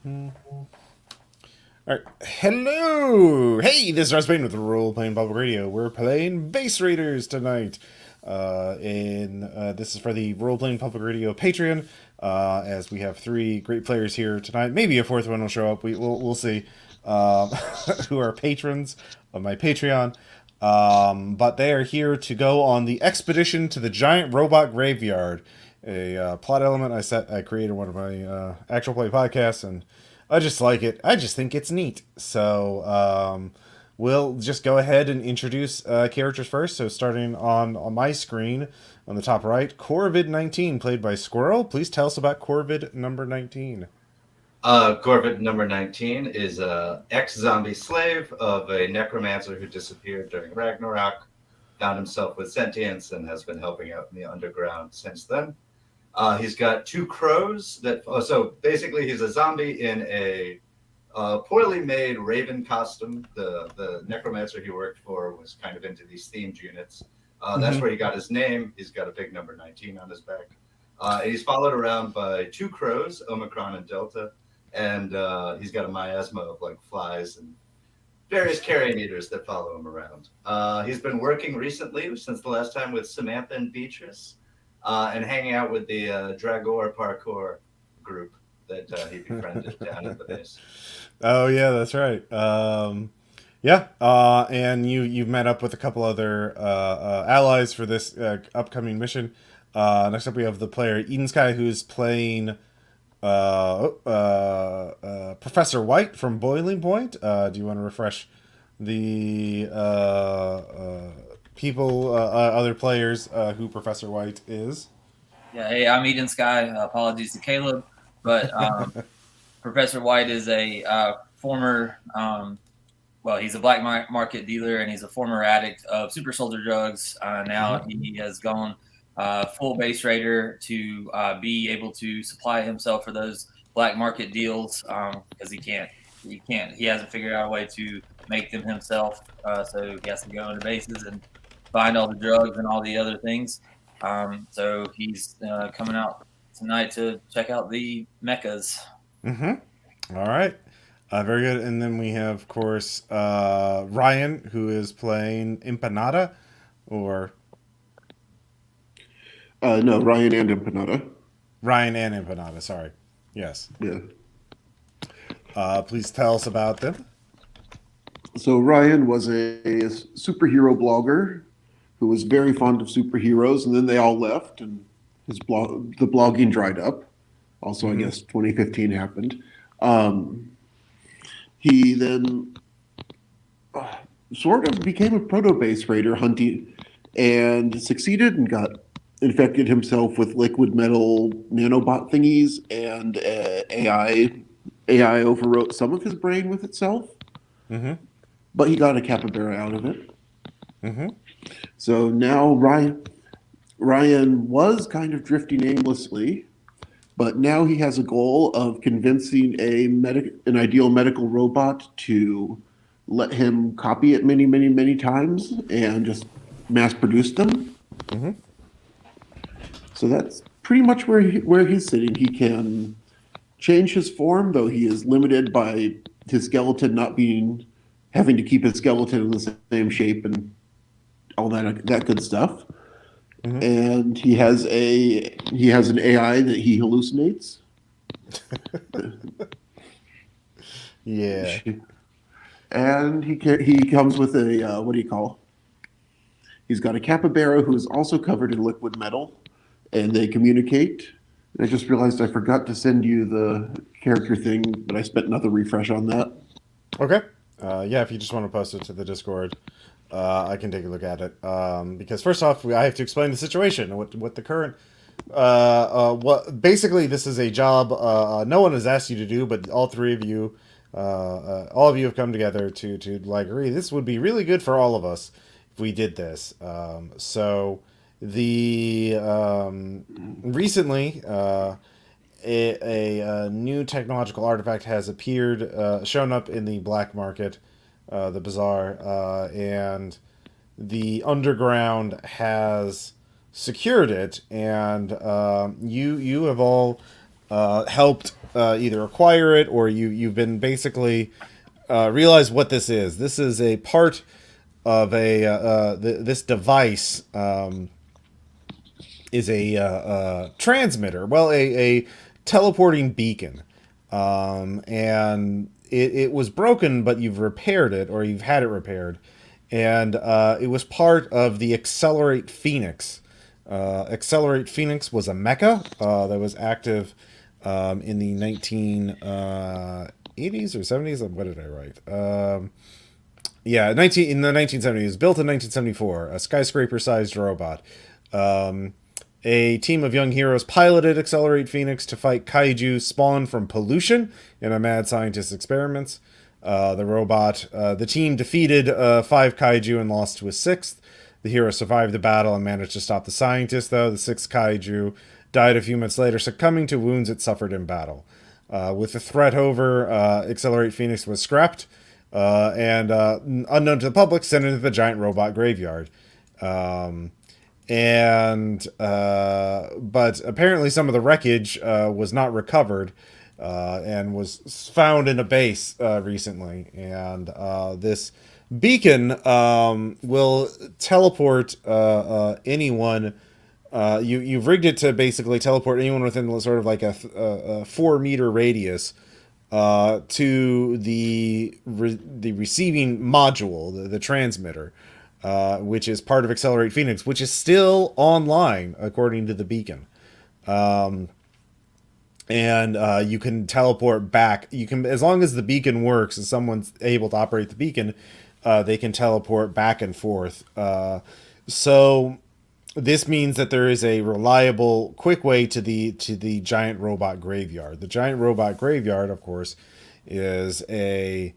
All right. Hello. Hey, this is Russ Payne with Role Playing Public Radio. We're playing Base Raiders tonight. And this is for the Role Playing Public Radio Patreon. As we have three great players here tonight. Maybe a fourth one will show up. We'll see. Who are patrons of my Patreon. But they are here to go on the expedition to the giant robot graveyard. A plot element I created one of my actual play podcasts, and I just like it. I just think it's neat. So we'll just go ahead and introduce characters first. So starting on my screen on the top right, Corvid 19, played by Squirrel. Please tell us about Corvid number 19. Corvid number 19 is a ex-zombie slave of a necromancer who disappeared during Ragnarok, found himself with sentience, and has been helping out in the underground since then. He's got two crows so basically he's a zombie in a poorly made raven costume. The necromancer he worked for was kind of into these themed units. That's where he got his name. He's got a big number 19 on his back. He's followed around by two crows, Omicron and Delta, and he's got a miasma of like flies and various carrion eaters that follow him around. He's been working recently, since the last time, with Samantha and Beatrice, and hanging out with the Dragor Parkour group that he befriended down at the base. Oh yeah, that's right. And you've met up with a couple other allies for this upcoming mission. Next up, we have the player Eden Sky, who's playing Professor White from Boiling Point. Do you want to refresh the other players, who Professor White is? Yeah, hey, I'm Eden Sky. Apologies to Caleb, but Professor White is a former, he's a black market dealer, and he's a former addict of super soldier drugs. Now he has gone full base raider to be able to supply himself for those black market deals, because he hasn't figured out a way to make them himself, so he has to go into bases and find all the drugs and all the other things. So he's coming out tonight to check out the mechas. All right. Very good. And then we have, of course, Ryan, who is playing Empanada, or... No, Ryan and Empanada. Ryan and Empanada, sorry. Yes. Yeah. Please tell us about them. So Ryan was a superhero blogger who was very fond of superheroes, and then they all left, and the blogging dried up. Also, I guess 2015 happened. He then sort of became a proto-base raider hunting, and succeeded and got infected himself with liquid metal nanobot thingies, and AI overwrote some of his brain with itself. But he got a capybara out of it. So now Ryan was kind of drifting aimlessly, but now he has a goal of convincing an ideal medical robot to let him copy it many, many, many times and just mass produce them. So that's pretty much where he's sitting. He can change his form, though he is limited by his skeleton having to keep his skeleton in the same shape and all that good stuff. And he has an AI that he hallucinates. Yeah. And he comes with a what do you call? He's got a capybara who is also covered in liquid metal, and they communicate. And I just realized I forgot to send you the character thing, but I spent another refresh on that. Okay. Yeah, if you just want to post it to the Discord, I can take a look at it. Because first off, I have to explain the situation. What the current... basically, this is a job no one has asked you to do, but all three of you, all of you have come together to agree this would be really good for all of us if we did this. So the recently a new technological artifact has shown up in the black market, the bazaar, and the underground has secured it, and you have all helped either acquire it, or you've been basically realize what this is. This is a part of this device is a transmitter. Well, a teleporting beacon, and it was broken, but you've repaired it, or you've had it repaired, and it was part of the Accelerate Phoenix. Accelerate Phoenix was a mecha that was active in the 1980s or 70s. What did I write? In the 1970s, built in 1974, a skyscraper-sized robot. A team of young heroes piloted Accelerate Phoenix to fight kaiju spawned from pollution in a mad scientist's experiments. The team defeated 5 kaiju and lost to a 6th. The hero survived the battle and managed to stop the scientist, though. The 6th kaiju died a few months later, succumbing to wounds it suffered in battle. With the threat over, Accelerate Phoenix was scrapped and unknown to the public, sent into the giant robot graveyard. But apparently some of the wreckage was not recovered and was found in a base recently. And this beacon will teleport anyone. You've rigged it to basically teleport anyone within sort of like a 4-meter radius to the receiving module, the transmitter, which is part of Accelerate Phoenix, which is still online according to the beacon. And you can teleport back. You can, as long as the beacon works and someone's able to operate the beacon, they can teleport back and forth. So this means that there is a reliable, quick way to the giant robot graveyard. The giant robot graveyard, of course, is it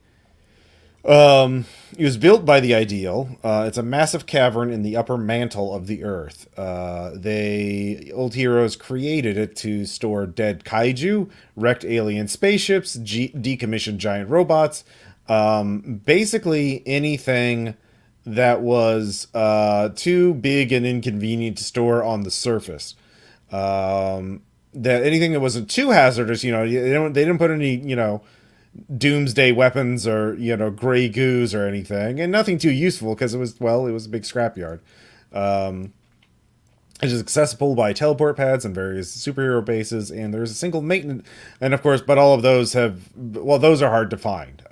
was built by the Ideal. It's a massive cavern in the upper mantle of the Earth. Old heroes created it to store dead kaiju, wrecked alien spaceships, decommissioned giant robots, basically anything that was too big and inconvenient to store on the surface. That anything that wasn't too hazardous, they didn't put any, doomsday weapons or gray goos or anything, and nothing too useful because it was a big scrapyard. It is accessible by teleport pads and various superhero bases, and there's a single maintenance, and of course, but all of those those are hard to find.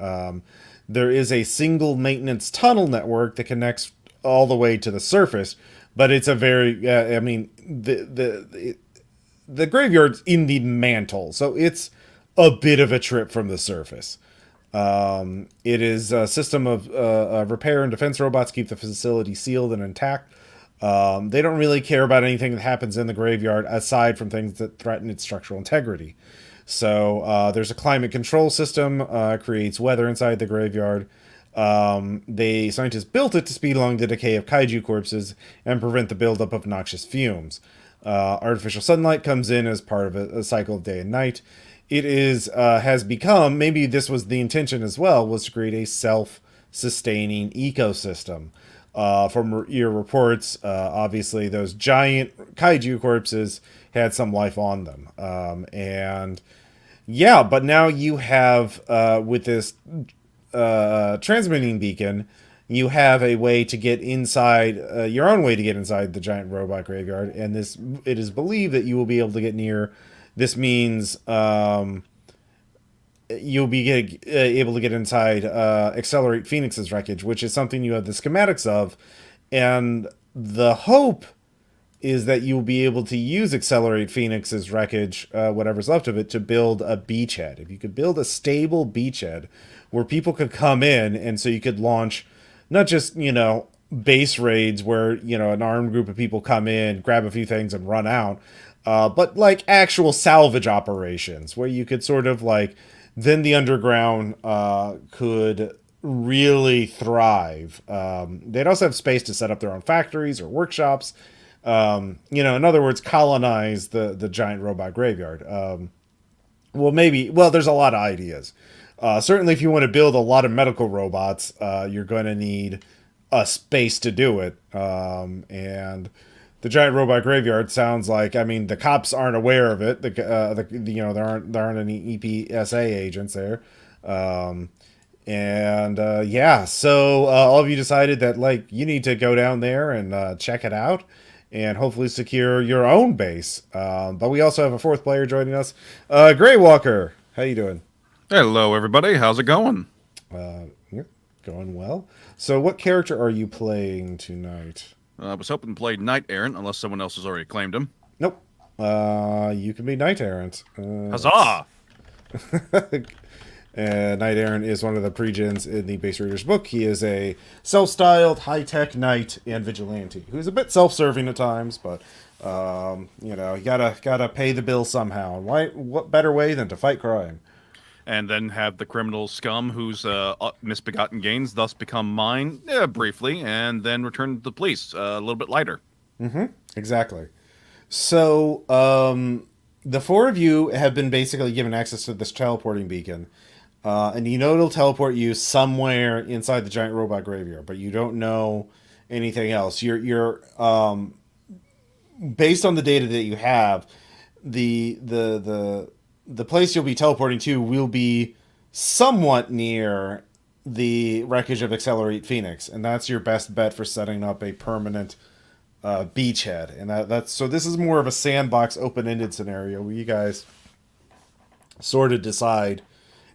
There is a single maintenance tunnel network that connects all the way to the surface, but it's a very the graveyard's in the mantle, so it's a bit of a trip from the surface. It is a system of repair and defense robots keep the facility sealed and intact. They don't really care about anything that happens in the graveyard aside from things that threaten its structural integrity. So there's a climate control system, creates weather inside the graveyard. Scientists built it to speed along the decay of kaiju corpses and prevent the buildup of noxious fumes. Artificial sunlight comes in as part of a cycle of day and night. It has become, maybe this was the intention as well, was to create a self-sustaining ecosystem. From your reports, obviously those giant kaiju corpses had some life on them. But now you have, with this transmitting beacon, you have a way to get inside, your own way to get inside the giant robot graveyard, and it is believed that you will be able to get near. This means you'll be able to get inside Accelerate Phoenix's wreckage, which is something you have the schematics of, and the hope is that you'll be able to use Accelerate Phoenix's wreckage, whatever's left of it, to build a beachhead. If you could build a stable beachhead where people could come in, and so you could launch not just, base raids where, an armed group of people come in, grab a few things and run out, but like actual salvage operations where you could sort of then the underground could really thrive. They'd also have space to set up their own factories or workshops. In other words, colonize the giant robot graveyard. There's a lot of ideas. Certainly, if you want to build a lot of medical robots, you're going to need a space to do it. And the giant robot graveyard sounds like. I mean, the cops aren't aware of it. There aren't any EPSA agents there. So all of you decided that like you need to go down there and check it out, and hopefully secure your own base. But we also have a fourth player joining us, Grey Walker. How you doing? Hello, everybody. How's it going? Yeah, going well. So, what character are you playing tonight? I was hoping to play Knight Errant, unless someone else has already claimed him. Nope. You can be Knight Errant. Huzzah! Knight Errant is one of the pre-gens in the Base Raiders book. He is a self-styled, high-tech knight and vigilante who's a bit self-serving at times, but you gotta pay the bill somehow. And what better way than to fight crime? And then have the criminal scum whose misbegotten gains thus become mine briefly, and then return to the police a little bit lighter. Mm-hmm. Exactly. So, the four of you have been basically given access to this teleporting beacon. And you know it'll teleport you somewhere inside the giant robot graveyard, but you don't know anything else. You're based on the data that you have, the place you'll be teleporting to will be somewhat near the wreckage of Accelerate Phoenix, and that's your best bet for setting up a permanent beachhead. And that's so this is more of a sandbox, open-ended scenario where you guys sort of decide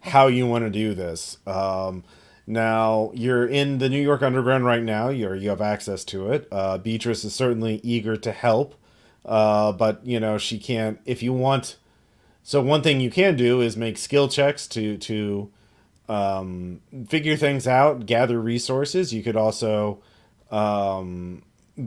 how you want to do this. Now you're in the New York Underground right now. You have access to it. Beatrice is certainly eager to help, but she can't. If you want. So one thing you can do is make skill checks to figure things out, gather resources. You could also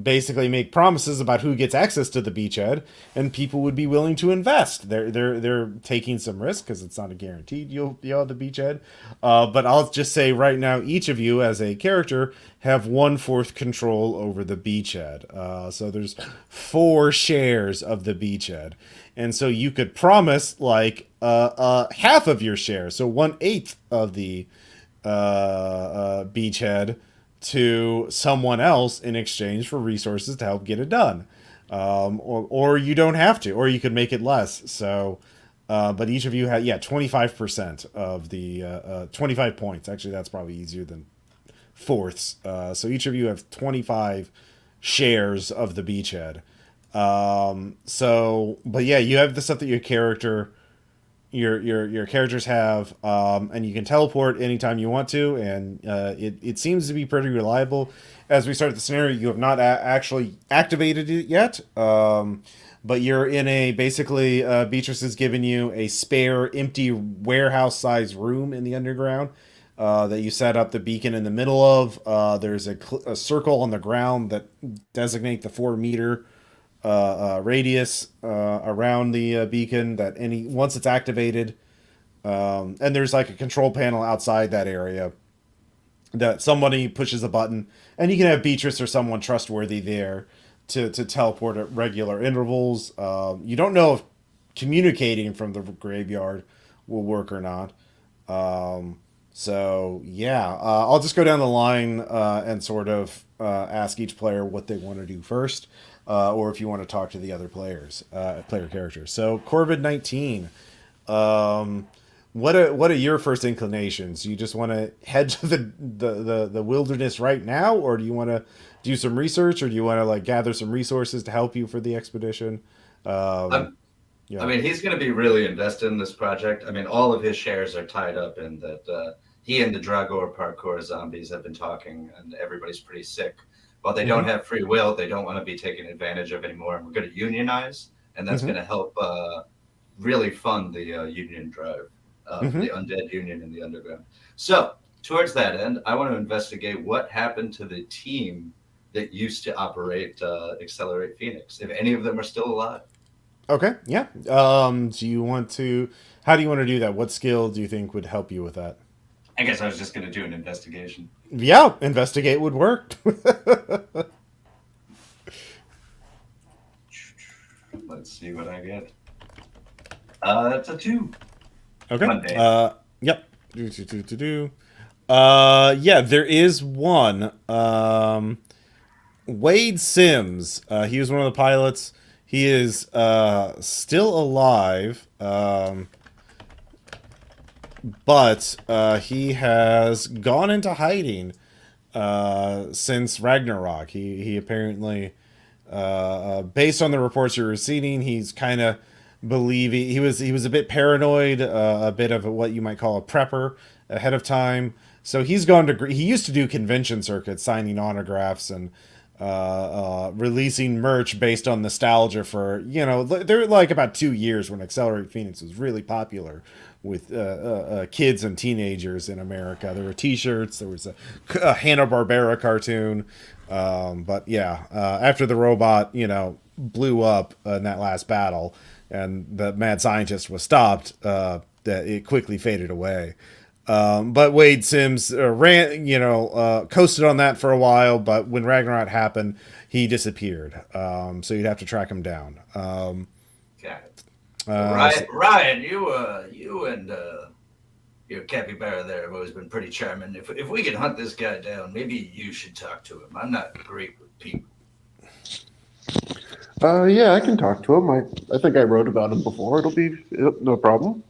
basically make promises about who gets access to the beachhead, and people would be willing to invest. They're taking some risk because it's not a guaranteed you'll be on the beachhead. But I'll just say right now, each of you as a character have 1/4 control over the beachhead. So there's 4 shares of the beachhead. And so you could promise like half of your share, so 1/8 of the beachhead to someone else in exchange for resources to help get it done. Or you don't have to, or you could make it less. So, but each of you had 25% of the 25 points. Actually, that's probably easier than fourths. So each of you have 25 shares of the beachhead. But yeah, you have the stuff that your characters have, and you can teleport anytime you want to, and it seems to be pretty reliable. As we start the scenario, you have not actually activated it yet, but you're in basically Beatrice has given you a spare empty warehouse-sized room in the underground that you set up the beacon in the middle of. There's a circle on the ground that designate the 4-meter radius around the beacon that once it's activated, and there's like a control panel outside that area that somebody pushes a button, and you can have Beatrice or someone trustworthy there to teleport at regular intervals. You don't know if communicating from the graveyard will work or not. I'll just go down the line and sort of ask each player what they want to do first. Or if you want to talk to the other player characters. So Corvid 19, what are your first inclinations? You just want to head to the wilderness right now, or do you want to do some research, or do you want to like gather some resources to help you for the expedition? I mean, he's going to be really invested in this project. I mean, all of his shares are tied up in that. He and the Dragor parkour zombies have been talking, and everybody's pretty sick. While they don't have free will, they don't want to be taken advantage of anymore. And we're going to unionize, and that's going to help really fund the union drive, the undead union in the underground. So towards that end, I want to investigate what happened to the team that used to operate Accelerate Phoenix, if any of them are still alive. Okay, yeah. How do you want to do that? What skill do you think would help you with that? I guess I was just going to do an investigation. Yeah, investigate would work. Let's see what I get. That's a 2. Okay. Monday. Yep. Yeah, there is one. Wade Sims. He was one of the pilots. He is still alive, but he has gone into hiding since Ragnarok. He apparently, based on the reports you're receiving, he's kind of believing he was a bit paranoid, a bit of what you might call a prepper ahead of time. So he's gone to he used to do convention circuits, signing autographs and releasing merch based on nostalgia for, there were like about 2 years when Accelerate Phoenix was really popular with kids and teenagers in America. There were T-shirts, there was a Hanna-Barbera cartoon, but yeah, after the robot, blew up in that last battle, and the mad scientist was stopped, that it quickly faded away. But Wade Sims coasted on that for a while, but when Ragnarok happened, he disappeared. So you'd have to track him down. Got it. Ryan, you and your capybara there have always been pretty charming. If we can hunt this guy down, maybe you should talk to him. I'm not great with people. Yeah, I can talk to him. I think I wrote about him before. It'll be no problem.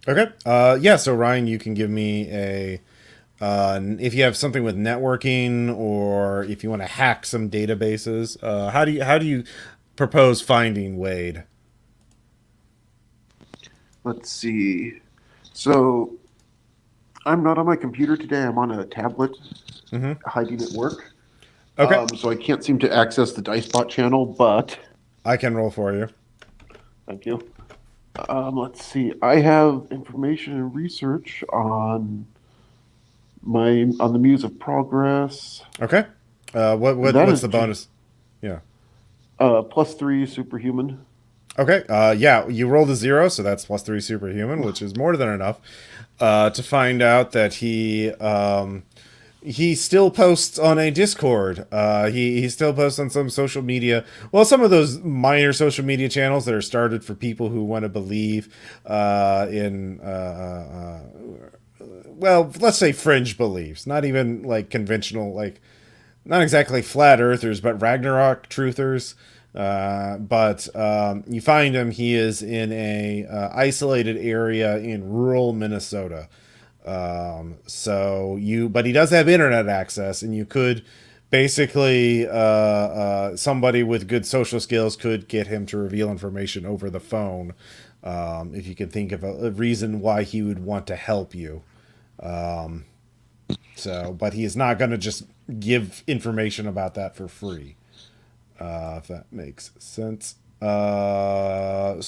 Okay. Yeah. So Ryan, you can give me a if you have something with networking, or if you want to hack some databases. How do you propose finding Wade? Let's see. So I'm not on my computer today. I'm on a tablet, hiding at work. Okay. So I can't seem to access the DiceBot channel, but I can roll for you. thank you. Let's see. I have information and research on the Muse of Progress. Okay. What's the bonus? Yeah. +3 superhuman. Okay. Yeah, you rolled a 0, so that's +3 superhuman, which is more than enough to find out that he still posts on a Discord. He still posts on some social media. Well, some of those minor social media channels that are started for people who want to believe in, well, let's say fringe beliefs. Not even like conventional, like not exactly flat earthers, but Ragnarok truthers. But you find him. He is in a isolated area in rural Minnesota. But he does have internet access, and you could basically, somebody with good social skills could get him to reveal information over the phone. If you can think of a reason why he would want to help you. But he is not going to just give information about that for free. If that makes sense. So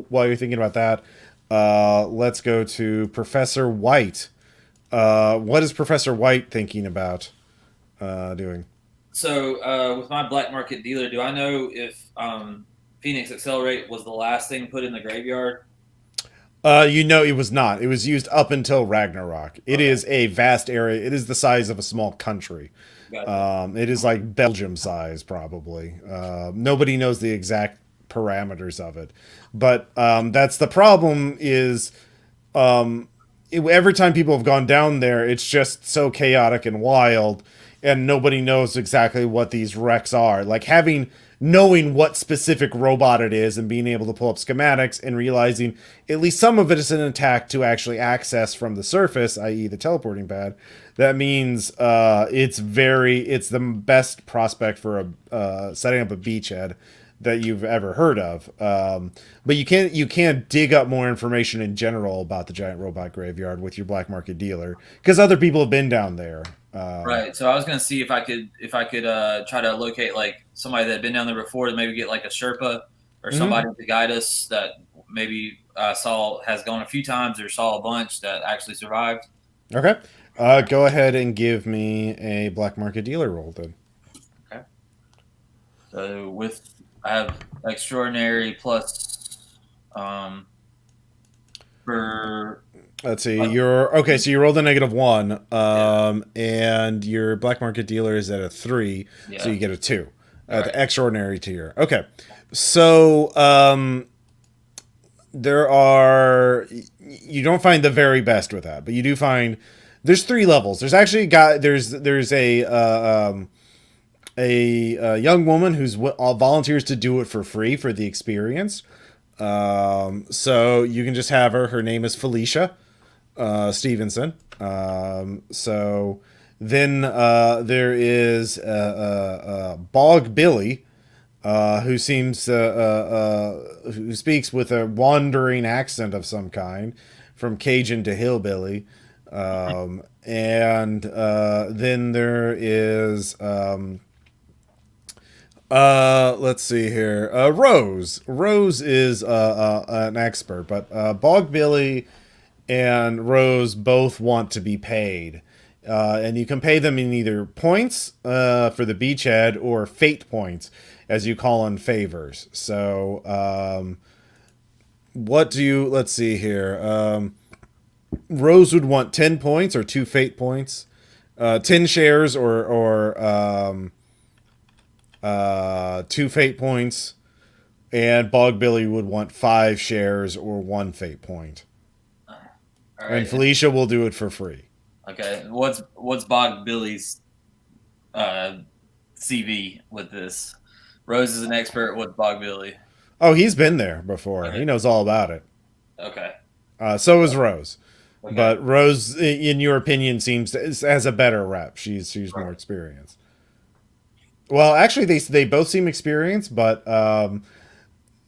while you're thinking about that, let's go to Professor White. What is Professor White thinking about doing? So with my black market dealer, do I know if Phoenix Accelerate was the last thing put in the graveyard? It was not. It was used up until Ragnarok. It is a vast area. It is the size of a small country. Gotcha. It is like Belgium size, probably. Nobody knows the exact parameters of it, but that's the problem. Is every time people have gone down there, it's just so chaotic and wild, and nobody knows exactly what these wrecks are. Like knowing what specific robot it is and being able to pull up schematics and realizing at least some of it is an attack to actually access from the surface, i.e. the teleporting pad. That means it's the best prospect for setting up a beachhead that you've ever heard of. But you can't dig up more information in general about the giant robot graveyard with your black market dealer, because other people have been down there. Right. So I was going to see if I could try to locate like somebody that had been down there before, to maybe get like a Sherpa or somebody to guide us that maybe has gone a few times or saw a bunch that actually survived. Okay. Go ahead and give me a black market dealer roll then. Okay. So I have extraordinary plus for. Let's see. So you rolled a -1, and your black market dealer is at a 3, so you get a 2 at the extraordinary tier. Okay, so you don't find the very best with that, but you do find there's 3 levels. There's actually there's a a young woman who's volunteers to do it for free for the experience. So you can just have her. Her name is Felicia Stevenson. So then there is Bog Billy, who seems who speaks with a wandering accent of some kind, from Cajun to hillbilly. And then there is let's see here. Rose. Rose is an expert, but Bog Billy and Rose both want to be paid. And you can pay them in either points for the beachhead or fate points, as you call in favors. So, what do you. Let's see here. Rose would want 10 points or 2 fate points, 10 shares or 2 fate points, and Bog Billy would want 5 shares or 1 fate point. All right. And Felicia will do it for free. Okay, what's Bog Billy's CV with this? Rose is an expert. What's Bog Billy? Oh, he's been there before. Okay. He knows all about it. Okay. So is Rose. Okay. But Rose, in your opinion, has a better rep. She's more experienced. Well, actually, they both seem experienced, but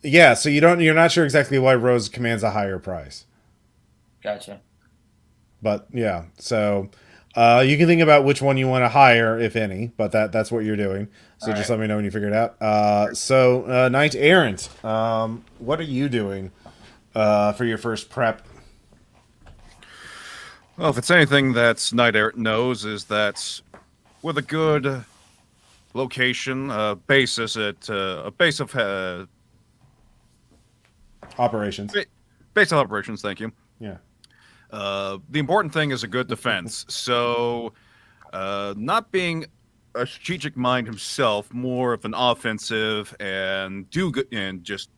yeah. So you're not sure exactly why Rose commands a higher price. Gotcha. But yeah, so you can think about which one you want to hire, if any. But that's what you're doing. So just let me know when you figure it out. So Knight Errant, what are you doing for your first prep? Well, if it's anything that Knight Errant knows, is that with a good location, basis at a base of Operations. base of operations. Thank you. Yeah. The important thing is a good defense. So, not being a strategic mind himself, more of an offensive and do good and just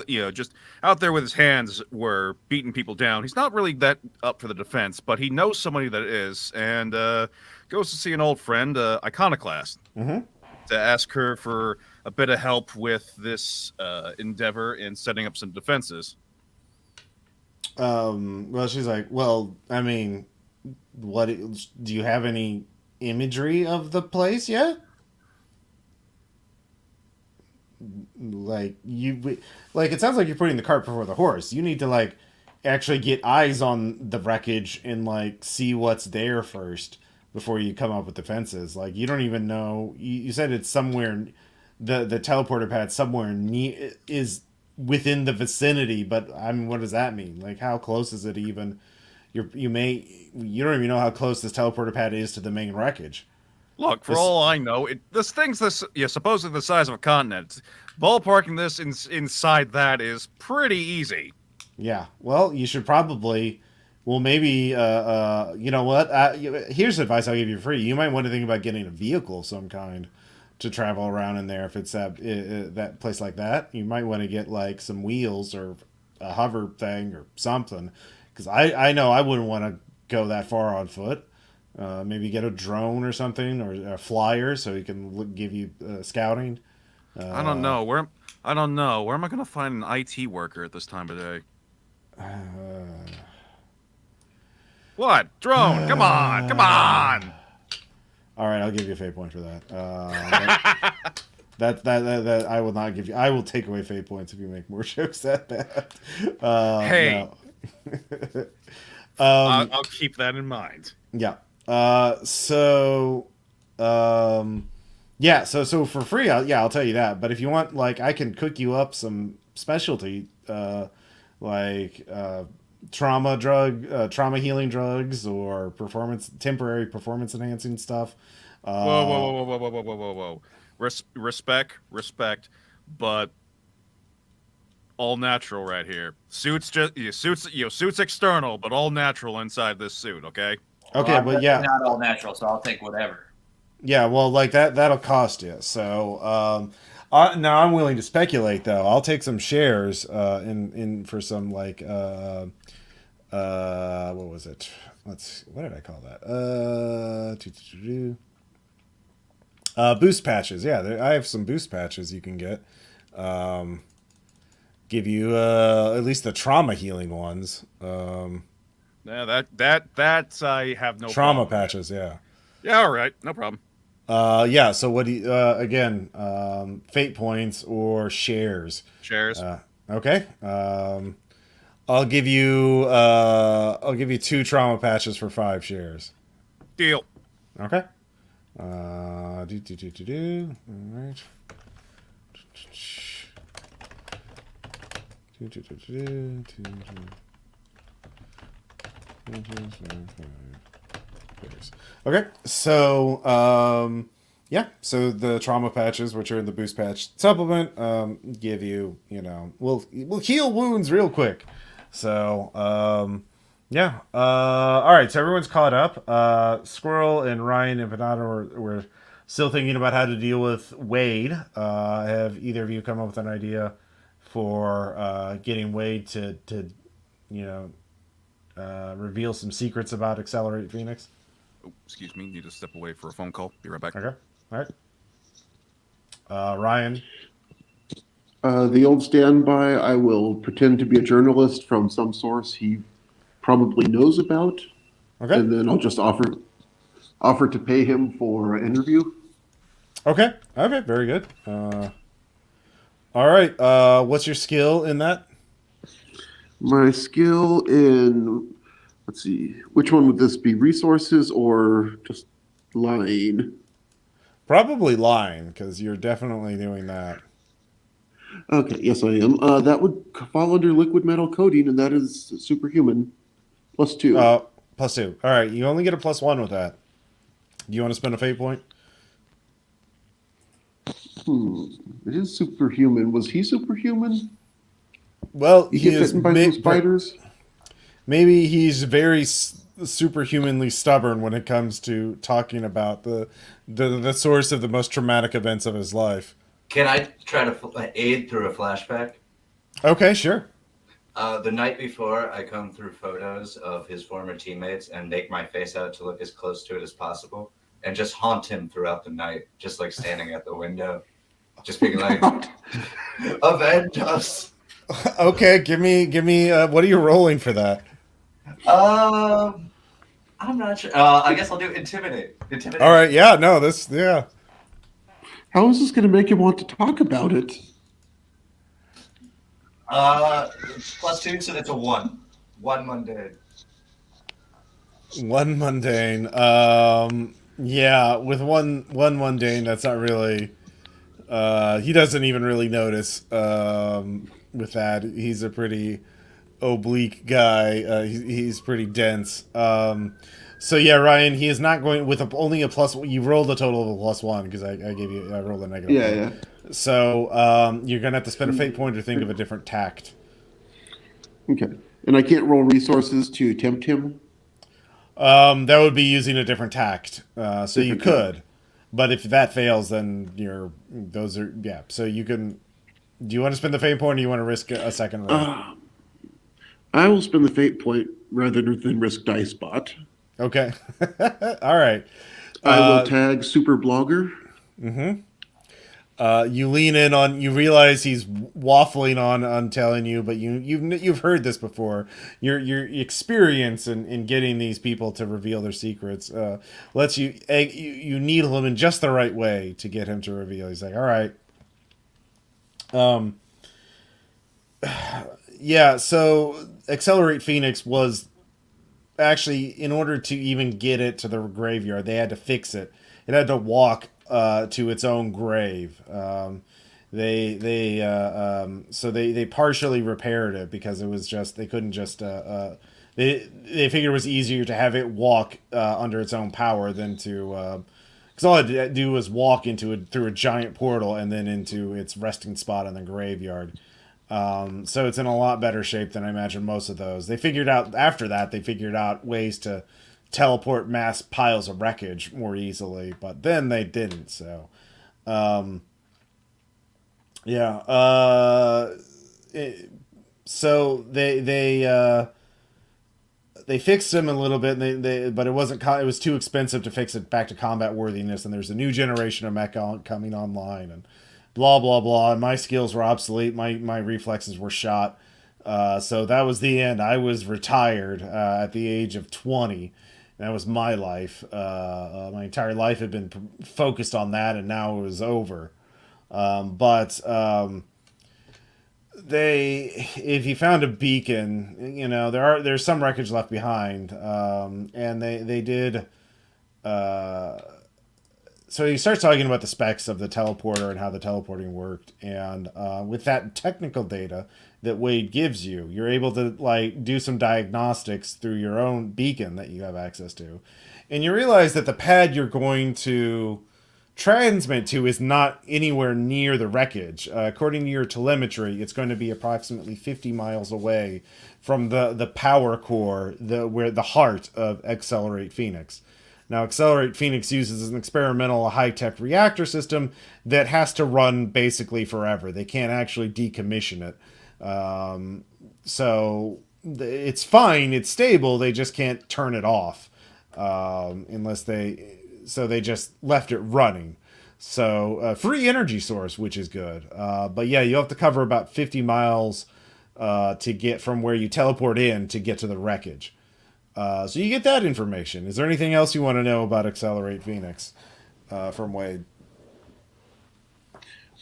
just out there with his hands were beating people down. He's not really that up for the defense, but he knows somebody that is, and goes to see an old friend, Iconoclast, to ask her for a bit of help with this endeavor in setting up some defenses. Well, she's like, well, I mean, what do you have any imagery of the place yet? Like it sounds like you're putting the cart before the horse. You need to like actually get eyes on the wreckage and like see what's there first before you come up with defenses. Like you don't even know. You said it's somewhere. The teleporter pad somewhere is within the vicinity, but I mean, what does that mean? Like, how close is it even? You don't even know how close this teleporter pad is to the main wreckage. Look, for all I know, this thing's supposedly the size of a continent. Ballparking this inside that is pretty easy. Yeah. Well, you should probably. Well, maybe. You know what? Here's advice I'll give you for free. You might want to think about getting a vehicle of some kind to travel around in there. If it's that place like that, you might want to get like some wheels or a hover thing or something. Because I know I wouldn't want to go that far on foot. Maybe get a drone or something, or a flyer so he can give you scouting. I don't know where. I don't know where am I going to find an IT worker at this time of day. What drone? Come on! Come on! All right, I'll give you a fate point for that. That I will not give you. I will take away fate points if you make more jokes that bad. Hey, no. I'll keep that in mind. Yeah. So for free, I'll tell you that. But if you want, like, I can cook you up some specialty, trauma healing drugs or temporary performance enhancing stuff. Whoa. Respect, but all natural right here. Suits external, but all natural inside this suit. Okay. Okay, well, but yeah, not all natural, so I'll take whatever. Yeah, well, like that'll cost you. So now I'm willing to speculate though. I'll take some shares in for some like what was it? What did I call that? Boost patches. Yeah, I have some boost patches you can get. Give you at least the trauma healing ones. Yeah, that's I have no Trauma problem with. patches. Yeah. Yeah, all right, no problem. Yeah. So what do you, again? Fate points or shares. Shares. Okay. I'll give you. I'll give you 2 trauma patches for 5 shares. Deal. Okay. Do. All right. Okay, so yeah, so the trauma patches, which are in the boost patch supplement, give you, will heal wounds real quick. So yeah, all right, so everyone's caught up. Squirrel and Ryan and Panada were still thinking about how to deal with Wade. Have either of you come up with an idea for getting Wade to you know reveal some secrets about Accelerate Phoenix? Oh, excuse me. Need to step away for a phone call. Be right back. Okay. All right. Ryan. The old standby, I will pretend to be a journalist from some source he probably knows about, Okay. and then I'll just offer to pay him for an interview. Okay. Okay. Very good. All right. What's your skill in that? My skill in, let's see, which one would this be? Resources or just lying? Probably lying, because you're definitely doing that. Okay, yes, I am. That would fall under liquid metal coding, and that is superhuman. +2. +2. All right. You only get a +1 with that. Do you want to spend a fate point? It is superhuman. Was he superhuman? Well, You he get is. bitten by those spiders? Maybe he's very superhumanly stubborn when it comes to talking about the source of the most traumatic events of his life. Can I try to aid through a flashback? Okay, sure. The night before, I come through photos of his former teammates and make my face out to look as close to it as possible, and just haunt him throughout the night, just like standing at the window, just being like, "Avenge us!" Okay, give me. What are you rolling for that? I'm not sure. I guess I'll do intimidate. Intimidate. All right. Yeah. No. Yeah. How is this going to make him want to talk about it? +2, so that's a 1. 1 mundane. 1 mundane. Yeah. With one mundane, that's not really. He doesn't even really notice. With that, he's a pretty oblique guy. He's pretty dense. So yeah, Ryan, he is not going with only a plus. You rolled a total of a +1 because I rolled a negative. Yeah, one. yeah. So you're gonna have to spend a fate point or think of a different tact. Okay. And I can't roll resources to tempt him? That would be using a different tact. So you Different could, but if that fails, then those are yeah. So you can. Do you want to spend the fate point, or do you want to risk a second roll? I will spend the fate point rather than risk dice bot. Okay. All right. I will tag super blogger. You lean in on. You realize he's waffling on telling you, but you've heard this before. Your experience in getting these people to reveal their secrets lets you needle him in just the right way to get him to reveal. He's like, all right. Yeah. So Accelerate Phoenix was actually, in order to even get it to the graveyard, they had to fix it. It had to walk to its own grave. So they partially repaired it because it was just they couldn't just they figured it was easier to have it walk under its own power than to because all it had to do was walk through a giant portal and then into its resting spot in the graveyard. So it's in a lot better shape than I imagine most of those. They figured out ways to teleport mass piles of wreckage more easily, but then they didn't. So, yeah. So they fixed him a little bit, but it wasn't. It was too expensive to fix it back to combat worthiness, and there's a new generation of mecha coming online, and blah blah blah. And my skills were obsolete. My reflexes were shot. So that was the end. I was retired at the age of 20. That was my life. My entire life had been focused on that, and now it was over. But if you found a beacon, you know, there's some wreckage left behind, and they did. So he starts talking about the specs of the teleporter and how the teleporting worked, and with that technical data that Wade gives you, you're able to like do some diagnostics through your own beacon that you have access to, and you realize that the pad you're going to transmit to is not anywhere near the wreckage. According to your telemetry, it's going to be approximately 50 miles away from the power core, where the heart of Accelerate Phoenix. Now, Accelerate Phoenix uses an experimental high-tech reactor system that has to run basically forever. They can't actually decommission it. So it's fine, it's stable, they just can't turn it off unless they just left it running. So free energy source, which is good. But yeah, you have to cover about 50 miles to get from where you teleport in to get to the wreckage. So you get that information. Is there anything else you want to know about Accelerate Phoenix from Wade?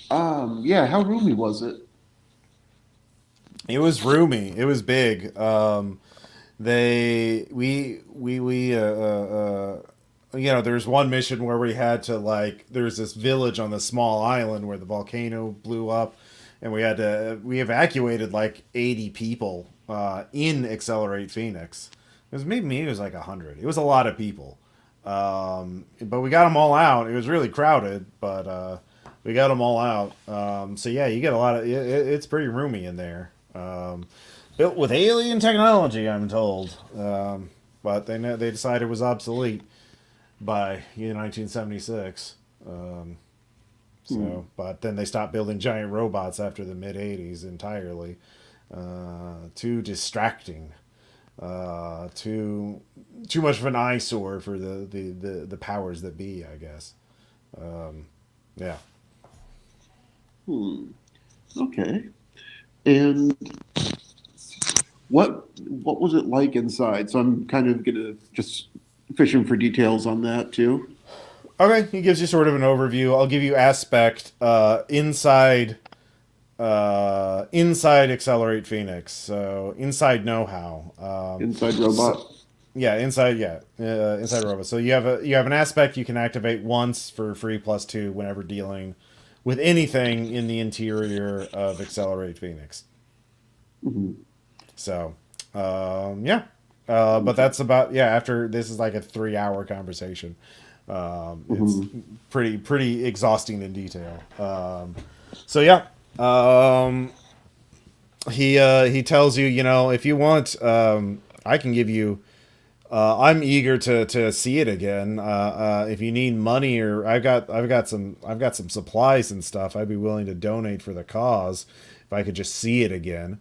Yeah, how roomy was it? It was roomy. It was big. You know, there's one mission where we had to there's this village on this small island where the volcano blew up, and we evacuated like 80 people in Accelerate Phoenix. It was maybe it was like 100. It was a lot of people, but we got them all out. It was really crowded, but we got them all out. So yeah, you get a lot of. It's pretty roomy in there. Built with alien technology, I'm told, but they decided it was obsolete by 1976. But then they stopped building giant robots after the mid '80s entirely. Too distracting. Too much of an eyesore for the powers that be, I guess. Yeah. Okay. And what was it like inside? So I'm kind of gonna just fishing for details on that too. Okay, he gives you sort of an overview. I'll give you aspect inside Accelerate Phoenix. So inside know-how. Inside robot. Inside robot. So you have an aspect you can activate once for free +2 whenever dealing with anything in the interior of Accelerate Phoenix. Mm-hmm. So, but that's about after this is like a 3-hour conversation. It's pretty exhausting in detail. He tells you, if you want, I can give you. I'm eager to see it again. If you need money, or I've got some supplies and stuff, I'd be willing to donate for the cause if I could just see it again.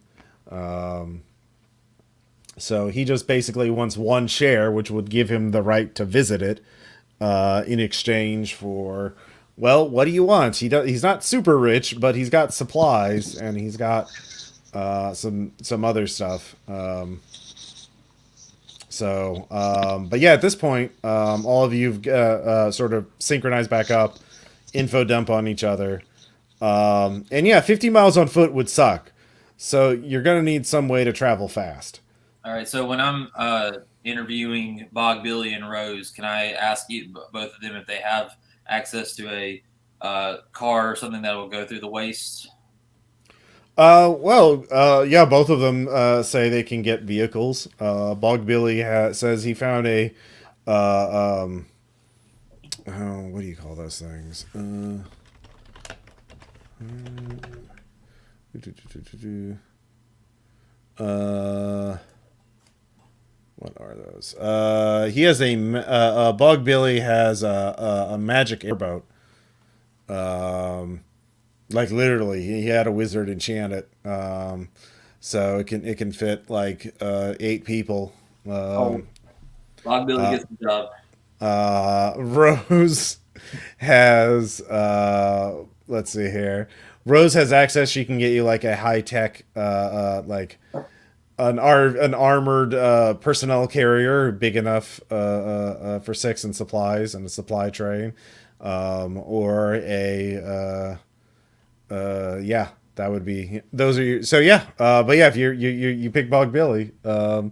So he just basically wants 1 share, which would give him the right to visit it, in exchange for, well, what do you want? He's not super rich, but he's got supplies and he's got some other stuff. But yeah, at this point, all of you've sort of synchronized back up, info dump on each other. And yeah, 50 miles on foot would suck. So you're going to need some way to travel fast. All right. So when I'm interviewing Bog, Billy, and Rose, can I ask you, both of them, if they have access to a car or something that will go through the waste? Yeah, both of them say they can get vehicles. Bog Billy says he found a what do you call those things? What are those? He has Bog Billy has a magic airboat. Like literally, he had a wizard enchant it, so it can fit like 8 people Bob Billy gets the job. Rose has let's see here. Rose has access. She can get you like a high tech like an armored personnel carrier big enough for 6 and supplies and a supply train, or a yeah, that would be, those are your, so yeah, but yeah, if you pick Bog Billy, so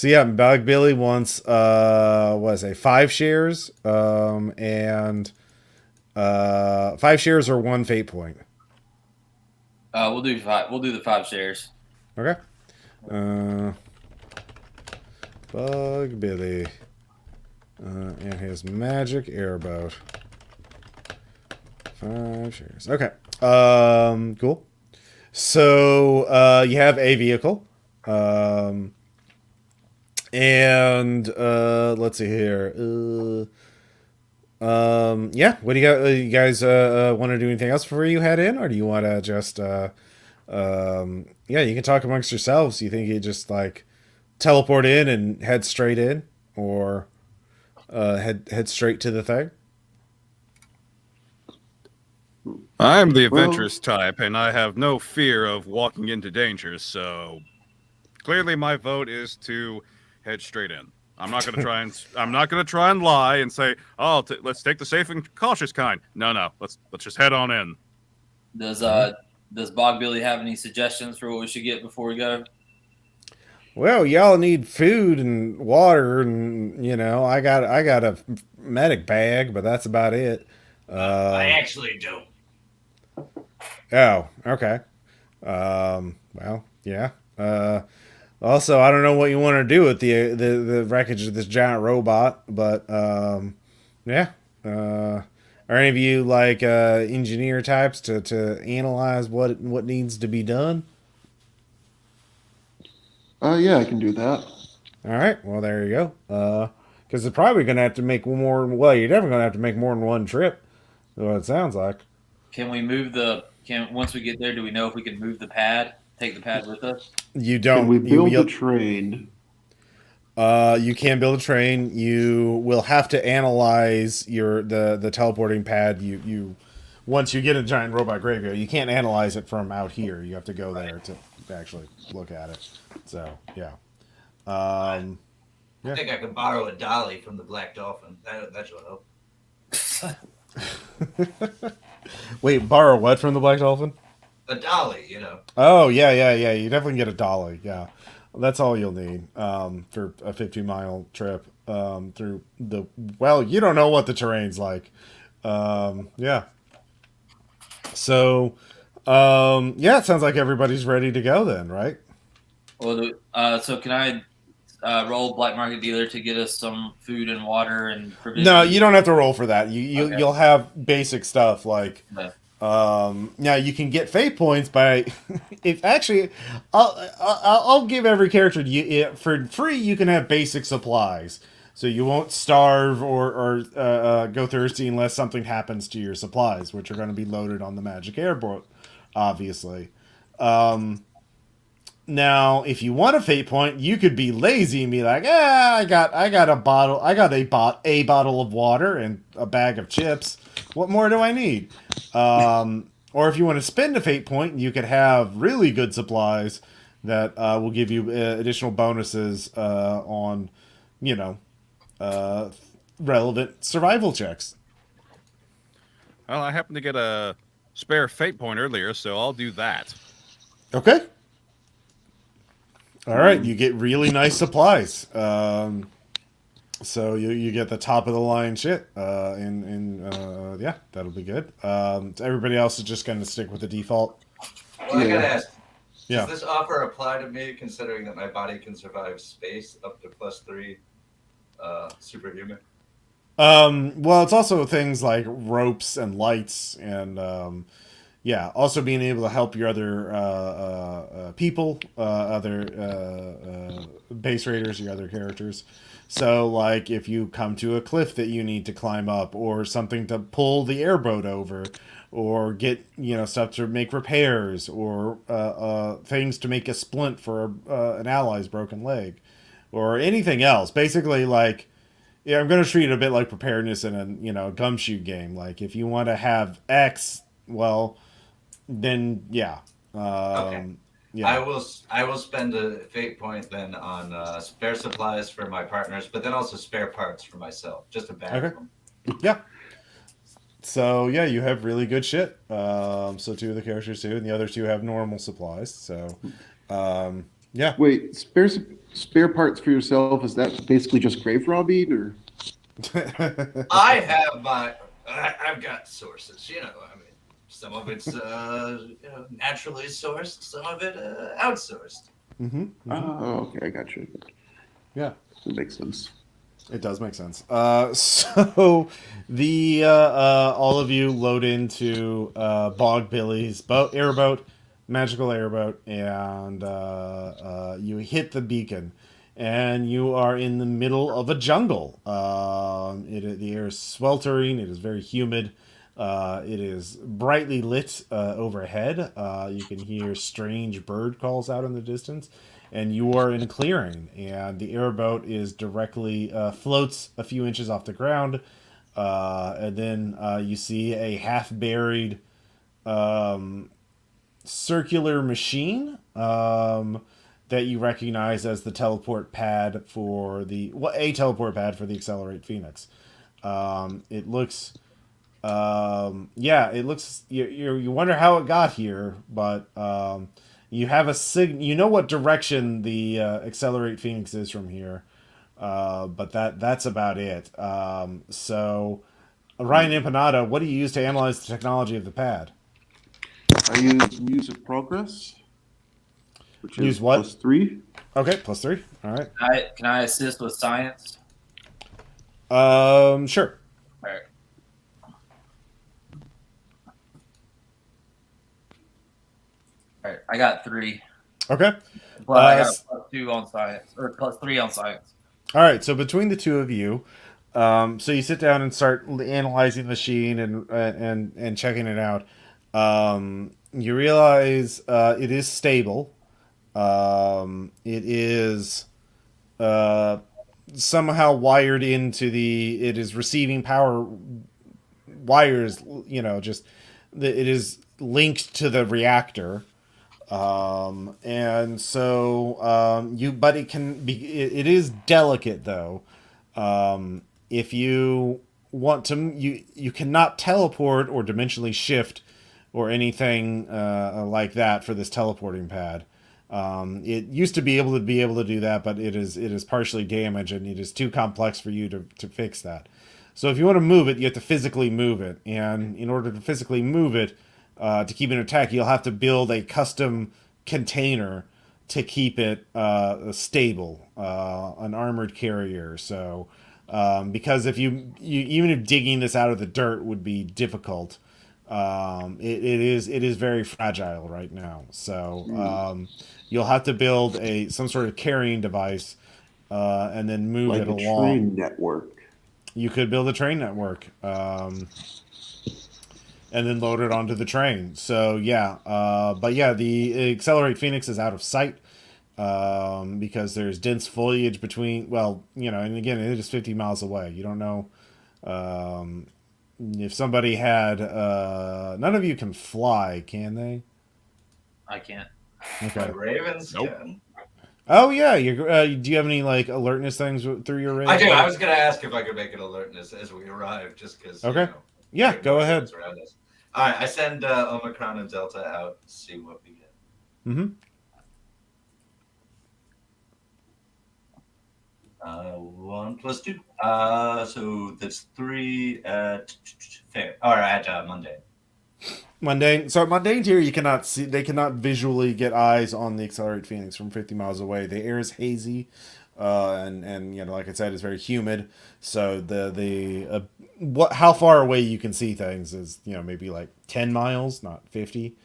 yeah, Bog Billy wants what is it, 5 shares, and 5 shares or 1 fate point. We'll do 5. We'll do the 5 shares. Okay. Bug Billy and his magic airboat. 5 shares. Okay. Cool. So you have a vehicle. And let's see here. Yeah. What do you guys want to do anything else before you head in, or do you want to just yeah, you can talk amongst yourselves. You think you just like teleport in and head straight in, or head straight to the thing? I'm the adventurous type, and I have no fear of walking into danger, so clearly my vote is to head straight in. I'm not gonna try and lie and say, "Oh, let's take the safe and cautious kind." No, let's just head on in. Does Bog Billy have any suggestions for what we should get before we go? Well, y'all need food and water, and I got a medic bag, but that's about it. I actually don't. Oh, okay. Well, yeah. Also, I don't know what you want to do with the wreckage of this giant robot, but yeah. Are any of you like engineer types to analyze what needs to be done? Yeah, I can do that. All right. Well, there you go. Because they're probably gonna have to make more. Well, you're definitely gonna have to make more than one trip. Is what it sounds like. Can we move once we get there, do we know if we can move the pad? Take the pad with us? You don't. Can we build a train? You can build a train. You will have to analyze the teleporting pad. You once you get a giant robot graveyard, you can't analyze it from out here. You have to go there to actually look at it. So yeah. I think I could borrow a dolly from the Black Dolphin. That should help. Wait, borrow what from the Black Dolphin? A dolly, Oh yeah. You definitely get a dolly. Yeah, that's all you'll need for a 50-mile trip through the. Well, you don't know what the terrain's like. Yeah. So, yeah, it sounds like everybody's ready to go then, right? Well, so can I roll black market dealer to get us some food and water and provisions? No, you don't have to roll for that. Okay. You'll have basic stuff like. Okay. Now you can get fate points by if actually I'll give every character for free. You can have basic supplies, so you won't starve or go thirsty unless something happens to your supplies, which are going to be loaded on the magic airboat, obviously. Now, if you want a fate point, you could be lazy and be like, I got a bottle of water and a bag of chips. What more do I need? Or if you want to spend a fate point, you could have really good supplies that will give you additional bonuses on, relevant survival checks. Well, I happened to get a spare fate point earlier, so I'll do that. Okay. All right, you get really nice supplies. So you get the top of the line shit. Yeah, that'll be good. So everybody else is just going to stick with the default. Well, I gotta ask. Yeah. Does this offer apply to me, considering that my body can survive space up to +3 superhuman? Well, it's also things like ropes and lights and yeah, also being able to help your other people, other base raiders, your other characters. So, like, if you come to a cliff that you need to climb up, or something to pull the airboat over, or get, stuff to make repairs, or things to make a splint for an ally's broken leg. or anything else. Basically, like, yeah, I'm going to treat it a bit like preparedness in a gumshoe game. Like, if you want to have X, well, then yeah, Okay. yeah. I will spend a fate point then on spare supplies for my partners, but then also spare parts for myself, just a bag of Okay, them. yeah. So yeah, you have really good shit. So two of the characters do, and the other two have normal supplies. So, yeah. Wait, spare parts for yourself? Is that basically just grave robbing, or? I have I've got sources. I mean, some of it's naturally sourced, some of it outsourced. Oh, okay, I got you. Yeah. That makes sense. It does make sense. So the all of you load into Bog Billy's airboat, magical airboat, and you hit the beacon, and you are in the middle of a jungle. The air is sweltering. It is very humid. It is brightly lit overhead. You can hear strange bird calls out in the distance, and you are in a clearing. And the airboat is directly floats a few inches off the ground, and then you see a half-buried circular machine that you recognize as the teleport pad for a teleport pad for the Accelerate Phoenix. It looks it looks you wonder how it got here, but you have you know what direction the Accelerate Phoenix is from here, but that's about it. So Ryan Empanada, what do you use to analyze the technology of the pad? I use Muse of Progress, which Use is what? +3. Okay, +3. All right. Can I assist with science? Sure. All right. All right. I got 3. Okay. But I got +2 on science, or +3 on science. All right. So between the two of you, so you sit down and start analyzing the machine and checking it out. You realize it is stable. It is somehow wired into it is receiving power wires. It is linked to the reactor. And so but it is delicate though. If you want to, you cannot teleport or dimensionally shift or anything like that for this teleporting pad. It used to be able to do that, but it is partially damaged and it is too complex for you to fix that. So if you want to move it, you have to physically move it, and in order to physically move it, to keep it intact, you'll have to build a custom container to keep it stable, an armored carrier. So, because if even if digging this out of the dirt would be difficult, it is very fragile right now. So, you'll have to build some sort of carrying device, and then move Like it a along. train network. You could build a train network. And then load it onto the train. So yeah, but yeah, the Accelerate Phoenix is out of sight because there's dense foliage between. Well, and again, it is 50 miles away. You don't know if somebody had. None of you can fly, can they? I can't. Okay. My ravens Nope. can. Oh yeah, do you have any like alertness things through your radar? I do. I was going to ask if I could make an alertness as we arrive, just because. Okay. Yeah, go ahead. All right, I send Omicron and Delta out to see what we get. Mm-hmm. 1 + 2. So that's 3 at fair. Or at Monday. Mundane. So mundane here, you cannot see. They cannot visually get eyes on the Accelerate Phoenix from 50 miles away. The air is hazy, and like I said, it's very humid. So how far away you can see things is maybe like 10 miles, not 50.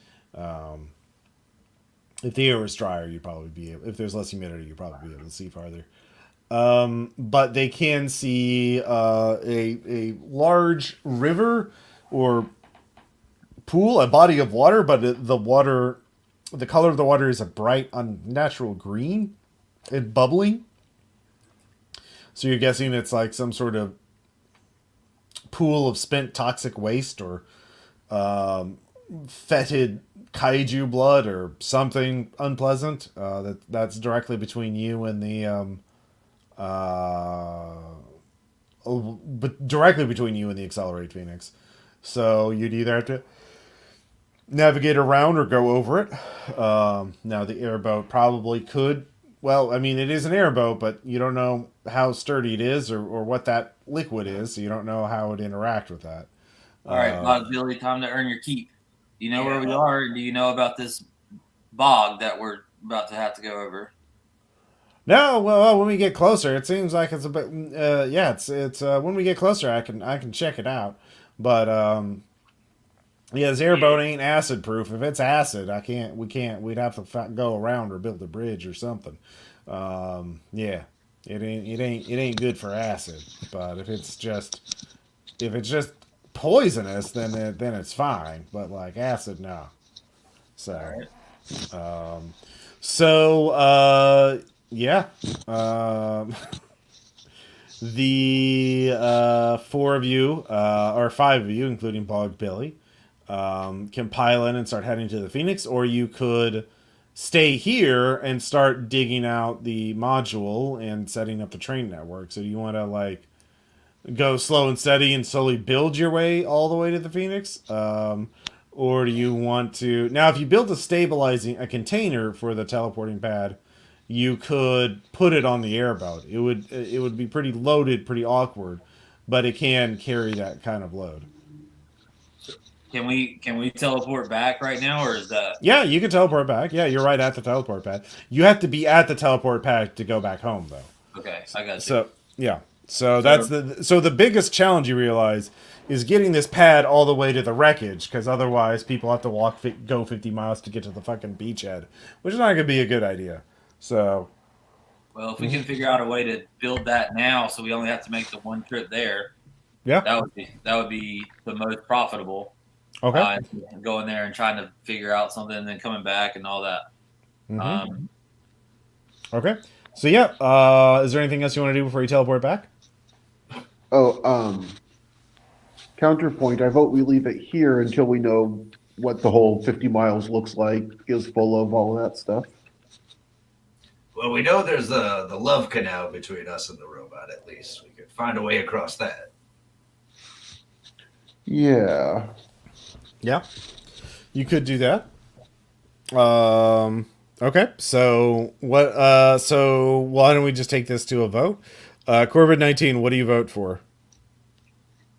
If the air was drier, you'd probably be able. If there's less humidity, you'd probably be able to see farther. But they can see a large river or pool, a body of water, but the color of the water is a bright, unnatural green and bubbly. So you're guessing it's like some sort of pool of spent toxic waste or fetid kaiju blood or something unpleasant. That's directly between you and the but directly between you and the Accelerate Phoenix. So you'd either have to navigate around or go over it. Now the airboat probably could. Well, I mean, it is an airboat, but you don't know how sturdy it is or what that liquid is, so you don't know how it would interact with that. All right, Bog Billy, time to earn your keep. Do you know where we are? Do you know about this bog that we're about to have to go over? No, well, when we get closer, it seems like it's a bit. Yeah, it's when we get closer, I can check it out. But yeah, this airboat ain't acid proof. If it's acid, we can't. We'd have to go around or build a bridge or something. Yeah, it ain't good for acid. But if it's just poisonous, then it's fine. But like acid, no. So, yeah. The four of you, or five of you, including Bog Billy, can pile in and start heading to the Phoenix, or you could stay here and start digging out the module and setting up the train network. So do you want to like go slow and steady and slowly build your way all the way to the Phoenix? Or do you want to... Now, if you build a container for the teleporting pad, you could put it on the airboat. It would be pretty loaded, pretty awkward, but it can carry that kind of load. Can we teleport back right now, or is that... Yeah, you can teleport back. Yeah, you're right at the teleport pad. You have to be at the teleport pad to go back home, though. Okay, I got you. So, yeah. So the biggest challenge you realize is getting this pad all the way to the wreckage, because otherwise people have to go 50 miles to get to the fucking beachhead, which is not going to be a good idea. So, well, if we can figure out a way to build that now, so we only have to make the one trip there, yeah, that would be the most profitable. Okay. Going there and trying to figure out something, and then coming back and all that. Mm-hmm. Okay. So yeah, is there anything else you want to do before you teleport back? Oh, counterpoint. I vote we leave it here until we know what the whole 50 miles looks like, is full of all that stuff. Well, we know there's the love canal between us and the robot, at least. We could find a way across that. Yeah. Yeah. You could do that. Okay. So what so why don't we just take this to a vote? Corbett-19, what do you vote for?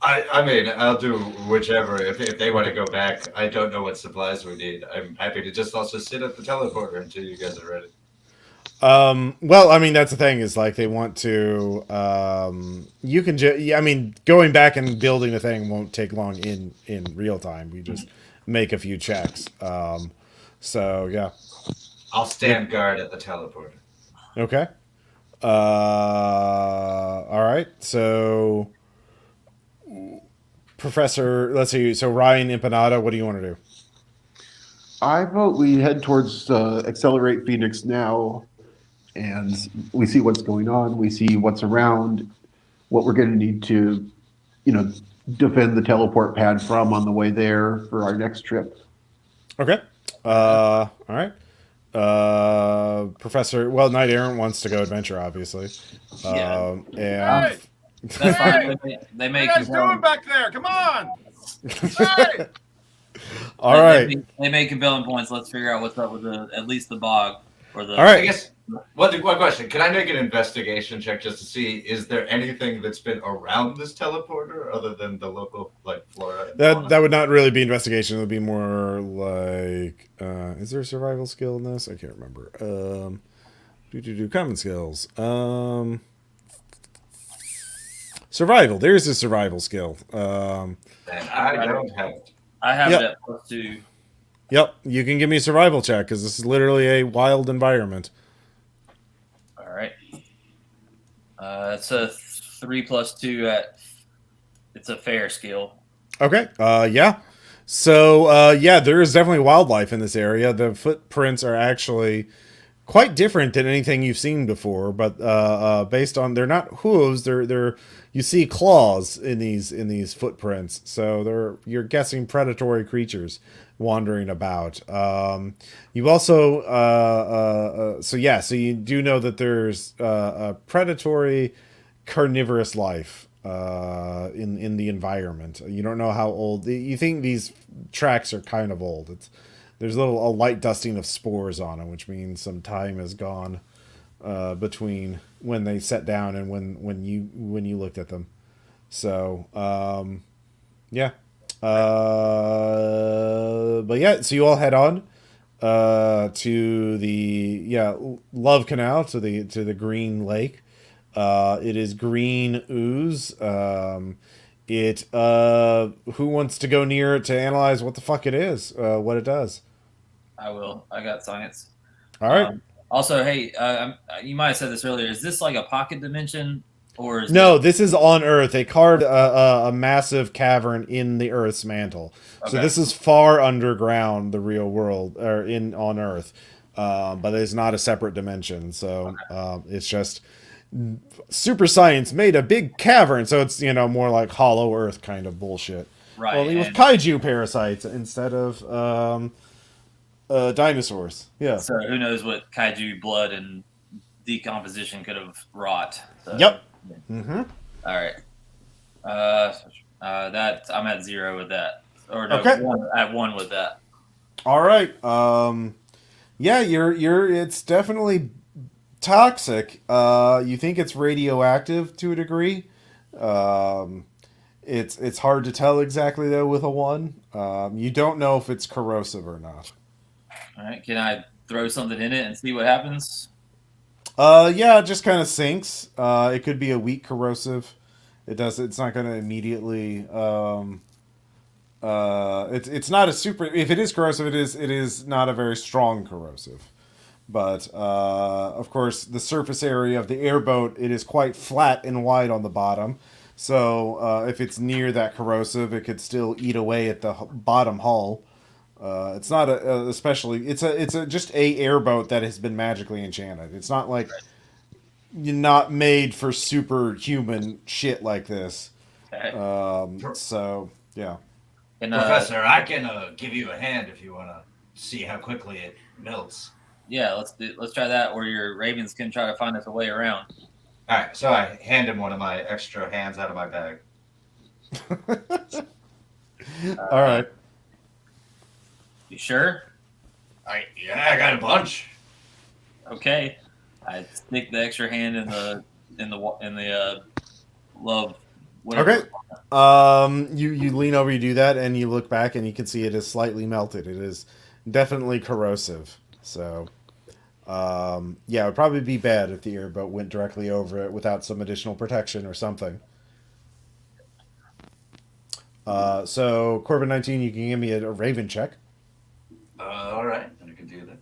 I mean, I'll do whichever. If they want to go back, I don't know what supplies we need. I'm happy to just also sit at the teleporter until you guys are ready. Well, I mean, that's the thing is like they want to, you can I mean, going back and building the thing won't take long in real time. You just make a few checks. So yeah. I'll stand guard at the teleporter. Okay. All right. So Professor, let's see. So Ryan Empanada, what do you want to do? I vote we head towards Accelerate Phoenix now, and we see what's going on. We see what's around, what we're going to need to, defend the teleport pad from on the way there for our next trip. Okay. All right. Professor, well, Knight Errant wants to go adventure, obviously. Yeah. And Hey! That's fine. They What make are you guys doing back there? Come on! Hey! all right. They make compelling points. Let's figure out what's up with at least the bog or the. All right. I guess one question. Can I make an investigation check just to see is there anything that's been around this teleporter other than the local flora? That would not really be investigation. It would be more like, is there a survival skill in this? I can't remember. Common skills. Survival. There's a survival skill. And I don't have it. I have Yep. that +2. Yep, you can give me a survival check because this is literally a wild environment. All right. It's a 3 + 2 it's a fair skill. Okay. Yeah. So, yeah, there is definitely wildlife in this area. The footprints are actually quite different than anything you've seen before. But based on they're not hooves, they're you see claws in these footprints. So you're guessing predatory creatures wandering about. You also so yeah, so you do know that there's a predatory carnivorous life in the environment. You don't know how old. You think these tracks are kind of old. There's a light dusting of spores on them, which means some time has gone between when they set down and when you looked at them. So yeah, but yeah. So you all head on to the Love Canal, to the Green Lake. It is green ooze. Who wants to go near it to analyze what the fuck it is, what it does? I will. I got science. All right. Also, hey, you might have said this earlier. Is this like a pocket dimension, or is No, this is on Earth. They carved a massive cavern in the Earth's mantle. So Okay. this is far underground, the real world, or on Earth. But it's not a separate dimension. So it's just super science made a big cavern. So it's more like Hollow Earth kind of bullshit. right? Only with and kaiju parasites instead of dinosaurs. Yeah. so who knows what kaiju blood and decomposition could have wrought? So, Yep. Mm-hmm. All right. That I'm at 0 with that, or no, Okay. at 1 with that. All right. Yeah, it's definitely toxic. You think it's radioactive to a degree. It's hard to tell exactly though with a 1. You don't know if it's corrosive or not. All right. Can I throw something in it and see what happens? Yeah, it just kind of sinks. It could be a weak corrosive. It's not going to immediately. It's not a super. If it is corrosive, it is not a very strong corrosive. But of course, the surface area of the airboat, it is quite flat and wide on the bottom. So if it's near that corrosive, it could still eat away at the bottom hull. It's not especially. It's just a airboat that has been magically enchanted. It's not like you're not made for superhuman shit like this. Okay. So yeah. And, Professor, I can give you a hand if you want to see how quickly it melts. yeah, let's try that. Or your ravens can try to find us a way around. All right, so I hand him one of my extra hands out of my bag. All right. You sure? Yeah, I got a bunch. Okay. I stick the extra hand in the love. Whatever. Okay. You lean over, you do that, and you look back, and you can see it is slightly melted. It is definitely corrosive. So, yeah, it would probably be bad if the airboat went directly over it without some additional protection or something. So Corbin 19, you can give me a Raven check. All right, I can do that.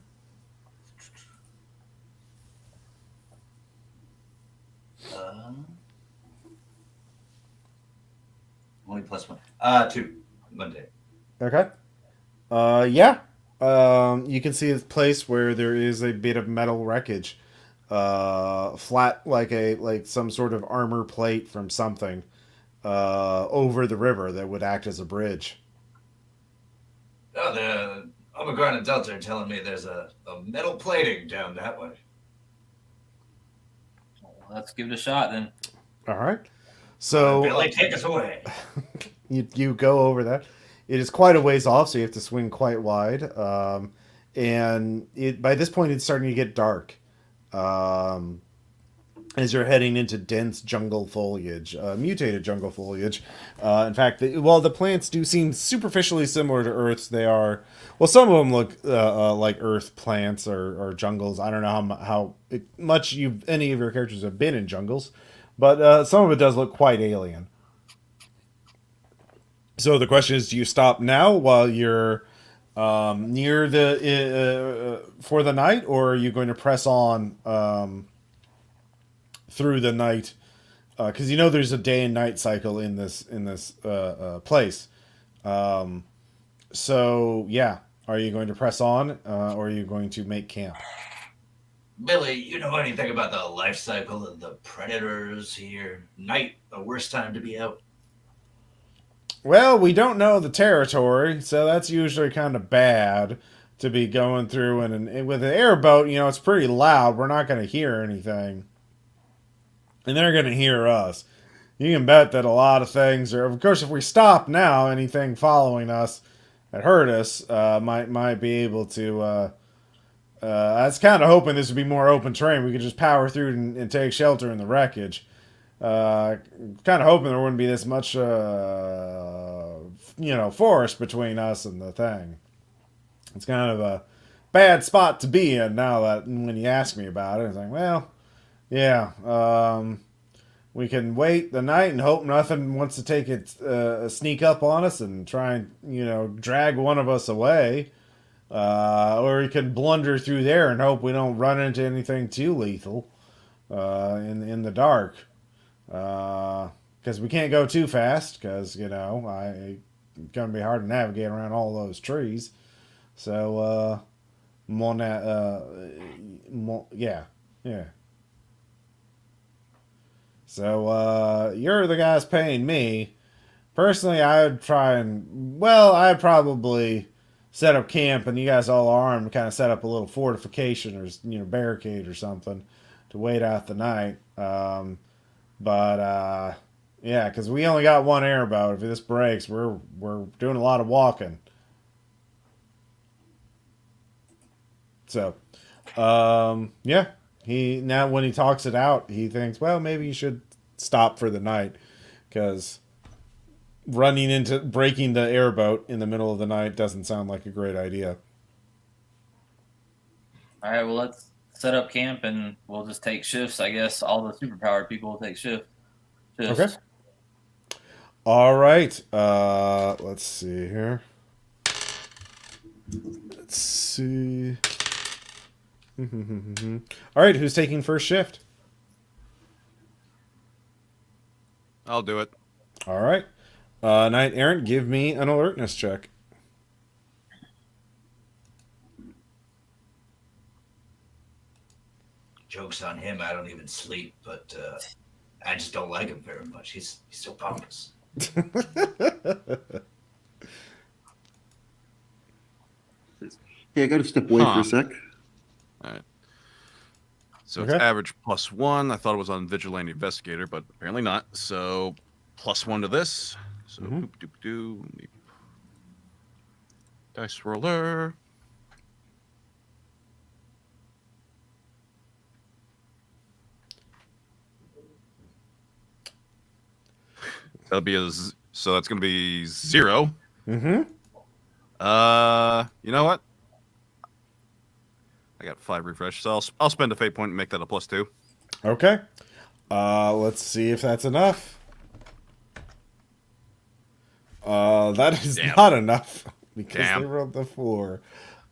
Only +1. 2. Monday. Okay. Yeah. You can see a place where there is a bit of metal wreckage, flat like some sort of armor plate from something, over the river that would act as a bridge. Oh, the Omicron and Delta are telling me there's a metal plating down that way. Let's give it a shot then. All right. So Billy, take us away. you go over that. It is quite a ways off, so you have to swing quite wide. And by this point, it's starting to get dark. As you're heading into dense jungle foliage, mutated jungle foliage. In fact, while the plants do seem superficially similar to Earth's, they are... Well, some of them look like Earth plants or jungles. I don't know how much any of your characters have been in jungles, but some of it does look quite alien. So the question is, do you stop now while you're near for the night, or are you going to press on through the night? Because there's a day and night cycle in this place. So yeah, are you going to press on, or are you going to make camp? Billy, you know anything about the life cycle of the predators here? Night, the worst time to be out. Well, we don't know the territory, so that's usually kind of bad to be going through. And with an airboat, it's pretty loud. We're not going to hear anything, and they're going to hear us. You can bet that a lot of things are. Of course, if we stop now, anything following us that hurt us might be able to. I was kind of hoping this would be more open terrain. We could just power through and take shelter in the wreckage. Kind of hoping there wouldn't be this much, forest between us and the thing. It's kind of a bad spot to be in now that when you ask me about it, it's like, well, yeah, we can wait the night and hope nothing wants to take it, sneak up on us and try and, drag one of us away. Or we can blunder through there and hope we don't run into anything too lethal in the dark. Because we can't go too fast because, it's going to be hard to navigate around all those trees. So, yeah. So, you're the guys paying me. Personally, I'd I'd probably set up camp and you guys all armed, kind of set up a little fortification or, barricade or something to wait out the night. But yeah, because we only got one airboat. If this breaks, we're doing a lot of walking. So, yeah, now when he talks it out, he thinks, well, maybe you should stop for the night because breaking the airboat in the middle of the night doesn't sound like a great idea. All right, well, let's set up camp and we'll just take shifts. I guess all the superpowered people will take shifts. Okay. All right. Let's see here. Let's see. All right, who's taking first shift? I'll do it. All right. Knight Errant, give me an alertness check. Joke's on him. I don't even sleep, but I just don't like him very much. He's so pompous. Hey, I got to step away for a sec. All right. So it's average +1. I thought it was on Vigilante Investigator, but apparently not. So +1 to this. So boop-doop-doo. Dice roller. That'll be so that's gonna be 0. Mm-hmm. You know what? I got 5 refresh, so I'll spend a fate point and make that a +2. Okay. Let's see if that's enough. That is not enough because they rolled the 4.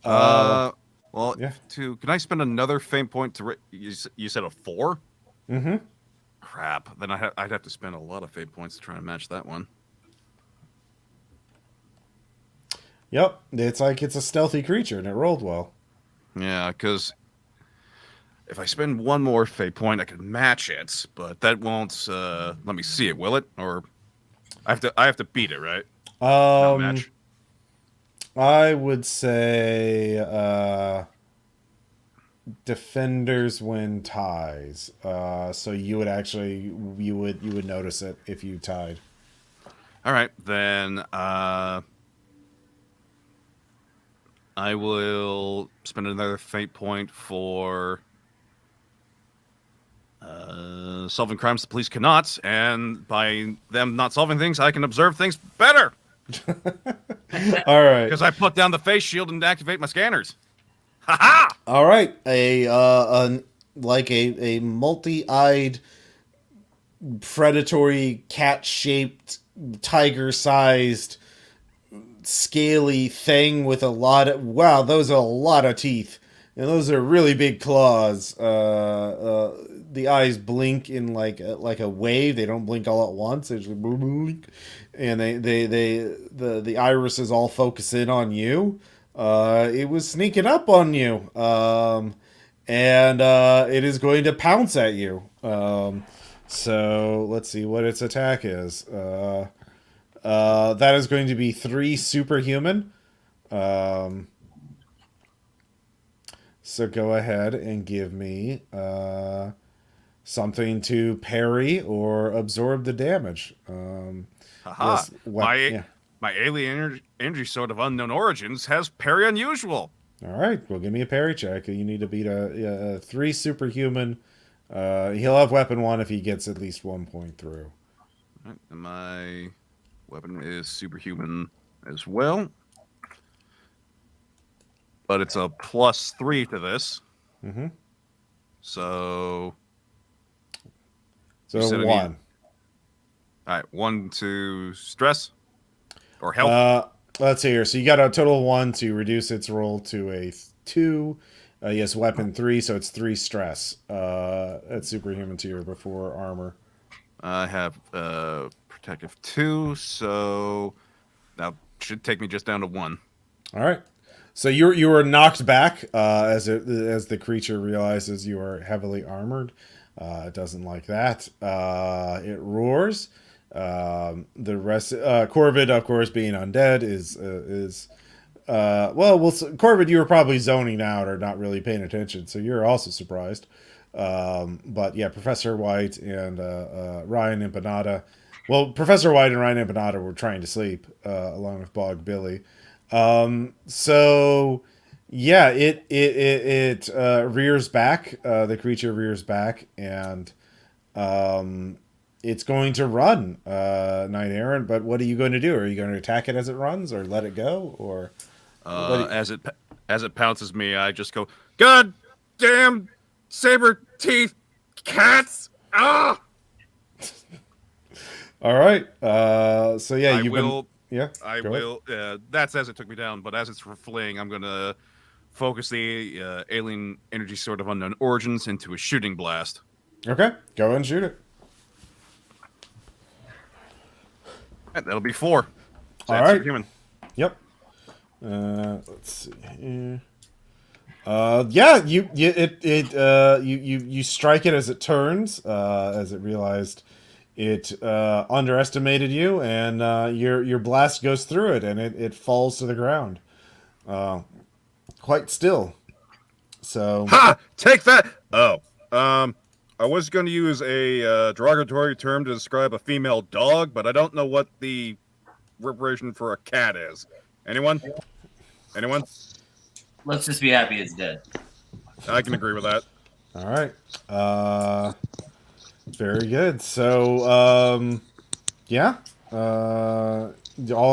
Well, yeah. Can I spend another fate point to? You said a 4? Mm-hmm. Crap. Then I'd have to spend a lot of fate points to try and match that one. Yep. It's like it's a stealthy creature and it rolled well. Yeah, because if I spend one more fate point, I can match it, but that won't let me see it, will it? Or I have to beat it, right? Not match. I would say defenders win ties. So you would notice it if you tied. All right, then I will spend another fate point for solving crimes the police cannot, and by them not solving things, I can observe things better. All right. Because I put down the face shield and activate my scanners. Ha ha! All right. A multi-eyed, predatory, cat-shaped, tiger-sized, scaly thing with a lot of those are a lot of teeth, and those are really big claws. The eyes blink in like a wave. They don't blink all at once. They just blink, and the irises all focus in on you. It was sneaking up on you, and it is going to pounce at you. So let's see what its attack is. That is going to be 3 superhuman. So go ahead and give me something to parry or absorb the damage. Haha. Yes, yeah. My alien energy sword of unknown origins has parry unusual. All right, well, give me a parry check. You need to beat a 3 superhuman. He'll have weapon 1 if he gets at least 1 point through. Right, and my weapon is superhuman as well. But it's a +3 to this. Mm-hmm. So So 1. All right, 1 to stress or health. Let's see here. So you got a total of 1 to reduce its roll to a 2. Yes, weapon 3, so it's 3 stress. That's superhuman tier before armor. I have protective 2, so that should take me just down to 1. All right. So you were knocked back as the creature realizes you are heavily armored. It doesn't like that. It roars. The rest, Corvid, of course, being undead, is Corvid, you were probably zoning out or not really paying attention, so you're also surprised. But yeah, Professor White and Ryan Empanada. Well, Professor White and Ryan Empanada were trying to sleep along with Bog Billy. So yeah, it rears back. The creature rears back, and it's going to run, Knight Errant. But what are you going to do? Are you going to attack it as it runs, or let it go, or as it pounces me, I just go, "God damn saber teeth cats!" Ah! All right. So yeah, I will. Yeah, I will. That's as it took me down, but as it's fleeing, I'm going to focus the alien energy sword of unknown origins into a shooting blast. Okay, go ahead and shoot it. And that'll be 4. So All right. Human. Yep. Let's see here. Yeah, you strike it as it turns, as it realized it underestimated you, and your blast goes through it, and it falls to the ground, quite still. So Ha! Take that! Oh, I was going to use a derogatory term to describe a female dog, but I don't know what the reparation for a cat is. Anyone? Anyone? Let's just be happy it's dead. I can agree with that. all right. Very good. So, yeah. All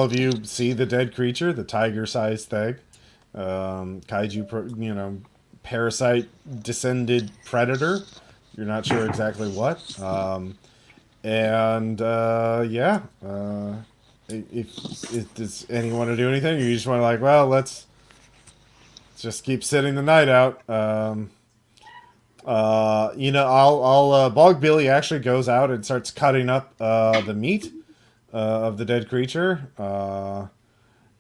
of you see the dead creature, the tiger-sized thing. Kaiju, parasite descended predator. You're not sure exactly what. Yeah. If does anyone want to do anything, or you just want to let's just keep sitting the night out. I'll Bog Billy actually goes out and starts cutting up the meat of the dead creature. I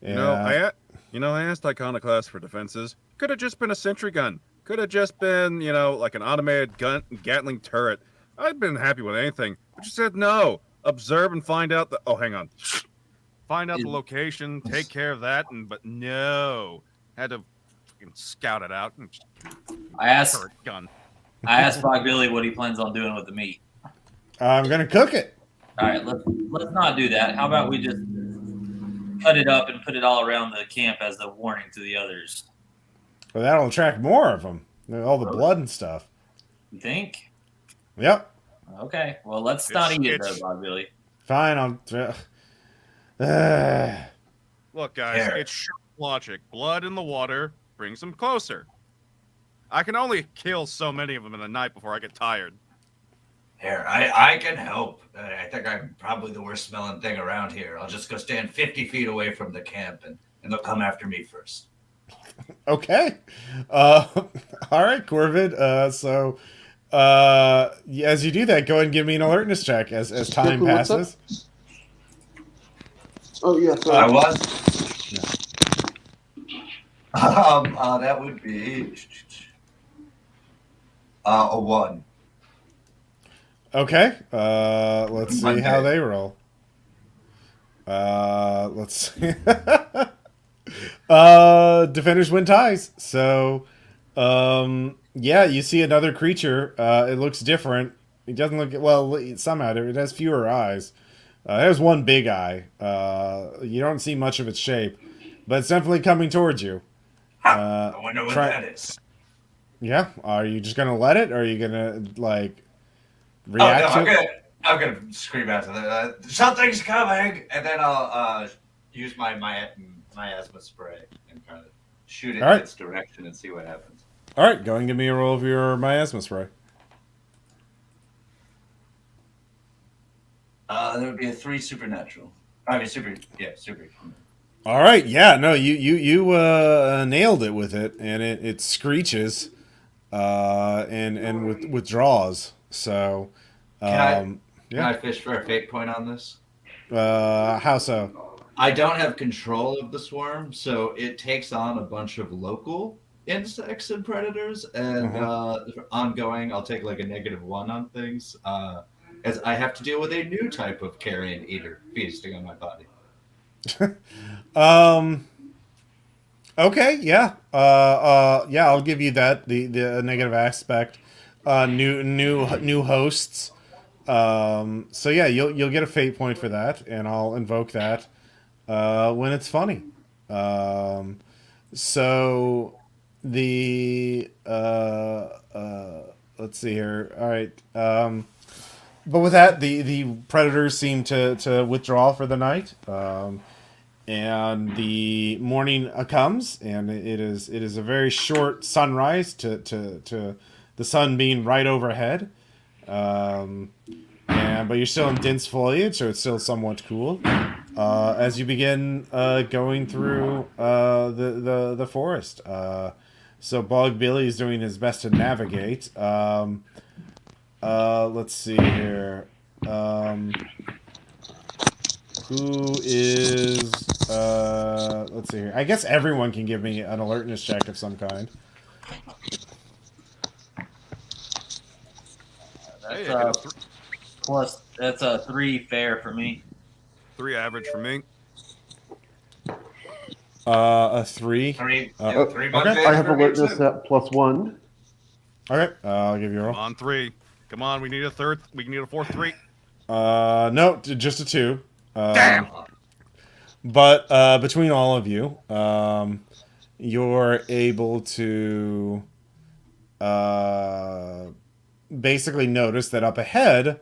asked Iconoclast for defenses. Could have just been a sentry gun. Could have just been, like an automated Gatling turret. I'd been happy with anything. But you said no. Observe and find out the. Oh, hang on. Find out the location. Take care of that. But no, had to scout it out. And I asked gun. I asked Bog Billy what he plans on doing with the meat. I'm gonna cook it. All right, let's not do that. How about we just cut it up and put it all around the camp as a warning to the others? Well, that'll attract more of them. All the blood and stuff. You think? Yep. Okay. Well, let's not eat it, though, Bog Billy. Fine. Look, guys, it's sharp logic. Blood in the water brings them closer. I can only kill so many of them in a night before I get tired. Here, I can help. I think I'm probably the worst smelling thing around here. I'll just go stand 50 feet away from the camp, and they'll come after me first. Okay. All right, Corvid. As you do that, go ahead and give me an alertness check as time passes. Oh, yeah. I was. That would be A 1. Okay. Let's see Monday. how they roll. Let's see. Defenders win ties. So, yeah, you see another creature. It looks different. It doesn't look well. Somehow it has fewer eyes. It has one big eye. You don't see much of its shape, but it's definitely coming towards you. I wonder what that is. Yeah. Are you just gonna let it, or are you gonna like Oh no, react to it? I'm gonna scream out to them. Something's coming, and then I'll use my miasma spray and kind of shoot it All in right. its direction and see what happens. All right. Go and give me a roll of your miasma spray. There would be a 3 supernatural. I mean, super. All right, yeah, no, you nailed it with it, and it screeches, and withdraws. So, Can I can yeah, I fish for a fate point on this? how so? I don't have control of the swarm, so it takes on a bunch of local insects and predators, and ongoing, I'll take like a -1 on things, as I have to deal with a new type of carrion eater feasting on my body. Um, okay, yeah, yeah, I'll give you that the negative aspect. New hosts. So yeah, you'll get a fate point for that, and I'll invoke that when it's funny. Um, so the let's see here. All right. But with that, the predators seem to withdraw for the night. And the morning comes, and it is a very short sunrise to the sun being right overhead. Um, but you're still in dense foliage, so it's still somewhat cool. As you begin going through the forest. So Bog Billy is doing his best to navigate. Let's see here. Who is? Let's see here. I guess everyone can give me an alertness check of some kind. Hey, That's I got a plus that's a 3 fair for me. 3 average for me. A 3. 3, Uh, 3 okay. Mondays I have for me, alertness too. at +1. Okay, I'll give you a Come roll. on, 3. Come on, we need a third. We need a fourth 3. No, just a 2. Damn. But between all of you, you're able to basically notice that up ahead,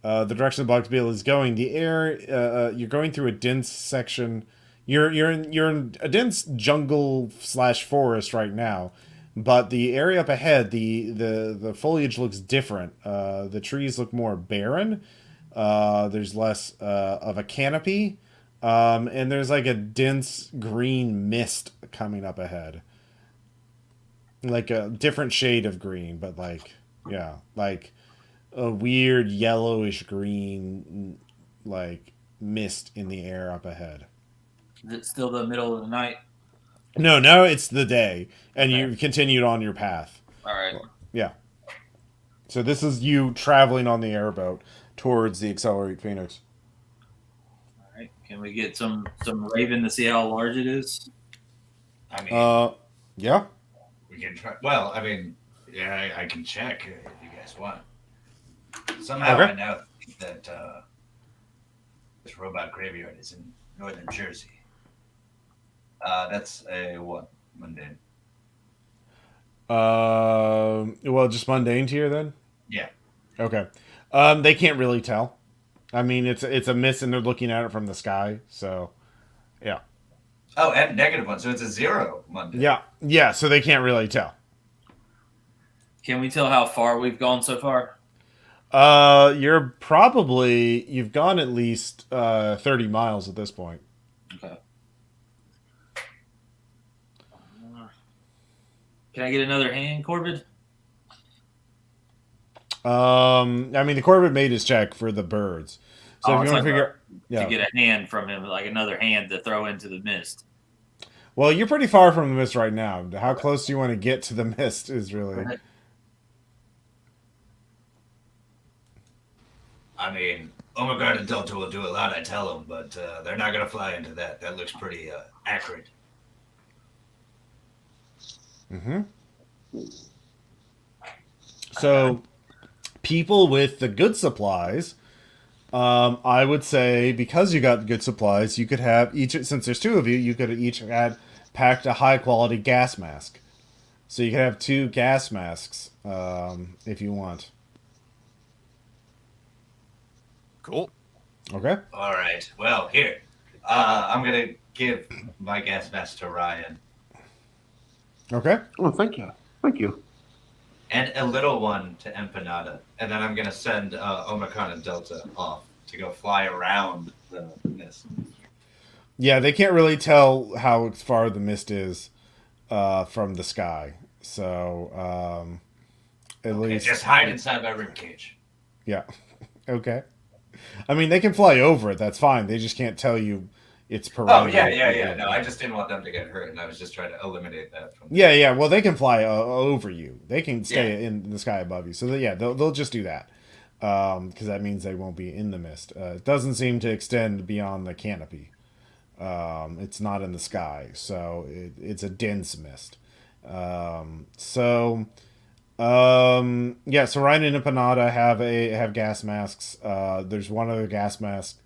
the direction the Bogbill is going, the air, you're going through a dense section. You're in a dense jungle / forest right now, but the area up ahead, the foliage looks different. The trees look more barren. There's less of a canopy, and there's like a dense green mist coming up ahead, like a different shade of green, but like yeah, like a weird yellowish green, like mist in the air up ahead. Is it still the middle of the night? No, it's the day, and Okay. you've continued on your path. All right. Yeah. So this is you traveling on the airboat towards the Accelerate Phoenix. All right. Can we get some raven to see how large it is? I mean, Yeah. we can try. Well, I mean, yeah, I can check if you guys want. Somehow Okay. I know that this robot graveyard is in northern Jersey. That's a what? Mundane. Well, just mundane to you then. Yeah. Okay. They can't really tell. I mean, it's a mist, and they're looking at it from the sky. So, yeah, Oh, and -1, so it's a 0 Monday. yeah. So they can't really tell. Can we tell how far we've gone so far? You've gone at least 30 miles at this point. Okay. Can I get another hand, Corbin? I mean, the Corvette made his check for the birds. So if you want to figure, to get a hand from him, like another hand to throw into the mist. Well, you're pretty far from the mist right now. How close do you want to get to the mist is really. I mean, Omega and Delta will do a lot, I tell them, but they're not going to fly into that. That looks pretty accurate. Mm-hmm. So, people with the good supplies, I would say because you got good supplies, you could have each. Since there's two of you, you could each had packed a high quality gas mask. So you could have 2 gas masks if you want. Cool. Okay. All right. Well, here. I'm going to give my gas mask to Ryan. Okay. Oh, thank you. Thank you. And a little one to Empanada. And then I'm going to send Omicron and Delta off to go fly around the mist. Yeah, they can't really tell how far the mist is from the sky. So, at Okay, least. just hide inside my ribcage. Yeah. Okay. I mean, they can fly over it. That's fine. They just can't tell you its Oh, perimeter. yeah. No, I just didn't want them to get hurt, and I was just trying to eliminate that from Yeah. Well, they can fly over you. They can stay Yeah. in the sky above you. So, they'll just do that. Because that means they won't be in the mist. It doesn't seem to extend beyond the canopy. It's not in the sky, so it's a dense mist. So Ryan and Empanada have gas masks. There's one other gas mask,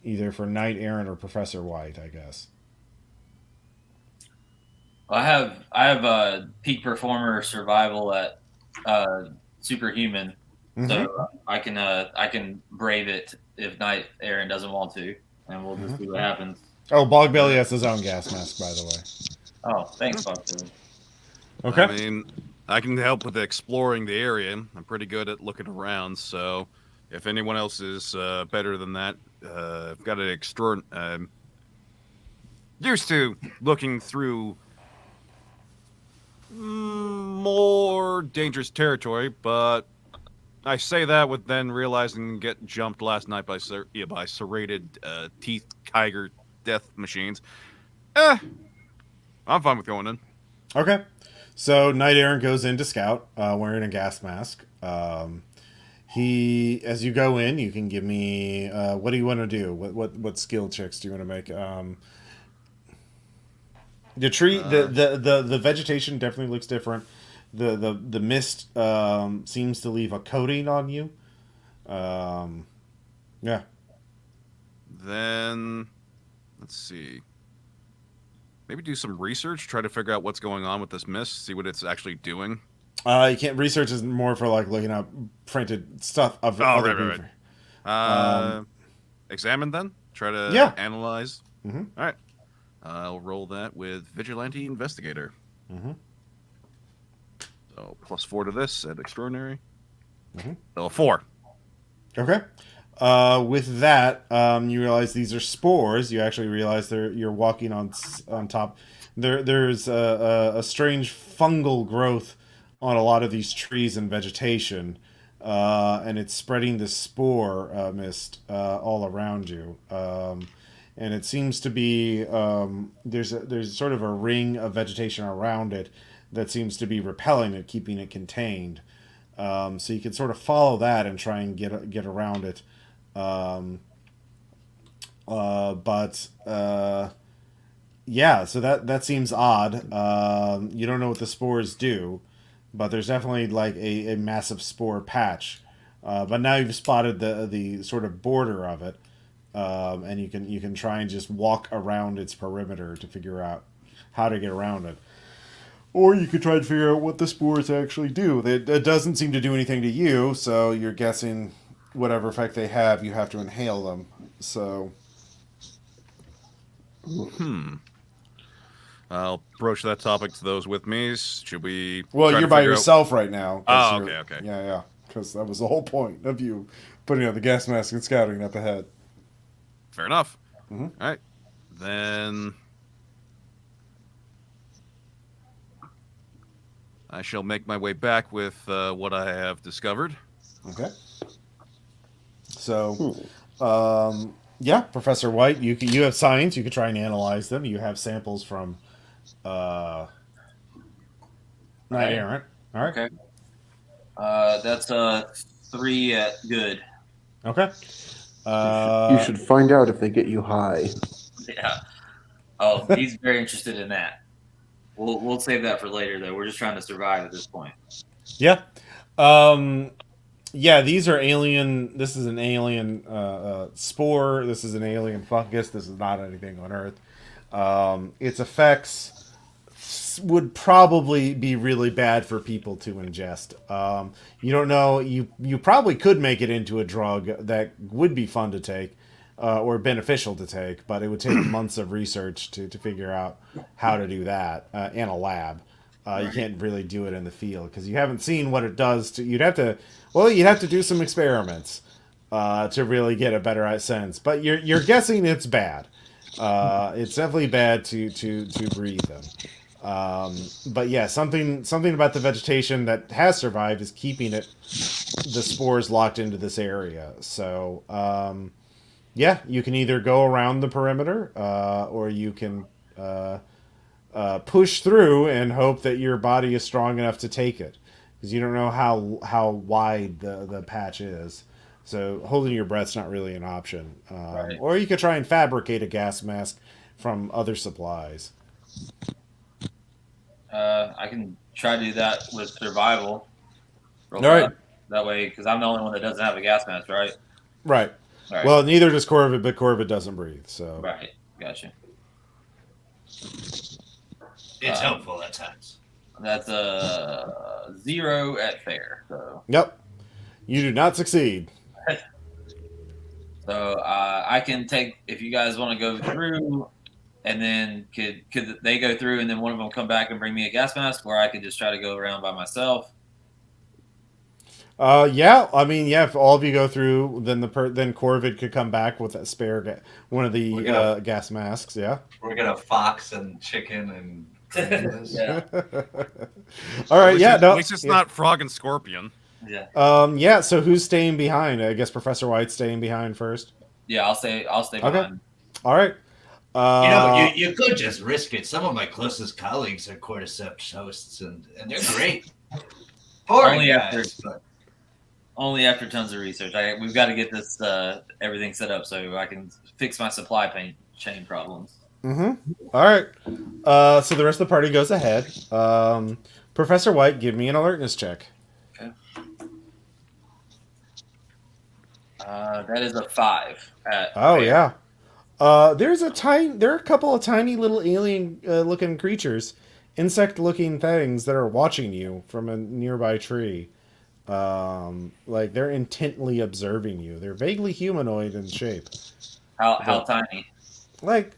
either for Knight Errant or Professor White, I guess. I have a peak performer survival at superhuman, so I can brave it if Knight Aaron doesn't want to, and we'll just see what happens. Oh, Bogbelly has his own gas mask, by the way. Oh, thanks, Buster. Okay. I mean, I can help with exploring the area. I'm pretty good at looking around, so if anyone else is better than that, I've got an extra. Used to looking through more dangerous territory, but I say that with then realizing get jumped last night by serrated teeth tiger death machines. I'm fine with going in. Okay. So Knight Errant goes in to scout, wearing a gas mask. As you go in, you can give me. What do you want to do? What skill checks do you want to make? The tree, the vegetation definitely looks different. The mist seems to leave a coating on you. Yeah. Then let's see. Maybe do some research, try to figure out what's going on with this mist, see what it's actually doing. You can't. Research is more for like looking up printed stuff of other people. Right. Examine then. Try to analyze. Mm-hmm. All right. I'll roll that with vigilante investigator. Mm-hmm. So +4 to this at extraordinary. Mm-hmm. So 4. Okay. With that, you realize these are spores. You actually realize you're walking on top. There's a strange fungal growth on a lot of these trees and vegetation, and it's spreading this spore mist all around you. And it seems to be there's sort of a ring of vegetation around it that seems to be repelling it, keeping it contained. So you can sort of follow that and try and get around it. Yeah, so that seems odd. You don't know what the spores do, but there's definitely like a massive spore patch. But now you've spotted the sort of border of it, and you can try and just walk around its perimeter to figure out how to get around it. Or you could try to figure out what the spores actually do. It doesn't seem to do anything to you, so you're guessing whatever effect they have, you have to inhale them. So, I'll broach that topic to those with me. Should we? well, you're by yourself right now. Oh, okay. Yeah. Because that was the whole point of you putting on the gas mask and scouting up ahead. Fair enough. Mm-hmm. All right, then I shall make my way back with what I have discovered. Okay. So, yeah, Professor White, you have science. You could try and analyze them. You have samples from Knight Errant. All right. Okay. That's 3 at good. Okay. You should find out if they get you high. Yeah. Oh, he's very interested in that. We'll save that for later, though. We're just trying to survive at this point. Yeah. Um, yeah, these are alien. This is an alien spore. This is an alien fungus. This is not anything on Earth. Its effects would probably be really bad for people to ingest. You don't know. You probably could make it into a drug that would be fun to take or beneficial to take, but it would take months of research to figure out how to do that in a lab. You can't really do it in the field because you haven't seen what it does. You'd have to do some experiments to really get a better sense. But you're guessing it's bad. It's definitely bad to breathe them. But yeah, something about the vegetation that has survived is keeping the spores locked into this area. So yeah, you can either go around the perimeter or you can push through and hope that your body is strong enough to take it, because you don't know how wide the patch is. So holding your breath's not really an option. Right. Or you could try and fabricate a gas mask from other supplies. I can try to do that with survival. All right. That way, because I'm the only one that doesn't have a gas mask, right? Right. Right. Well, neither does Corvid, but Corvid doesn't breathe. So Right. Gotcha. It's helpful at times. That's a 0 at fair. So yep, you do not succeed. So I can take, if you guys want to go through, and then could they go through, and then one of them come back and bring me a gas mask, or I could just try to go around by myself. Yeah, I mean, yeah. If all of you go through, then then Corvid could come back with a spare one of the gas masks. Yeah, we're gonna fox and chicken and. Yeah. All right. Yeah. No. At least it's not frog and scorpion. Yeah. Yeah. So who's staying behind? I guess Professor White's staying behind first. Yeah. I'll stay behind. All right. You could just risk it. Some of my closest colleagues are cordyceps hosts, and they're great. Only after tons of research. We've got to get this everything set up so I can fix my supply chain problems. Mm-hmm. All right. So the rest of the party goes ahead. Professor White, give me an alertness check. Okay. That is a 5. Yeah. There are a couple of tiny little alien looking creatures, insect looking things that are watching you from a nearby tree. Like they're intently observing you. They're vaguely humanoid in shape. How tiny? Like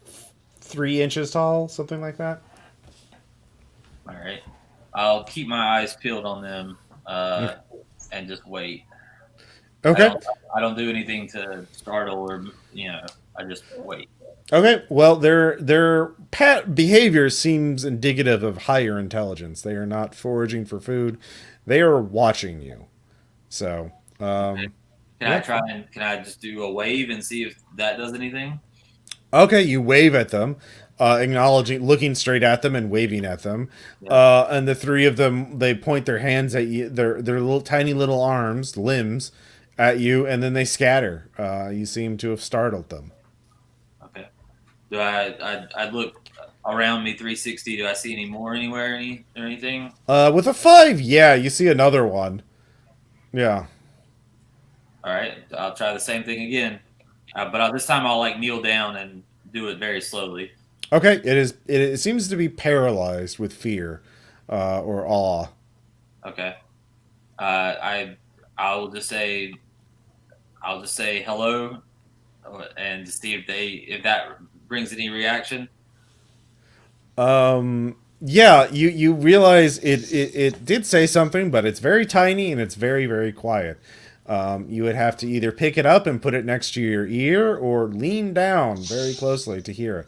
3 inches tall, something like that. All right. I'll keep my eyes peeled on them and just wait. Okay. I don't do anything to startle or, I just wait. Okay. Well, their behavior seems indicative of higher intelligence. They are not foraging for food. They are watching you. So, Can I just do a wave and see if that does anything? Okay, you wave at them, acknowledging, looking straight at them and waving at them. Yeah. And the 3 of them, they point their hands at you, their little tiny little arms, limbs, at you, and then they scatter. You seem to have startled them. Okay. Do I look around me 360? Do I see any more anywhere, or anything? With a 5, yeah, you see another one. Yeah. All right. I'll try the same thing again, but this time I'll kneel down and do it very slowly. Okay. It seems to be paralyzed with fear, or awe. Okay. I'll just say hello, and see if that brings any reaction. Yeah, you realize it did say something, but it's very tiny and it's very, very quiet. You would have to either pick it up and put it next to your ear or lean down very closely to hear it.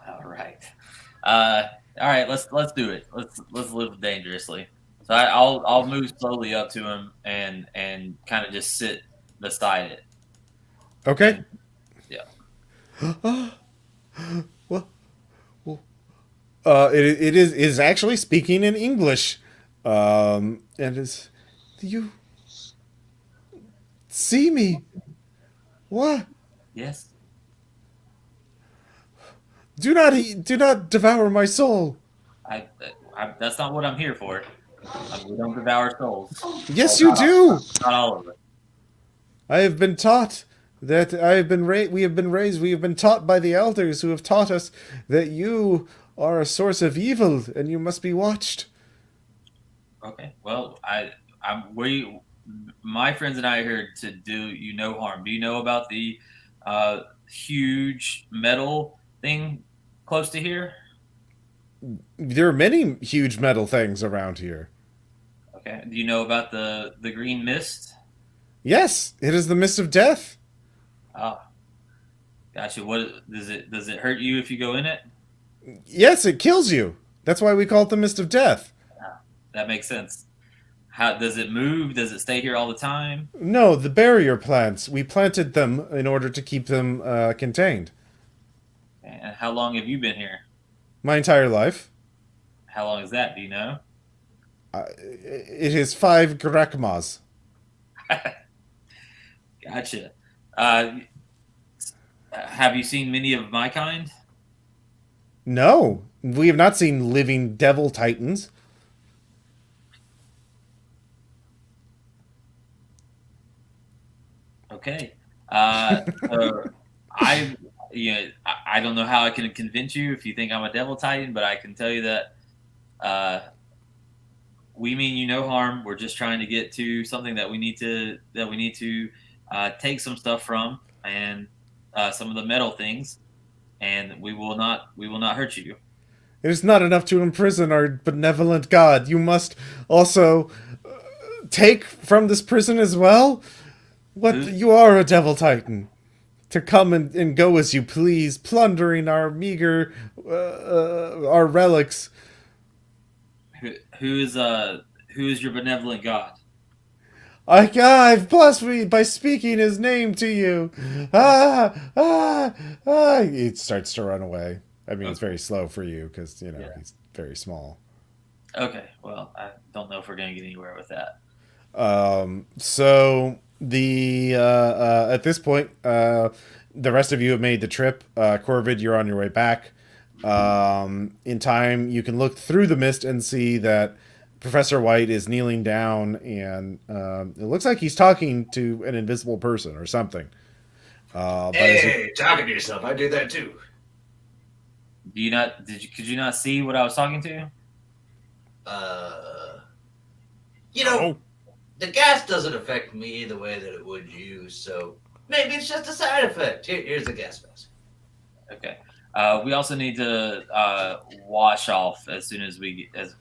All right. All right, let's do it. Let's live dangerously. So I'll move slowly up to him and kind of just sit beside it. Okay. Yeah. It is actually speaking in English. And it's see me. What? Yes. Do not devour my soul. That's not what I'm here for. We don't devour souls. Yes, Well, you do. not all of it. I have been taught that we have been raised, we have been taught by the elders who have taught us that you are a source of evil and you must be watched. Okay. Well, my friends and I are here to do you no harm. Do you know about the huge metal thing close to here? There are many huge metal things around here. Okay. Do you know about the green mist? Yes, it is the mist of death. Oh, gotcha. What does it hurt you if you go in it? Yes, it kills you. That's why we call it the mist of death. That makes sense. How does it move? Does it stay here all the time? No, the barrier plants. We planted them in order to keep them contained. And how long have you been here? My entire life. How long is that? Do you know? It is 5 Grekmas. Gotcha. Have you seen many of my kind? No, we have not seen living devil titans. Okay. So I don't know how I can convince you if you think I'm a devil titan, but I can tell you that we mean you no harm. We're just trying to get to something that we need to take some stuff from, and some of the metal things, and we will not hurt you. It is not enough to imprison our benevolent god. You must also take from this prison as well. What? You are a devil titan. To come and go as you please, plundering our meager, our relics. Who is your benevolent god? I've blessed me by speaking his name to you. It starts to run away. I mean, it's very slow for you because, he's very small. Okay, well, I don't know if we're going to get anywhere with that. So the at this point, the rest of you have made the trip. Corvid, you're on your way back. In time, you can look through the mist and see that Professor White is kneeling down, and it looks like he's talking to an invisible person or something. Hey, talking to yourself. I do that too. Could you not see what I was talking to? The gas doesn't affect me the way that it would you, so maybe it's just a side effect. Here's the gas mask. Okay. We also need to wash off as soon as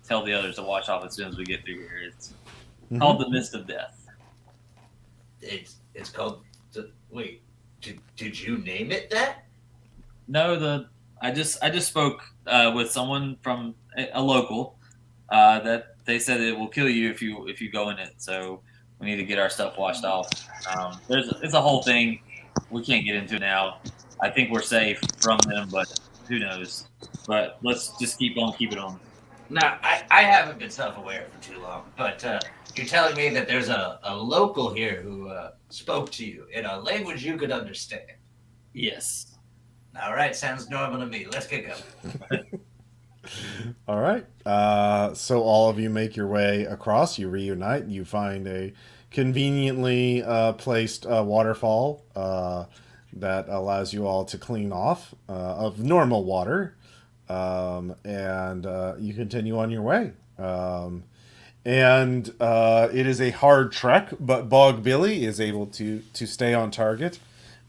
tell the others to wash off as soon as we get through here. It's called the Mist of Death. It's called. Wait, did you name it that? No, I just spoke with someone from a local that they said it will kill you if you go in it. So we need to get our stuff washed off. It's a whole thing. We can't get into it now. I think we're safe from them, but who knows? But let's just keep it on. Now, I haven't been self-aware for too long, but you're telling me that there's a local here who spoke to you in a language you could understand. Yes. All right, sounds normal to me. Let's get going. All right. So all of you make your way across. You reunite. You find a conveniently placed waterfall that allows you all to clean off of normal water, and you continue on your way. And it is a hard trek, but Bog Billy is able to stay on target.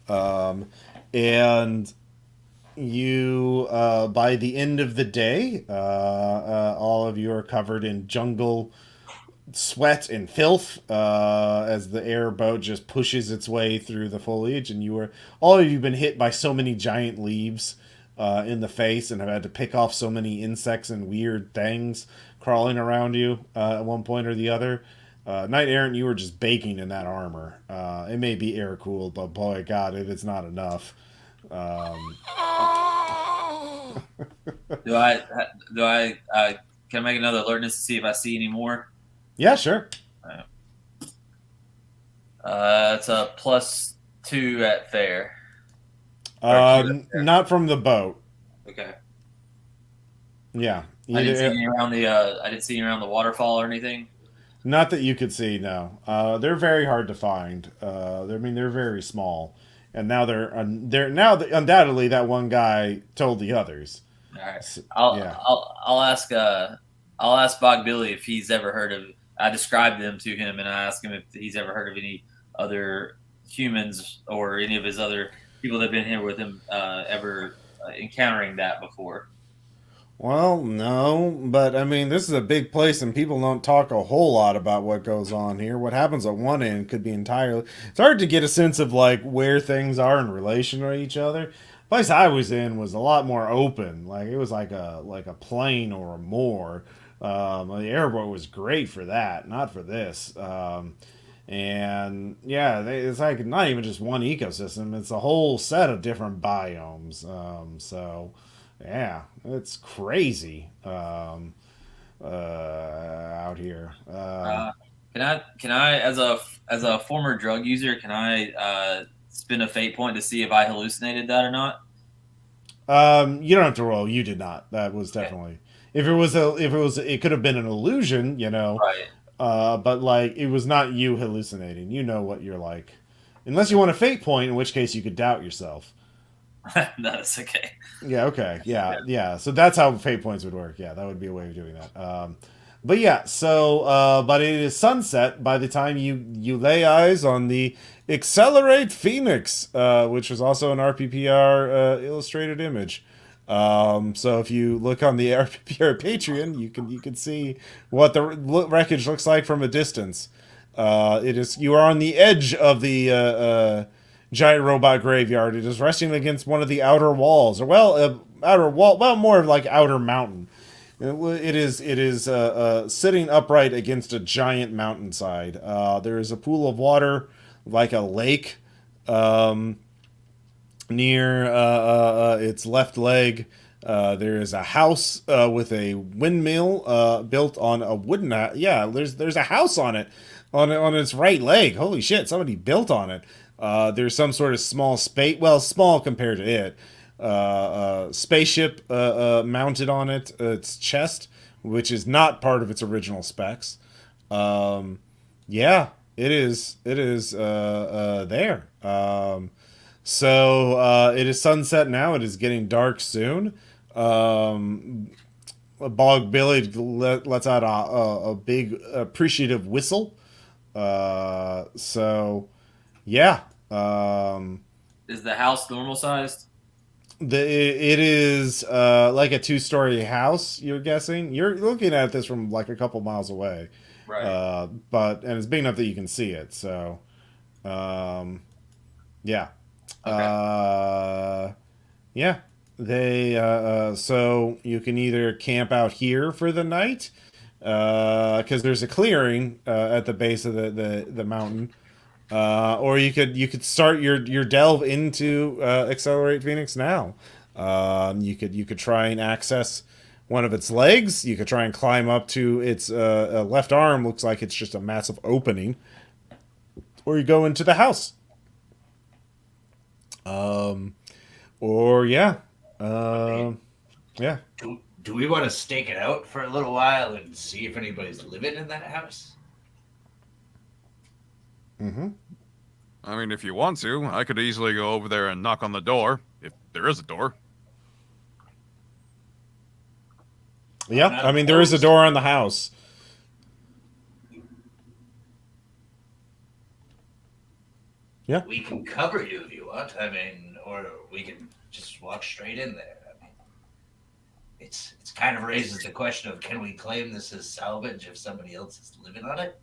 And you, by the end of the day, all of you are covered in jungle sweat and filth as the airboat just pushes its way through the foliage, and all of you have been hit by so many giant leaves in the face and have had to pick off so many insects and weird things crawling around you at one point or the other. Knight Errant, you were just baking in that armor. It may be air cooled, but boy, God, it's not enough. Do I can I make another alertness to see if I see any more? Yeah, sure. It's a +2 at fair. Or 2 at fair. Not from the boat. Okay. Yeah. I didn't see any around the. I didn't see any around the waterfall or anything. Not that you could see. No. They're very hard to find. I mean, they're very small, and now they're now undoubtedly that one guy told the others. All right. So, I'll yeah. I'll ask Bog Billy if he's ever heard of. I described them to him, and I asked him if he's ever heard of any other humans or any of his other people that have been here with him ever encountering that before. Well, no, but I mean, this is a big place, and people don't talk a whole lot about what goes on here. What happens at one end could be entirely. It's hard to get a sense of like where things are in relation to each other. The place I was in was a lot more open. Like it was like a plain or a moor. The airport was great for that, not for this. And yeah, it's like not even just one ecosystem; it's a whole set of different biomes. So. Yeah, it's crazy out here. Can I as a former drug user can I spin a fate point to see if I hallucinated that or not? You don't have to roll. You did not. That was definitely it could have been an illusion, you know. Right. But like it was not you hallucinating. You know what you're like, unless you want a fate point, in which case you could doubt yourself. No, that's okay. Yeah, okay. Yeah. So that's how fate points would work. Yeah, that would be a way of doing that. But yeah, so but it is sunset by the time you lay eyes on the Accelerate Phoenix, which was also an RPPR illustrated image. So if you look on the RPPR Patreon, you can see what the wreckage looks like from a distance. You are on the edge of the giant robot graveyard. It is resting against one of the outer walls, or outer wall, more like outer mountain. It is sitting upright against a giant mountainside. There is a pool of water, like a lake, near its left leg. There is a house with a windmill built on a wooden. There's a house on it, on its right leg. Holy shit! Somebody built on it. There's some sort of small small compared to it. Spaceship mounted on its chest, which is not part of its original specs. Yeah, it is. It is there. So it is sunset now. It is getting dark soon. Bog Billy lets out a big appreciative whistle. So. Yeah. Is the house normal sized? It is like a 2-story house. You're guessing. You're looking at this from like a couple miles away, Right. and it's big enough that you can see it. So, yeah, Okay. yeah. So you can either camp out here for the night, because there's a clearing at the base of the mountain. Or you could start your delve into Accelerate Phoenix now. You could try and access one of its legs. You could try and climb up to its left arm. Looks like it's just a massive opening. Or you go into the house. Or yeah, yeah. Do we want to stake it out for a little while and see if anybody's living in that house? Mm-hmm. I mean, if you want to, I could easily go over there and knock on the door, if there is a door. Yeah, I mean, there is a door on the house. Yeah. We can cover you if you want. I mean, or we can just walk straight in there. I mean, it's kind of raises the question of, can we claim this as salvage if somebody else is living on it?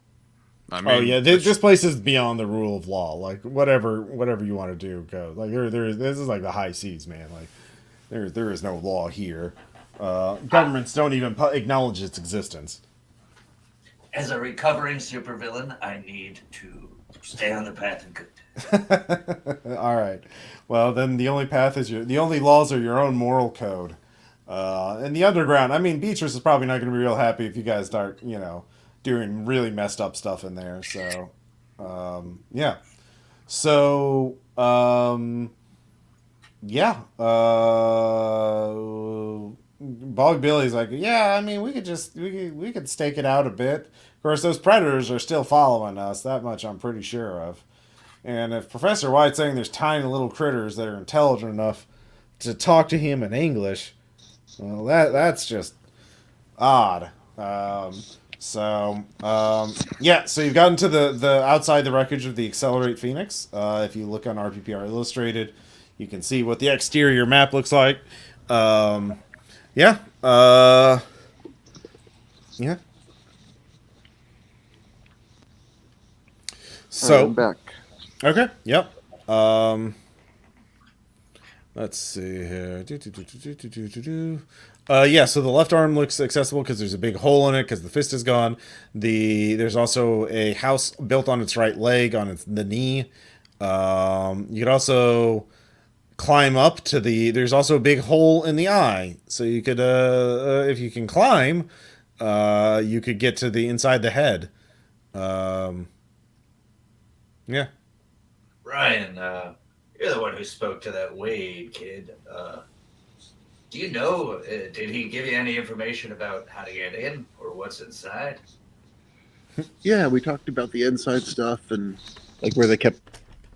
I mean, This place is beyond the rule of law. Like whatever you want to do, go. Like this is like the high seas, man. Like there is no law here. Governments don't even acknowledge its existence. As a recovering supervillain, I need to stay on the path of good. All right. Well, then the only path is the only laws are your own moral code. And the underground. I mean, Beatrice is probably not going to be real happy if you guys start, doing really messed up stuff in there. So, Yeah. So, yeah. Bog Billy's like, yeah. I mean, we could stake it out a bit. Of course, those predators are still following us. That much I'm pretty sure of. And if Professor White's saying there's tiny little critters that are intelligent enough to talk to him in English, well, that's just odd. Yeah, so you've gotten to the outside the wreckage of the Accelerate Phoenix. If you look on RPPR Illustrated, you can see what the exterior map looks like. Yeah. Yeah. So, I'm back. okay. Yep. Let's see here. Yeah, so the left arm looks accessible because there's a big hole in it because the fist is gone. There's also a house built on its right leg on the knee. You could also climb up to There's also a big hole in the eye, so you could, if you can climb, you could get to the inside the head. Yeah. Ryan, you're the one who spoke to that Wade kid. Do you know, did he give you any information about how to get in or what's inside? Yeah, we talked about the inside stuff and like where they kept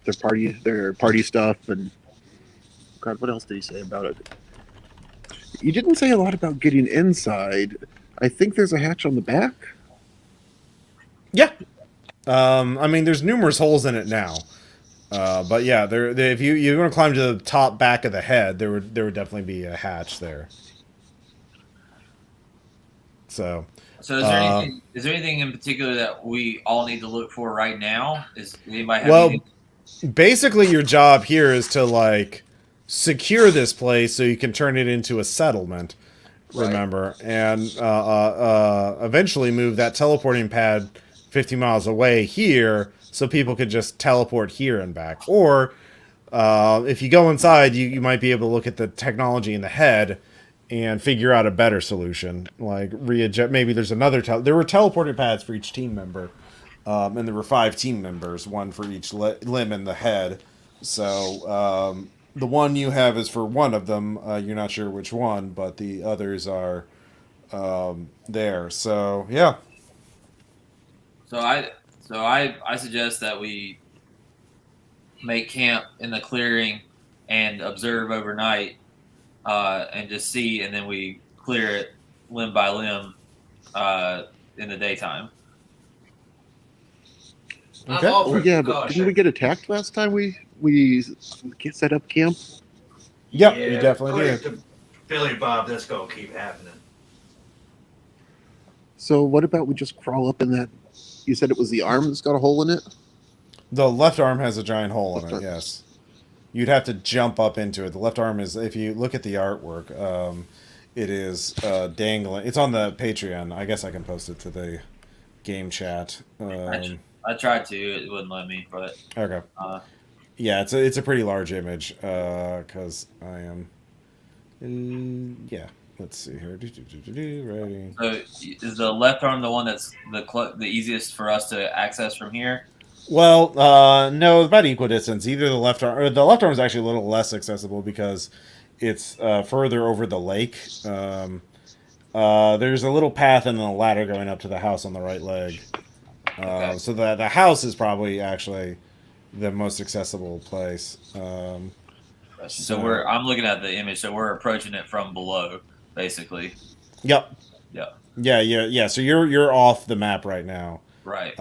their party stuff, and God, what else did he say about it? You didn't say a lot about getting inside. I think there's a hatch on the back. Yeah. I mean, there's numerous holes in it now. But yeah, if you want to climb to the top back of the head, there would definitely be a hatch there. So Is there anything in particular that we all need to look for right now? Is anybody have well, anything? basically your job here is to like secure this place so you can turn it into a settlement. Right. Remember, and eventually move that teleporting pad 50 miles away here so people could just teleport here and back. Or if you go inside, you might be able to look at the technology in the head and figure out a better solution. Like readjust. Maybe there's another. There were teleporting pads for each team member, and there were 5 team members, one for each limb in the head. So the one you have is for one of them. You're not sure which one, but the others are there. So yeah. So I suggest that we make camp in the clearing and observe overnight, and just see, and then we clear it limb by limb in the daytime. Okay. I'm all Oh for yeah, but caution. didn't we get attacked last time we set up camp? Yep, you definitely according did. to Billy Bob, that's gonna keep happening. So what about we just crawl up in that? You said it was the arm that's got a hole in it. The left arm has a giant hole in Left it. arm. Yes. You'd have to jump up into it. The left arm is, if you look at the artwork, it is dangling. It's on the Patreon. I guess I can post it to the game chat. I tried to, it wouldn't let me, but Okay. uh, Yeah, it's a pretty large image because I am. Yeah. Let's see here. Ready. so is the left arm the one that's the easiest for us to access from here? Well, no, about equidistance. Either the left arm is actually a little less accessible because it's further over the lake. There's a little path and then a ladder going up to the house on the right leg. Okay. So the house is probably actually the most accessible place. So I'm looking at the image, so we're approaching it from below, basically. Yep. Yeah. Yeah. So you're off the map right now. Right.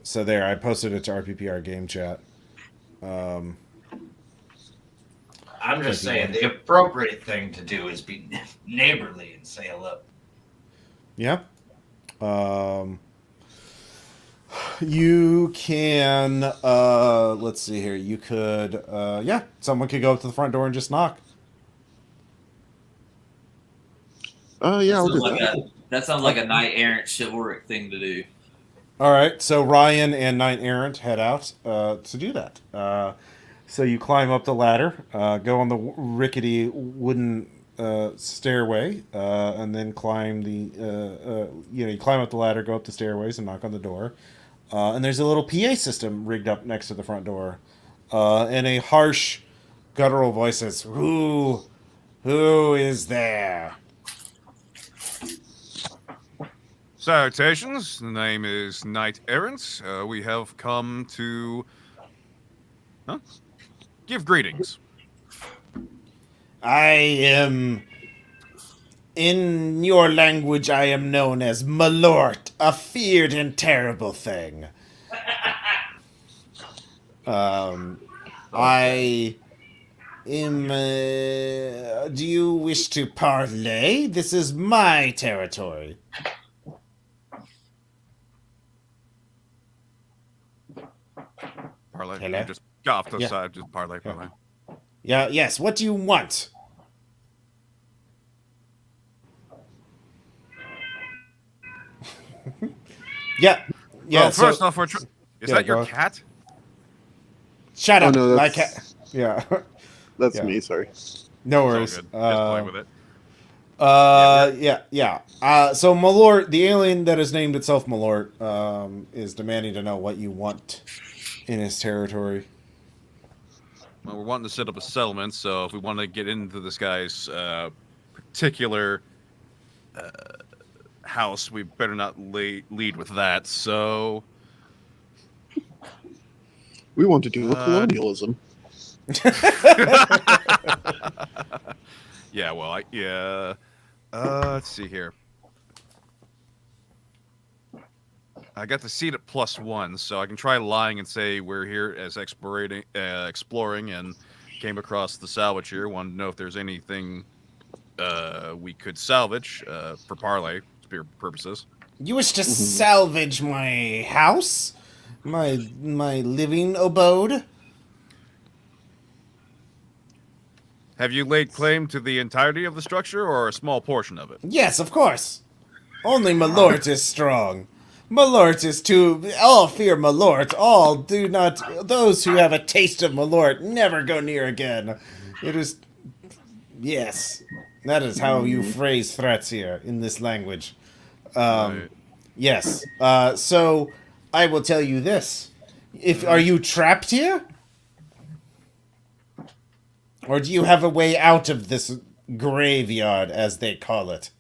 So there, I posted it to RPPR game chat. I'm just Thank you, saying, the appropriate thing to do is be neighborly and sail up. Yeah. You can. Let's see here. You could. Yeah, someone could go up to the front door and just knock. Oh yeah, I'll do Sounds like that. that sounds like a knight errant chivalric thing to do. All right. So Ryan and Knight Errant head out to do that. So you climb up the ladder, go on the rickety wooden stairway, and then climb the. You climb up the ladder, go up the stairways, and knock on the door. And there's a little PA system rigged up next to the front door. And a harsh, guttural voice says, Who is there? Salutations. The name is Knight Errant. We have come to give greetings. I am... In your language, I am known as Malort, a feared and terrible thing. I am... do you wish to parley? This is my territory. Parlay. Hello? You just go off to the Yeah. side. Just parlay. Yeah, yes, what do you want? Yeah. Well, So, first off, is Yeah, that go your on. cat? shut Oh, up. no, My that's- cat. Yeah. That's Yeah. me. Sorry. No It's worries. all good. Just play with it. Yeah. So Malort, the alien that has named itself Malort, is demanding to know what you want in his territory. Well, we're wanting to set up a settlement, so if we want to get into this guy's particular house, we better not lead with that. So, We want to do with colonialism. yeah. Well, let's see here. I got the seat at +1, so I can try lying and say we're here as exploring, and came across the salvage here. Wanted to know if there's anything we could salvage for parlay purposes. You wish to salvage my house? My living abode? Have you laid claim to the entirety of the structure or a small portion of it? Yes, of course. Only Malort is strong. Malort is too... All fear Malort. All do not... Those who have a taste of Malort never go near again. It is... Yes. That is how you phrase threats here in this language. Right. Yes. So, I will tell you this. Are you trapped here? Or do you have a way out of this graveyard, as they call it?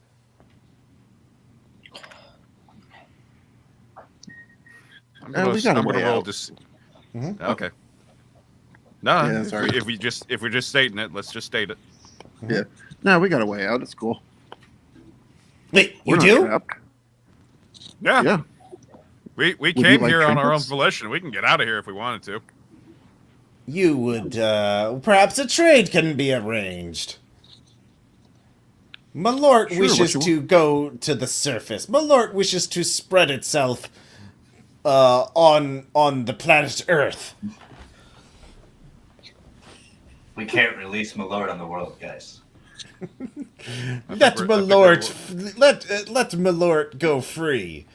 I'm we gonna, got a I'm gonna way roll out. just. Mhm. Okay. No, Yeah, sorry. if we're just stating it, let's just state it. Yeah. No, we got a way out. It's cool. Wait, you We're not do? trapped. Yeah, Yeah. we you came like here on our own trinkets? volition. We can get out of here if we wanted to. You would, perhaps a trade can be arranged. Malort Sure, wishes what you to go to the surface. Malort wishes to spread itself, on the planet Earth. We can't release Malort on the world, guys. Let Malort go free.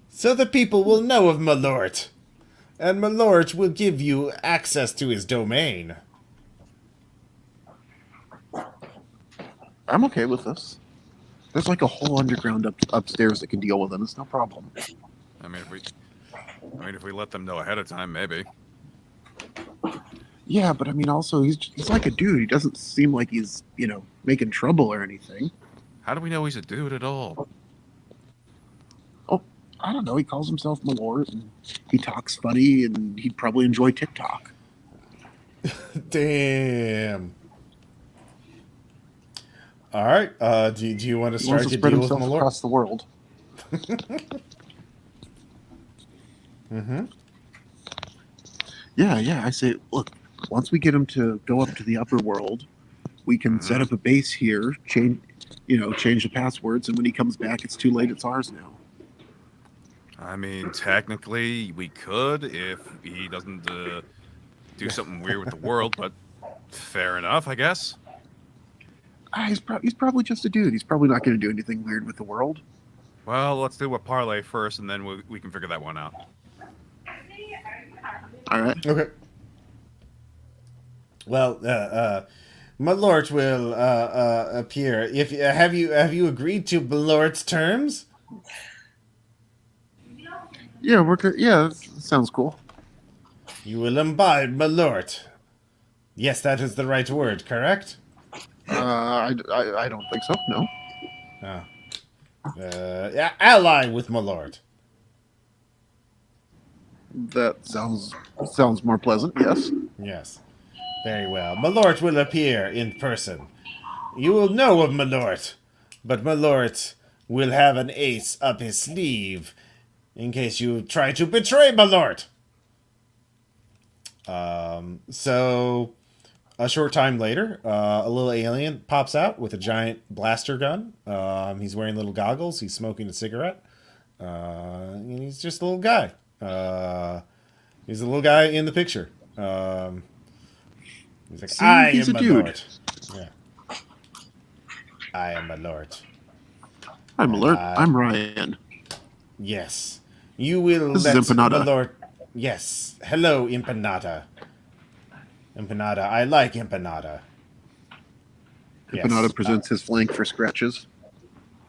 So the people will know of Malort. And Malort will give you access to his domain. I'm okay with this. There's like a whole underground upstairs that can deal with him. It's no problem. I mean, if we let them know ahead of time, maybe. Yeah, but I mean, also he's like a dude. He doesn't seem like he's making trouble or anything. How do we know he's a dude at all? I don't know. He calls himself Malort, and he talks funny, and he'd probably enjoy TikTok. Damn. All right. Do you want to He wants strike to a spread deal with himself Malort? across the world. Mm-hmm. Yeah. I say, look, once we get him to go up to the upper world, we can set up a base here, change the passwords, and when he comes back, it's too late. It's ours now. I mean, technically, we could if he doesn't do something weird with the world, but fair enough, I guess. He's probably just a dude. He's probably not going to do anything weird with the world. Well, let's do a parlay first, and then we can figure that one out. All right. Okay. Well, Malort will appear. If have you agreed to Malort's terms? Yeah, we're good. Yeah, that sounds cool. You will imbibe, my lord. Yes, that is the right word, correct? I don't think so. No. Ah. Yeah, ally with my lord. That sounds more pleasant. Yes. Yes. Very well. My lord will appear in person. You will know of my lord, but my lord will have an ace up his sleeve in case you try to betray my lord. So a short time later, a little alien pops out with a giant blaster gun. He's wearing little goggles. He's smoking a cigarette. And he's just a little guy. He's a little guy in the picture. He's like, Seems I he's am a my dude. lord. Yeah. I am my lord. I'm And alert. I'm Ryan. Yes. You will This is let Empanada. my lord... Yes. Hello, Empanada. Empanada. I like Empanada. Empanada Yes. presents his flank for scratches.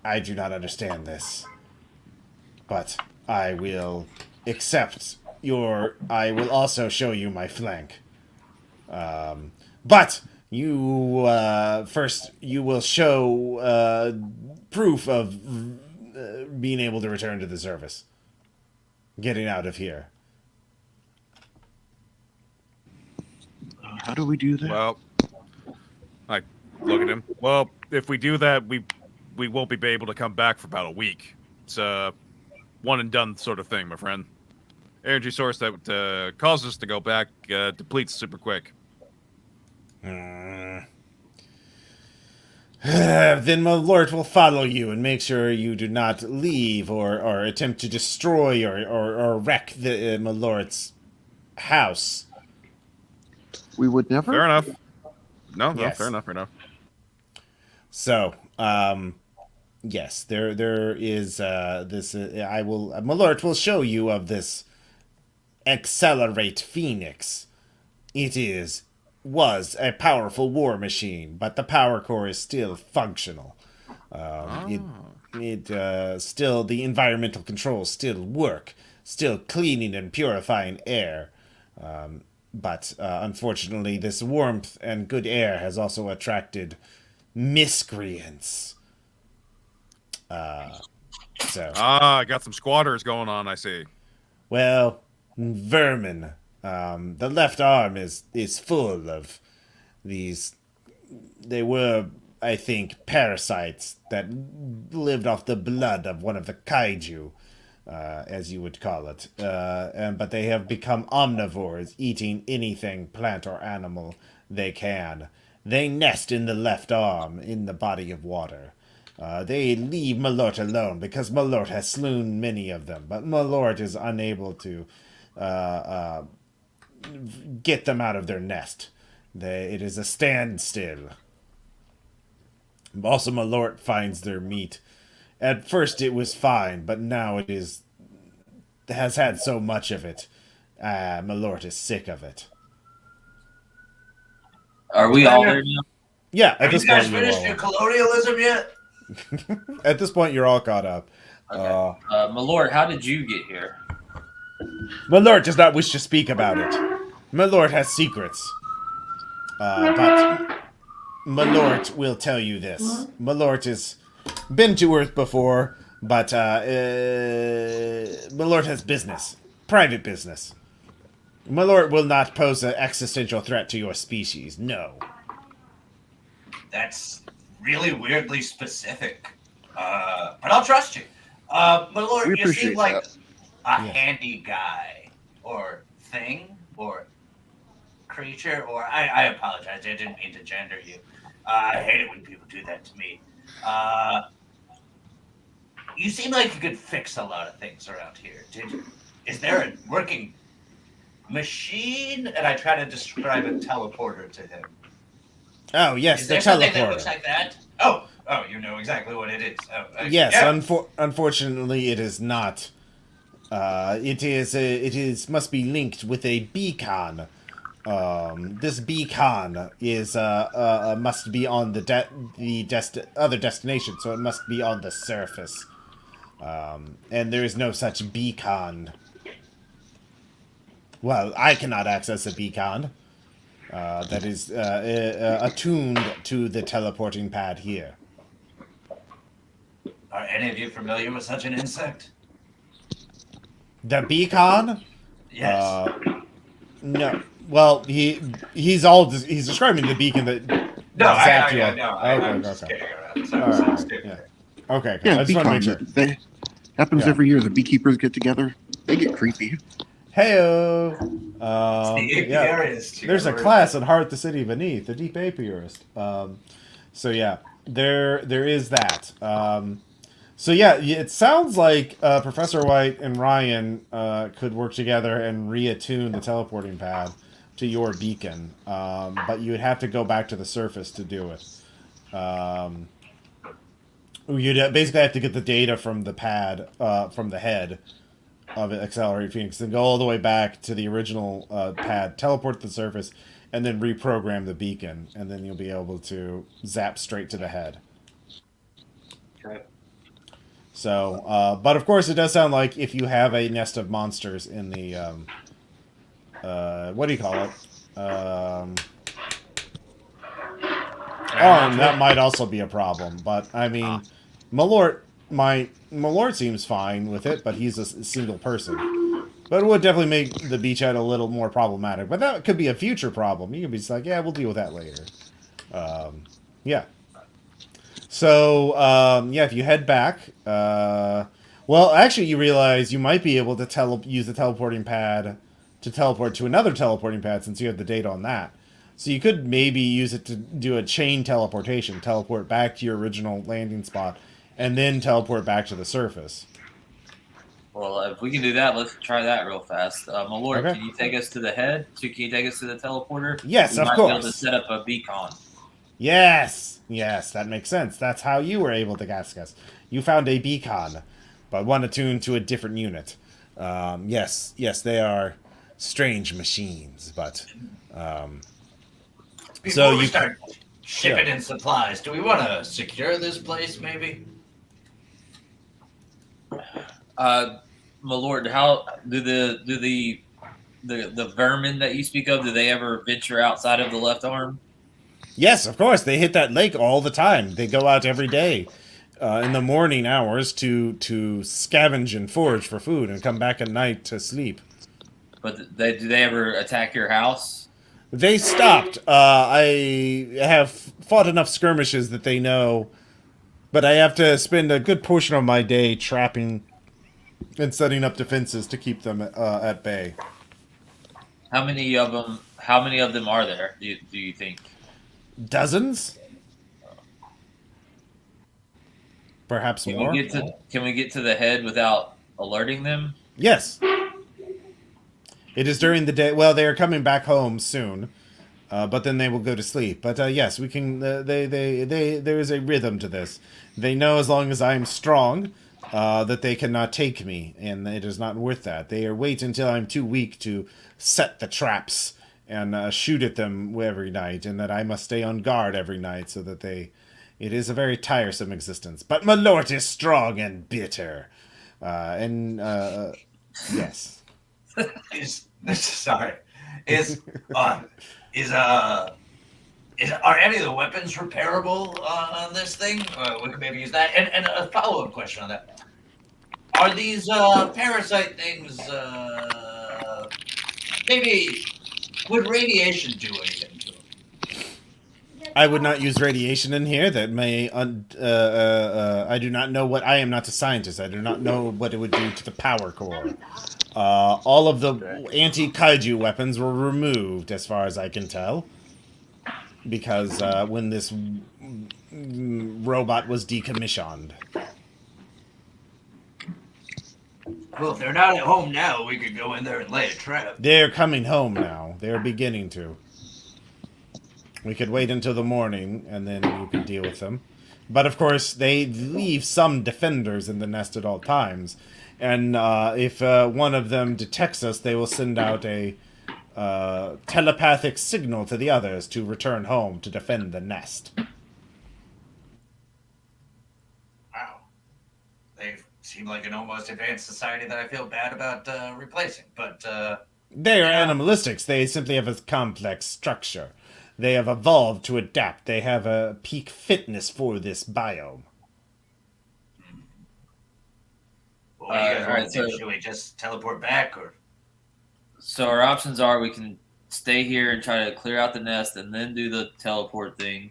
I do not understand this. But I will accept your... I will also show you my flank. But you... first, you will show proof of being able to return to the service. Getting out of here. How do we do that? Well, I look at him. Well, if we do that, we won't be able to come back for about a week. It's a one and done sort of thing, my friend. Energy source that causes us to go back depletes super quick. Then my lord will follow you and make sure you do not leave or attempt to destroy or wreck the my lord's house. We would never. Fair enough. No, Yes. fair enough, fair enough. So, yes, there is this. I will. My lord will show you of this accelerate Phoenix. It was a powerful war machine, but the power core is still functional. It still the environmental controls still work, still cleaning and purifying air. But unfortunately, this warmth and good air has also attracted miscreants. I got some squatters going on, I see. Well, vermin. The left arm is full of these. They were, I think, parasites that lived off the blood of one of the kaiju, as you would call it. But they have become omnivores, eating anything, plant or animal, they can. They nest in the left arm, in the body of water. They leave Malort alone because Malort has slain many of them, but Malort is unable to get them out of their nest. It is a standstill. Also, Malort finds their meat. At first it was fine, but now has had so much of it. Malort is sick of it. Are we all there now? Yeah, at Have you this guys point you're finished all your colonialism yet? at this point you're all caught up. Okay. My lord, how did you get here? Malort does not wish to speak about it. Malort has secrets. But Malort will tell you this. Malort has been to Earth before, but Malort has business. Private business. Malort will not pose an existential threat to your species, no. That's really weirdly specific. But I'll trust you. My lord, We you appreciate seem like that. a Yeah. handy guy, or thing, or creature, or I apologize. I didn't mean to gender you. I hate it when people do that to me. You seem like you could fix a lot of things around here. Is there a working machine? And I try to describe a teleporter to him. Oh, yes, Is the there something that teleporter. looks like that? Oh, you know exactly what it is. Yes, yeah. unfortunately it is not. It is must be linked with a beacon. This beacon is must be on the other destination, so it must be on the surface. And there is no such beacon Well, I cannot access a beacon that is attuned to the teleporting pad here. Are any of you familiar with such an insect? The beacon? Yes. No. Well, he's describing the beacon that No, zapped you. I'm just Okay. kidding around. So All right. stupid. Yeah. Okay. Yeah, I just want to make beacon. sure. They happens Yeah. every year. The beekeepers get together. They get creepy. Heyo. It's the Yeah. apiarist. There's a class at Heart, the City Beneath, the Deep Apiarist. So yeah, there is that. So yeah, it sounds like Professor White and Ryan could work together and reattune the teleporting pad to your beacon, but you would have to go back to the surface to do it. You'd basically have to get the data from the pad, from the head of Accelerate Phoenix, and go all the way back to the original pad, teleport to the surface, and then reprogram the beacon, and then you'll be able to zap straight to the head. Okay. So, but of course, it does sound like if you have a nest of monsters in the, what do you call it? That might also be a problem. But I mean, Malort seems fine with it, but he's a single person. But it would definitely make the beachhead a little more problematic. But that could be a future problem. You could be just like, yeah, we'll deal with that later. Yeah. So, yeah, if you head back, well, actually, you realize you might be able to use the teleporting pad to teleport to another teleporting pad since you have the data on that. So you could maybe use it to do a chain teleportation, teleport back to your original landing spot, and then teleport back to the surface. Well, if we can do that, let's try that real fast. My lord, Okay. can you take us to the head? So can you take us to the teleporter? Yes, we of might be able to course. set up a beacon. Yes, that makes sense. That's how you were able to gas us. You found a beacon, but one attuned to a different unit. Yes, they are strange machines, but Before so we you start shipping yeah. in supplies, do we want to secure this place, maybe? My lord, how do the vermin that you speak of? Do they ever venture outside of the left arm? Yes, of course. They hit that lake all the time. They go out every day in the morning hours to scavenge and forage for food, and come back at night to sleep. But do they ever attack your house? They stopped. I have fought enough skirmishes that they know, but I have to spend a good portion of my day trapping and setting up defenses to keep them at bay. How many of them are there? Do you think? Dozens? Perhaps more? Can we get to the head without alerting them? Yes. It is during the day. Well, they are coming back home soon, but then they will go to sleep. But yes, we can. There is a rhythm to this. They know as long as I am strong, that they cannot take me, and it is not worth that. They wait until I'm too weak to set the traps and shoot at them every night, and that I must stay on guard every night so that they. It is a very tiresome existence. But Malort is strong and bitter, yes. Sorry. Are any of the weapons repairable on this thing? We could maybe use that. And a follow-up question on that. Are these parasite things maybe would radiation do anything to them? I would not use radiation in here. That may. I do not know what. I am not a scientist. I do not know what it would do to the power core. All of the anti-kaiju weapons were removed, as far as I can tell, because when this robot was decommissioned. Well, if they're not at home now, we could go in there and lay a trap. They're coming home now. They're beginning to. We could wait until the morning, and then you could deal with them. But of course, they leave some defenders in the nest at all times. And if one of them detects us, they will send out a telepathic signal to the others to return home to defend the nest. Wow. They seem like an almost advanced society that I feel bad about replacing. But They are animalistics. They simply have a complex structure. They have evolved to adapt. They have a peak fitness for this biome. Well, what do you guys all want right, to do? so- Should we just teleport back, or So our options are we can stay here and try to clear out the nest and then do the teleport thing.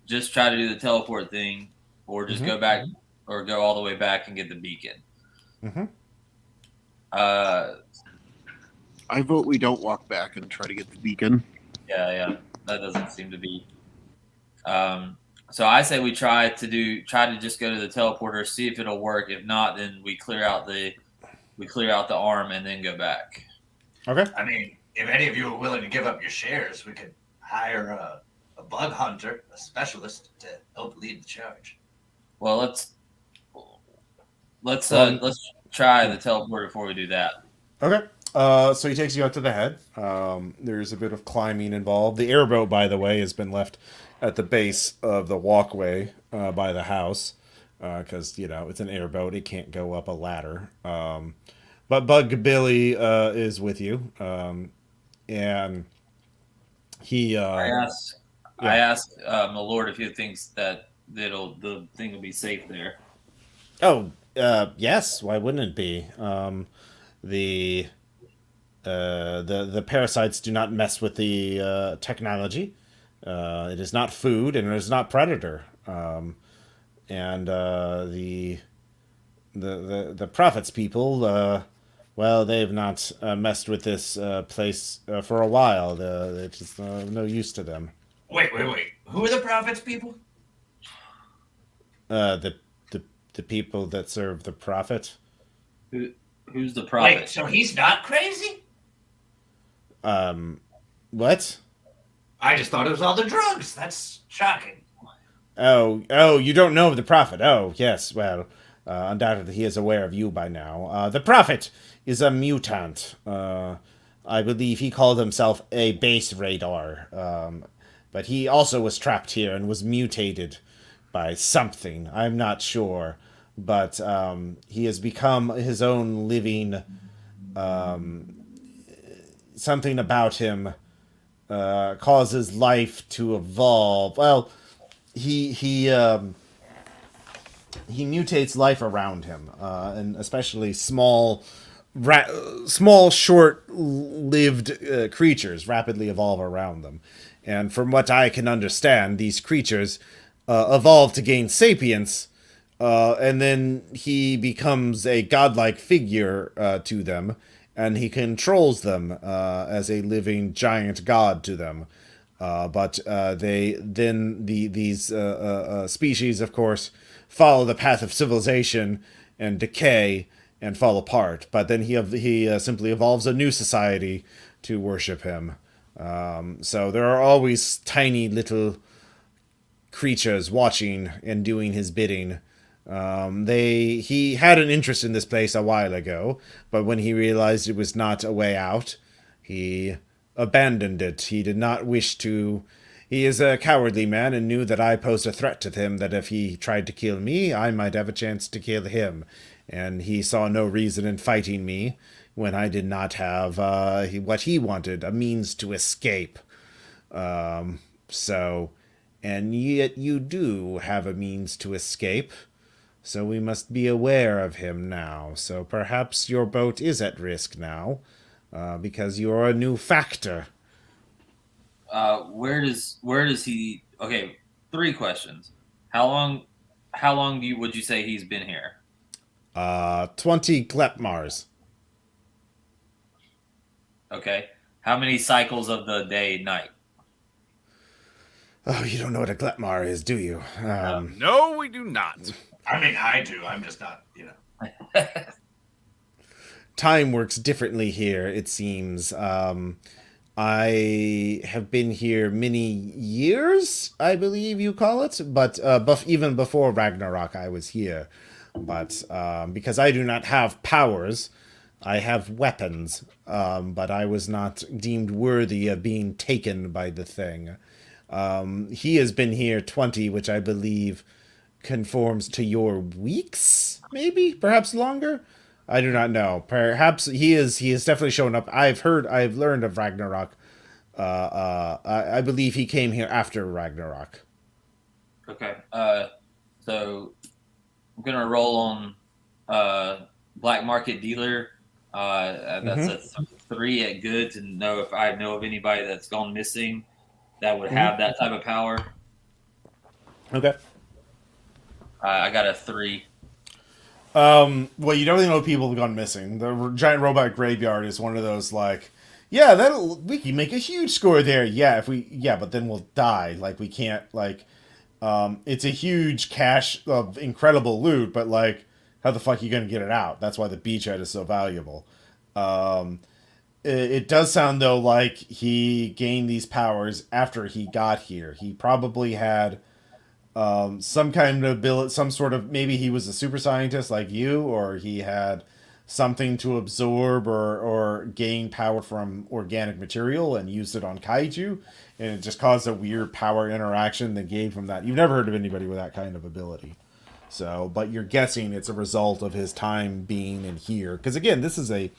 Just try to do the teleport thing, or just go back, or go all the way back and get the beacon. Mm-hmm. I vote we don't walk back and try to get the beacon. Yeah, that doesn't seem to be. So I say we try to just go to the teleporter, see if it'll work. If not, then we clear out the arm and then go back. Okay. I mean, if any of you are willing to give up your shares, we could hire a bug hunter, a specialist, to help lead the charge. Well, let's try the teleporter before we do that. Okay. So he takes you out to the head. There's a bit of climbing involved. The airboat, by the way, has been left at the base of the walkway by the house because, it's an airboat. It can't go up a ladder. But Bug Billy is with you. And he... I asked my lord if he thinks that the thing will be safe there. Oh, yes. Why wouldn't it be? The parasites do not mess with the technology. It is not food, and it is not predator. And the prophets people, well, they've not messed with this place for a while. It's just no use to them. Wait. Who are the prophets people? The people that serve the prophet. Who's the prophet? Wait, so he's not crazy? What? I just thought it was all the drugs. That's shocking. Oh, you don't know of the prophet. Oh, yes, well, undoubtedly he is aware of you by now. The prophet is a mutant. I believe he called himself a base radar. But he also was trapped here and was mutated by something. I'm not sure. But he has become his own living... something about him causes life to evolve. Well, he mutates life around him, and especially small, short-lived creatures rapidly evolve around them. And from what I can understand, these creatures evolve to gain sapience, and then he becomes a godlike figure to them, and he controls them as a living giant god to them. But these species, of course, follow the path of civilization and decay and fall apart. But then he simply evolves a new society to worship him. So there are always tiny little creatures watching and doing his bidding. He had an interest in this place a while ago, but when he realized it was not a way out, he abandoned it. He did not wish to. He is a cowardly man and knew that I posed a threat to him, that if he tried to kill me, I might have a chance to kill him. And he saw no reason in fighting me when I did not have what he wanted, a means to escape. And yet you do have a means to escape. So we must be aware of him now. So perhaps your boat is at risk now, because you're a new factor. Where does he? Okay, 3 questions. How long would you say he's been here? 20 Glepmars. Okay. How many cycles of the day, night? Oh, you don't know what a Glepmar is, do you? No, we do not. I mean, I do. I'm just not, Time works differently here, it seems. I have been here many years, I believe you call it, but even before Ragnarok I was here. But because I do not have powers, I have weapons, but I was not deemed worthy of being taken by the thing. He has been here 20, which I believe conforms to your weeks, maybe? Perhaps longer? I do not know. Perhaps he is. He is definitely showing up. I've learned of Ragnarok. I believe he came here after Ragnarok. Okay. So I'm gonna roll on black market dealer. That's a 3 at good to know if I know of anybody that's gone missing that would have that type of power. Okay. I got a 3. Well, you definitely know people have gone missing. The giant robot graveyard is one of those like, yeah, we can make a huge score there. Yeah, but then we'll die. Like we can't like, it's a huge cache of incredible loot, but like, how the fuck are you gonna get it out? That's why the beachhead is so valuable. It does sound though like he gained these powers after he got here. He probably had some kind of ability, some sort of, maybe he was a super scientist like you, or he had something to absorb or gain power from organic material and used it on kaiju, and it just caused a weird power interaction that gave him that. You've never heard of anybody with that kind of ability. So, but you're guessing it's a result of his time being in here. Because again, this is a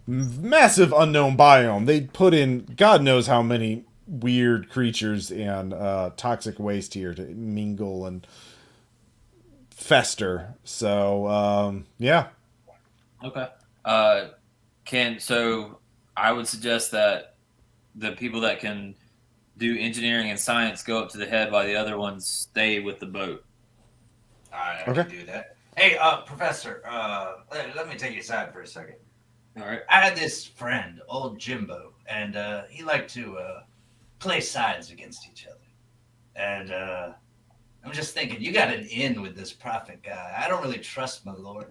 massive unknown biome. They put in God knows how many weird creatures and toxic waste here to mingle and fester. So, yeah. Okay. So I would suggest that the people that can do engineering and science go up to the head while the other ones stay with the boat. All right, I Okay. can do that. Hey, Professor, let me take you aside for a second. All right. I had this friend, old Jimbo, and he liked to play sides against each other. And I'm just thinking, you got an in with this prophet guy. I don't really trust my lord.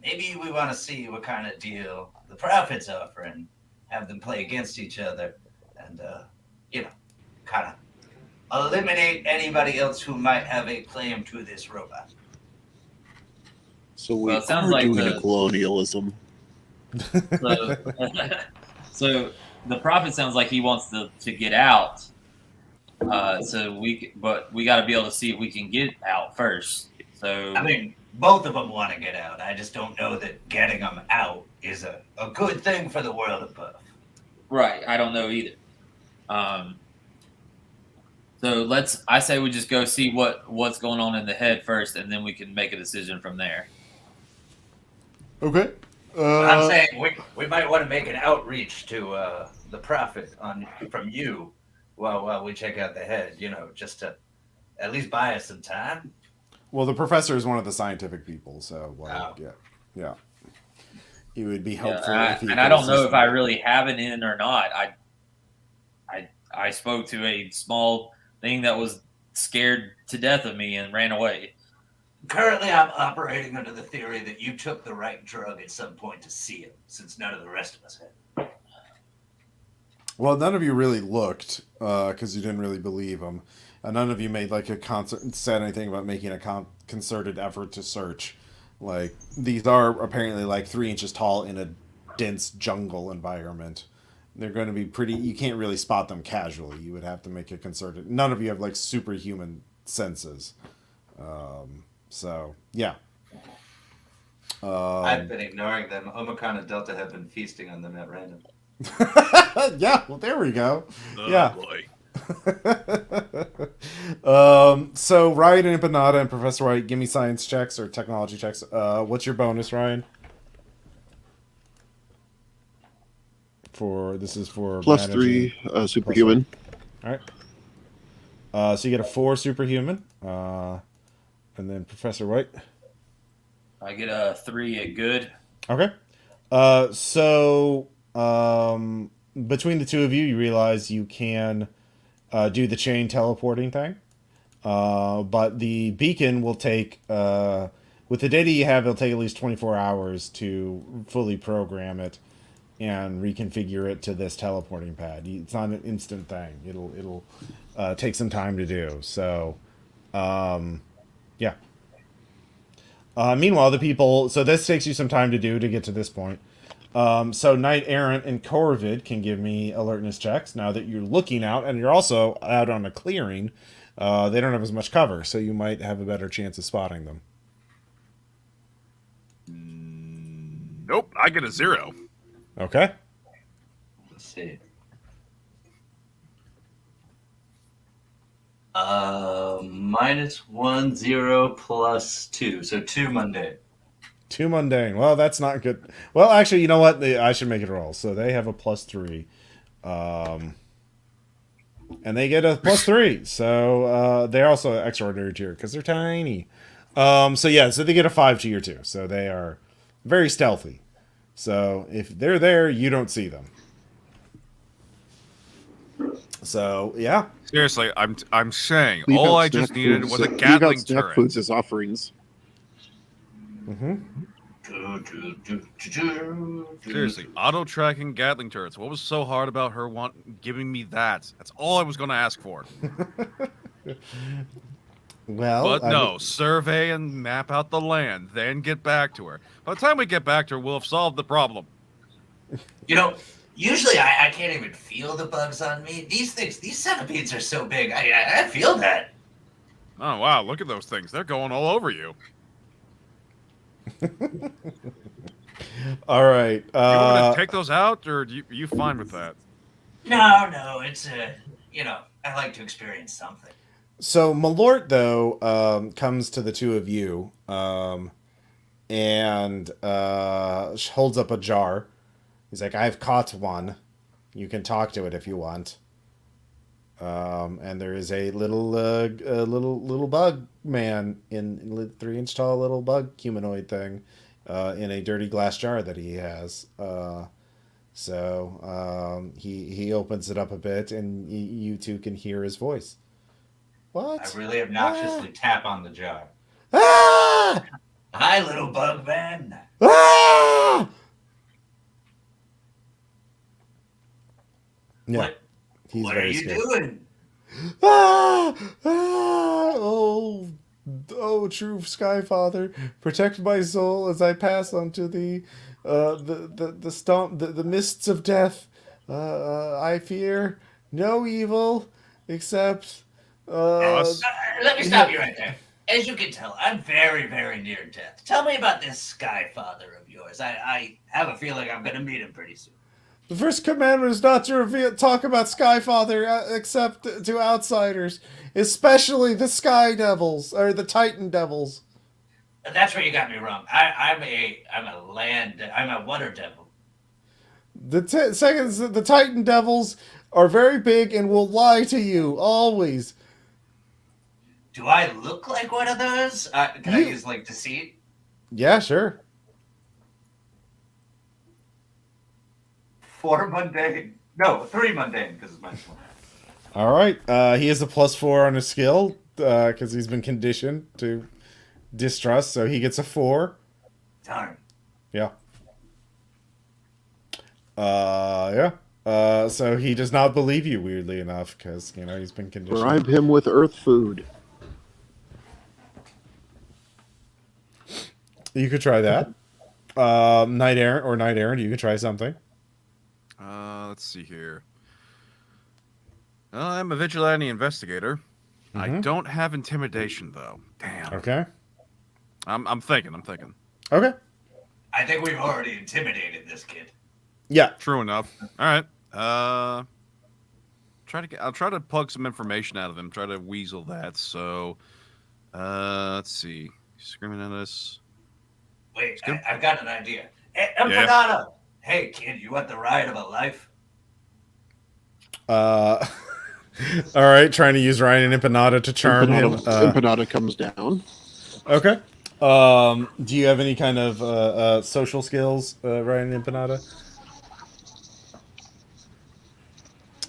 Maybe we want to see what kind of deal the prophet's offering, have them play against each other, and, kind of eliminate anybody else who might have a claim to this robot. So we Well, it sounds are like doing a colonialism. So the prophet sounds like he wants to get out. But we got to be able to see if we can get out first. So I mean, both of them want to get out. I just don't know that getting them out is a good thing for the world above. right, I don't know either. So I say we just go see what's going on in the head first, and then we can make a decision from there. Okay. I'm saying we might want to make an outreach to the prophet from you while we check out the head, just to at least buy us some time. Well, the professor is one of the scientific people, so Oh. yeah. It would be helpful Yeah, if he and could I don't know assist if I me. really have an in or not. I spoke to a small thing that was scared to death of me and ran away. Currently, I'm operating under the theory that you took the right drug at some point to see him, since none of the rest of us had. Well, none of you really looked because you didn't really believe him, and none of you made like said anything about making a concerted effort to search. Like these are apparently like 3 inches tall in a dense jungle environment. They're going to be pretty. You can't really spot them casually. You would have to make a concerted. None of you have like superhuman senses. So yeah. I've been ignoring them. Omicron and Delta have been feasting on them at random. Yeah. Well, there we go. Oh, Yeah. boy. So Ryan and Empanada and Professor White, give me science checks or technology checks. What's your bonus, Ryan? This is for +3 superhuman. All right. So you get a 4 superhuman, and then Professor White. I get a 3 at good. Okay. So between the two of you, you realize you can do the chain teleporting thing. But the beacon will take, with the data you have, it'll take at least 24 hours to fully program it and reconfigure it to this teleporting pad. It's not an instant thing. It'll take some time to do. So, yeah. Meanwhile, so this takes you some time to do to get to this point. So Knight Errant and Corvid can give me alertness checks now that you're looking out, and you're also out on a clearing. They don't have as much cover, so you might have a better chance of spotting them. Nope, I get a 0. Okay. Let's see. -1, 0, +2. So 2 mundane. 2 mundane. Well, that's not good. Well, actually, you know what? I should make it roll. So they have a +3. And they get a +3. So they're also extraordinary tier because they're tiny. So yeah, so they get a 5 tier too. So they are very stealthy. So if they're there, you don't see them. So yeah. Seriously, I'm saying Leave all out I just snack needed foods- was a leave out Gatling snack turret. foods as offerings. Seriously, auto tracking Gatling turrets. What was so hard about her giving me that? That's all I was going to ask for. Well, But no, survey and map out the land, then get back to her. By the time we get back to her, we'll have solved the problem. You know, usually I can't even feel the bugs on me. These centipedes are so big. I feel that. Oh wow, look at those things. They're going all over you. all right. You want to take those out, or you fine with that? No, it's I like to experience something. So Malort though comes to the two of you and holds up a jar. He's like, "I've caught one. You can talk to it if you want." And there is a little bug man in 3-inch tall little bug humanoid thing in a dirty glass jar that he has. So he opens it up a bit, and you two can hear his voice. What? I really obnoxiously tap on the jar. Ah! Hi, little bug man. Ah! Yeah, What? he's What are very you scared. doing? Ah! Ah! Oh, true Skyfather, protect my soul as I pass onto the mists of death. I fear no evil except Us? Let me stop you right there. As you can tell, I'm very, very near death. Tell me about this Sky Father of yours. I have a feeling I'm going to meet him pretty soon. The first commandment is not to talk about Skyfather except to outsiders, especially the Sky Devils or the Titan Devils. That's where you got me wrong. I'm a water devil. The Titan Devils are very big and will lie to you always. Do I look like one of those? Can I use like deceit? Yeah, sure. 4 mundane. No, 3 mundane because it's my one. All right. He has a +4 on his skill because he's been conditioned to distrust, so he gets a 4. Darn. Yeah. Yeah. So he does not believe you, weirdly enough, because he's been conditioned. Bribe him with earth food. You could try that. Knight Errant, you could try something. Let's see here. I'm a vigilante investigator. I don't have intimidation though. Damn. Okay. I'm thinking. Okay. I think we've already intimidated this kid. Yeah. True enough. All right. I'll try to plug some information out of him. Try to weasel that. So, let's see. He's screaming at us. Wait, I've got an idea. Empanada! Hey, kid, you want the ride of a life? All right. Trying to use Ryan and Empanada to charm him. Empanada comes down. Okay. Do you have any kind of social skills, Ryan and Empanada,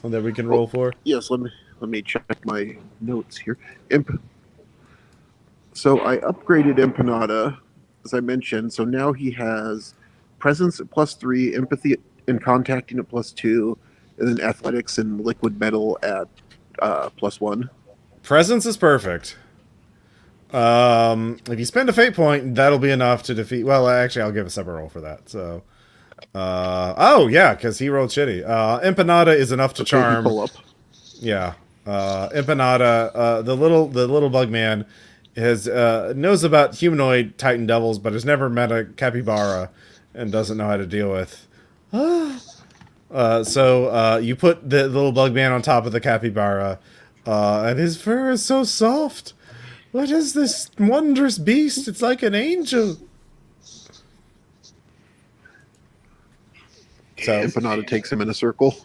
that we can roll for? Yes, let me check my notes here. So I upgraded Empanada, as I mentioned. So now he has presence at +3, empathy and contacting at +2, and then athletics and liquid metal at +1. Presence is perfect. If you spend a fate point, that'll be enough to defeat. Well, actually, I'll give a separate roll for that. So, oh yeah, because he rolled shitty. Empanada is enough to charm. Pull up. Yeah, Empanada, the little bug man, knows about humanoid Titan devils, but has never met a capybara. and doesn't know how to deal with. So you put the little bug man on top of the capybara, and his fur is so soft. What is this wondrous beast? It's like an angel. So, Empanada takes him in a circle.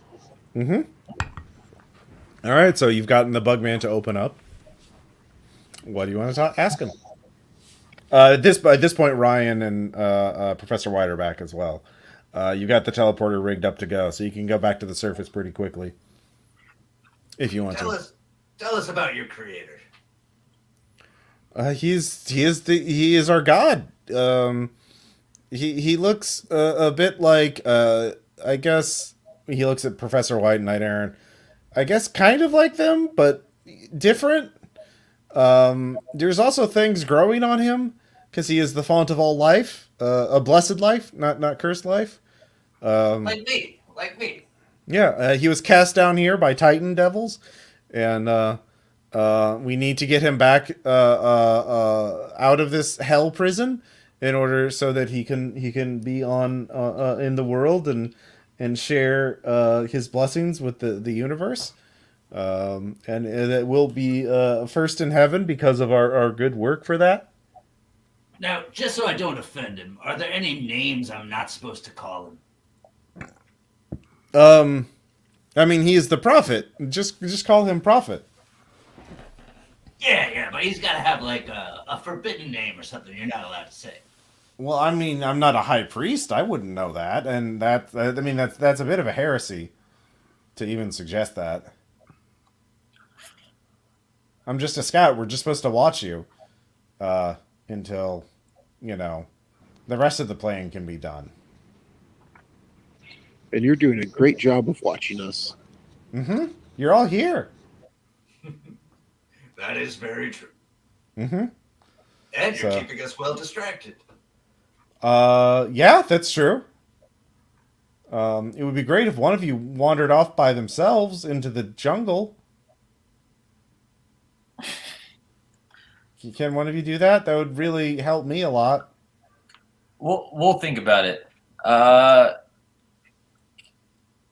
all right. So you've gotten the bug man to open up. What do you want to ask him? At this point, Ryan and Professor White are back as well. You got the teleporter rigged up to go, so you can go back to the surface pretty quickly if you want Tell to. us about your creator. He is our god. He looks a bit like I guess he looks at Professor White and Knight Errant. I guess kind of like them, but different. There's also things growing on him because he is the font of all life, a blessed life, not cursed life. Like me. Yeah, he was cast down here by Titan devils, and we need to get him back out of this hell prison in order so that he can be on in the world and share his blessings with the universe. And that will be first in heaven because of our good work for that. Now, just so I don't offend him, are there any names I'm not supposed to call him? I mean, he is the prophet. Just call him prophet. Yeah, but he's got to have like a forbidden name or something you're not allowed to say. Well, I mean, I'm not a high priest. I wouldn't know that, and that's a bit of a heresy to even suggest that. I'm just a scout. We're just supposed to watch you until, the rest of the plan can be done. And you're doing a great job of watching us. Mm-hmm. You're all here. That is very true. Mm-hmm. And you're keeping us well distracted. Yeah, that's true. It would be great if one of you wandered off by themselves into the jungle. Can one of you do that? That would really help me a lot. We'll think about it.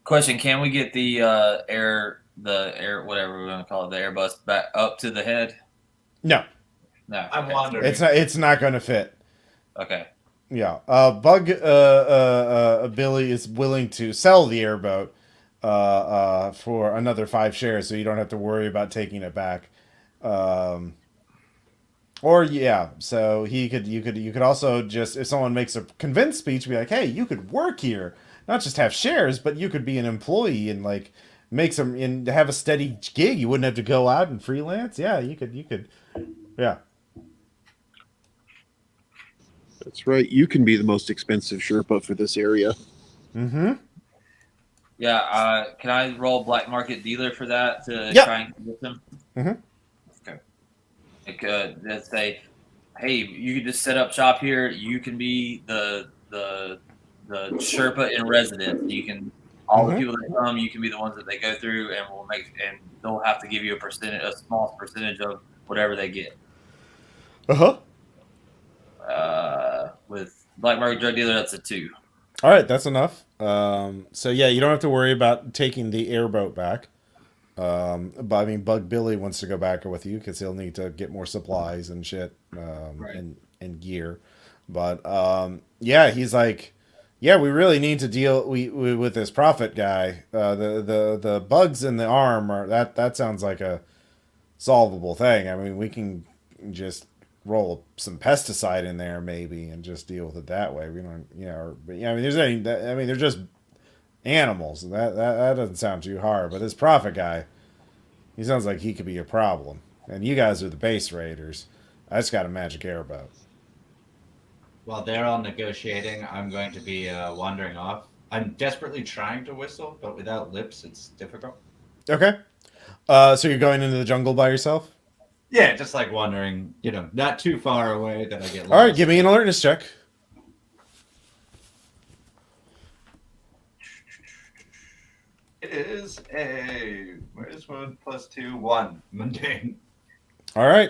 Question: can we get the air, whatever we're gonna call it, the Airbus back up to the head? No, I'm okay. wondering. it's not going to fit. Okay. Yeah, Billy is willing to sell the airboat for another 5 shares, so you don't have to worry about taking it back. Or yeah, so you could also just, if someone makes a convinced speech, be like, hey, you could work here, not just have shares, but you could be an employee and like make some and have a steady gig. You wouldn't have to go out and freelance. Yeah, you could, yeah. That's right. You can be the most expensive Sherpa for this area. Mm-hmm. Yeah. Can I roll black market dealer for that to try and get them? Mm-hmm. Okay. Like, let's say, hey, you can just set up shop here. You can be the Sherpa in residence. You can the people that come. You can be the ones that they go through, and they'll have to give you a small percentage of whatever they get. Uh-huh. With black market drug dealer, that's a 2. All right, that's enough. So yeah, you don't have to worry about taking the airboat back. But I mean, Bug Billy wants to go back with you because he'll need to get more supplies and shit, Right. and gear. But yeah, he's like, yeah, we really need to deal with this prophet guy. The bugs in the arm are that sounds like a solvable thing. I mean, we can just roll some pesticide in there maybe and just deal with it that way. We don't, but yeah, I mean, they're just animals. That doesn't sound too hard. But this prophet guy, he sounds like he could be a problem. And you guys are the base raiders. I just got a magic airboat. While they're all negotiating, I'm going to be wandering off. I'm desperately trying to whistle, but without lips, it's difficult. Okay. So you're going into the jungle by yourself? Yeah, just like wandering, not too far away that I get lost. All right, give me an alertness check. It is where's 1 + 2? 1. Mundane. All right.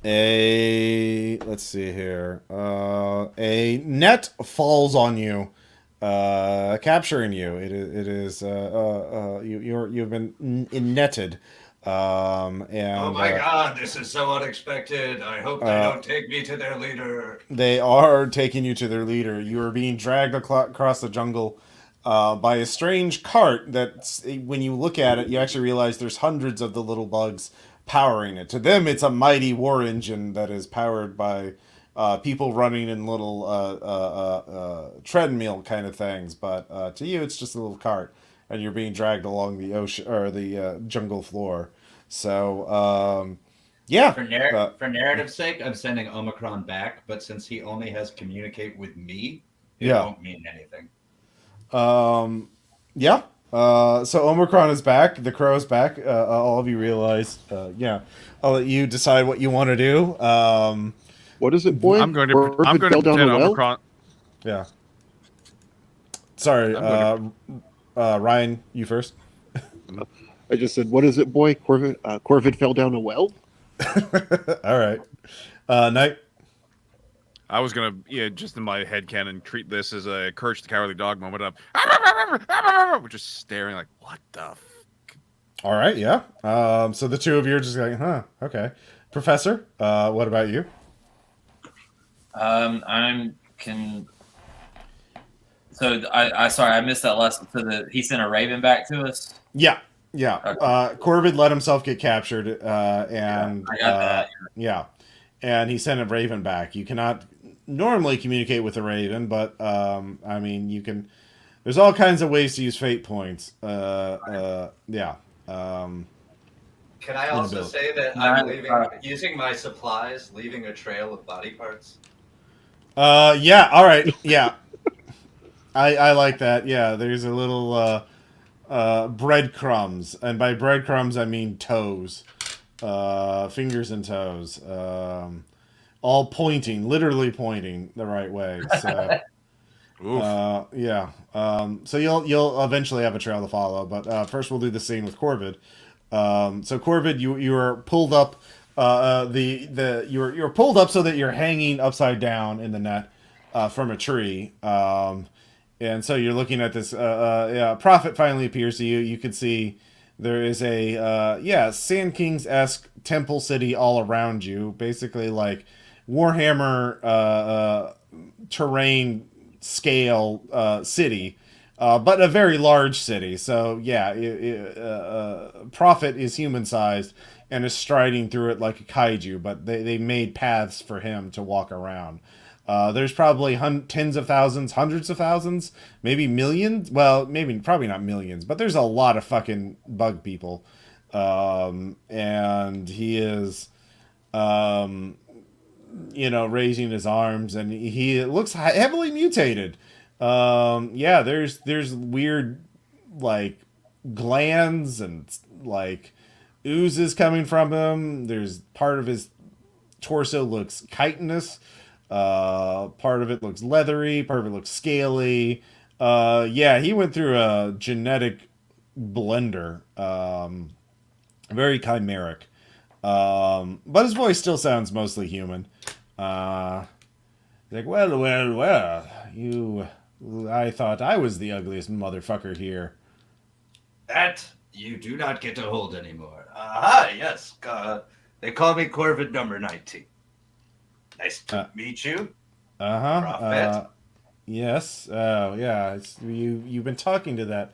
Let's see here. A net falls on you, capturing you. It is you've been netted, Oh and my god, this is so unexpected. I hope they don't take me to their leader. they are taking you to their leader. You are being dragged across the jungle by a strange cart that's, when you look at it, you actually realize there's hundreds of the little bugs powering it. To them, it's a mighty war engine that is powered by people running in little treadmill kind of things. But to you, it's just a little cart, and you're being dragged along the ocean or the jungle floor. So, yeah. For narrative's sake, I'm sending Omicron back, but since he only has communicate with me, it Yeah. won't mean anything. Yeah. So Omicron is back. The Crow is back. All of you realize. Yeah. I'll let you decide what you want to do. What is it, boy? I'm going to Corbett fell down pretend a well? Omicron. Yeah. Sorry, I'm Ryan, you first. I just said, what is it, boy? Corvid fell down a well? All right. Knight. I was gonna, just in my head canon, treat this as a Courage the Cowardly Dog moment of, we're just staring like, what the All right. Yeah. So the two of you are just like, huh? Okay. Professor, what about you? So sorry, I missed that lesson. So he sent a raven back to us. Yeah. Yeah. Okay. Corbett let himself get captured, and I got that. yeah, and he sent a raven back. You cannot normally communicate with a raven, but I mean, you can. There's all kinds of ways to use fate points. Yeah. Can I also say that I'm using my supplies, leaving a trail of body parts? Yeah. All right. Yeah. I like that. Yeah. There's a little breadcrumbs, and by breadcrumbs I mean toes, fingers and toes, all pointing, literally pointing the right way. So. Yeah. So you'll eventually have a trail to follow, but first we'll do the scene with Corvid. So Corvid, you are pulled up. You're pulled up so that you're hanging upside down in the net from a tree. And so you're looking at this. Prophet finally appears to you. You can see there is a Sand Kings-esque temple city all around you, basically like Warhammer terrain scale city, but a very large city. So yeah, Prophet is human sized and is striding through it like a kaiju, but they made paths for him to walk around. There's probably tens of thousands, hundreds of thousands, maybe millions. Well, probably not millions, but there's a lot of fucking bug people. And he is, raising his arms, and he looks heavily mutated. There's weird, like, glands and, like, oozes coming from him. There's part of his torso looks chitinous. Part of it looks leathery. Part of it looks scaly. He went through a genetic blender. Very chimeric. But his voice still sounds mostly human. Like, well, I thought I was the ugliest motherfucker here. That you do not get to hold anymore. Yes. They call me Corvid number 19. Nice to meet you. Prophet. Yes. Yeah. You've been talking to that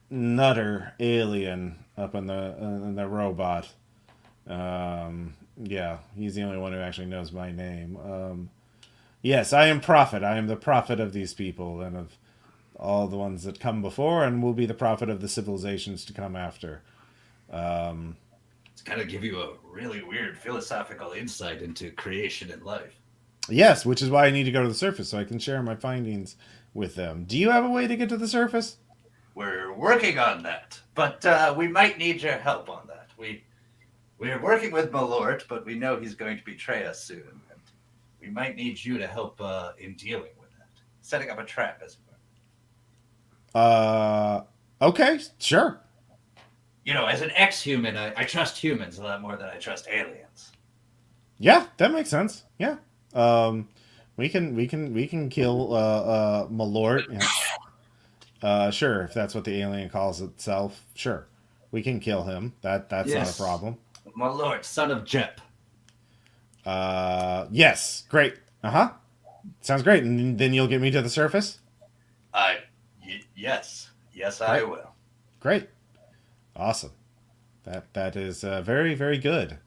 nutter alien up in the robot. He's the only one who actually knows my name. Yes, I am Prophet. I am the prophet of these people and of all the ones that come before, and will be the prophet of the civilizations to come after. It's got to give you a really weird philosophical insight into creation and life. Yes, which is why I need to go to the surface so I can share my findings with them. Do you have a way to get to the surface? We're working on that, but we might need your help on that. We're working with Malort, but we know he's going to betray us soon. And we might need you to help in dealing with that. Setting up a trap, as it were. Okay, sure. As an ex-human, I trust humans a lot more than I trust aliens. Yeah, that makes sense. Yeah. We can kill Malort. Yeah. Sure, if that's what the alien calls itself. Sure, we can kill him. That's not a Yes, problem. my lord, son of Jep. Yes, great. Uh-huh. Sounds great. And then you'll get me to the surface. Yes, I Great. will. Great. Awesome. That is very very good.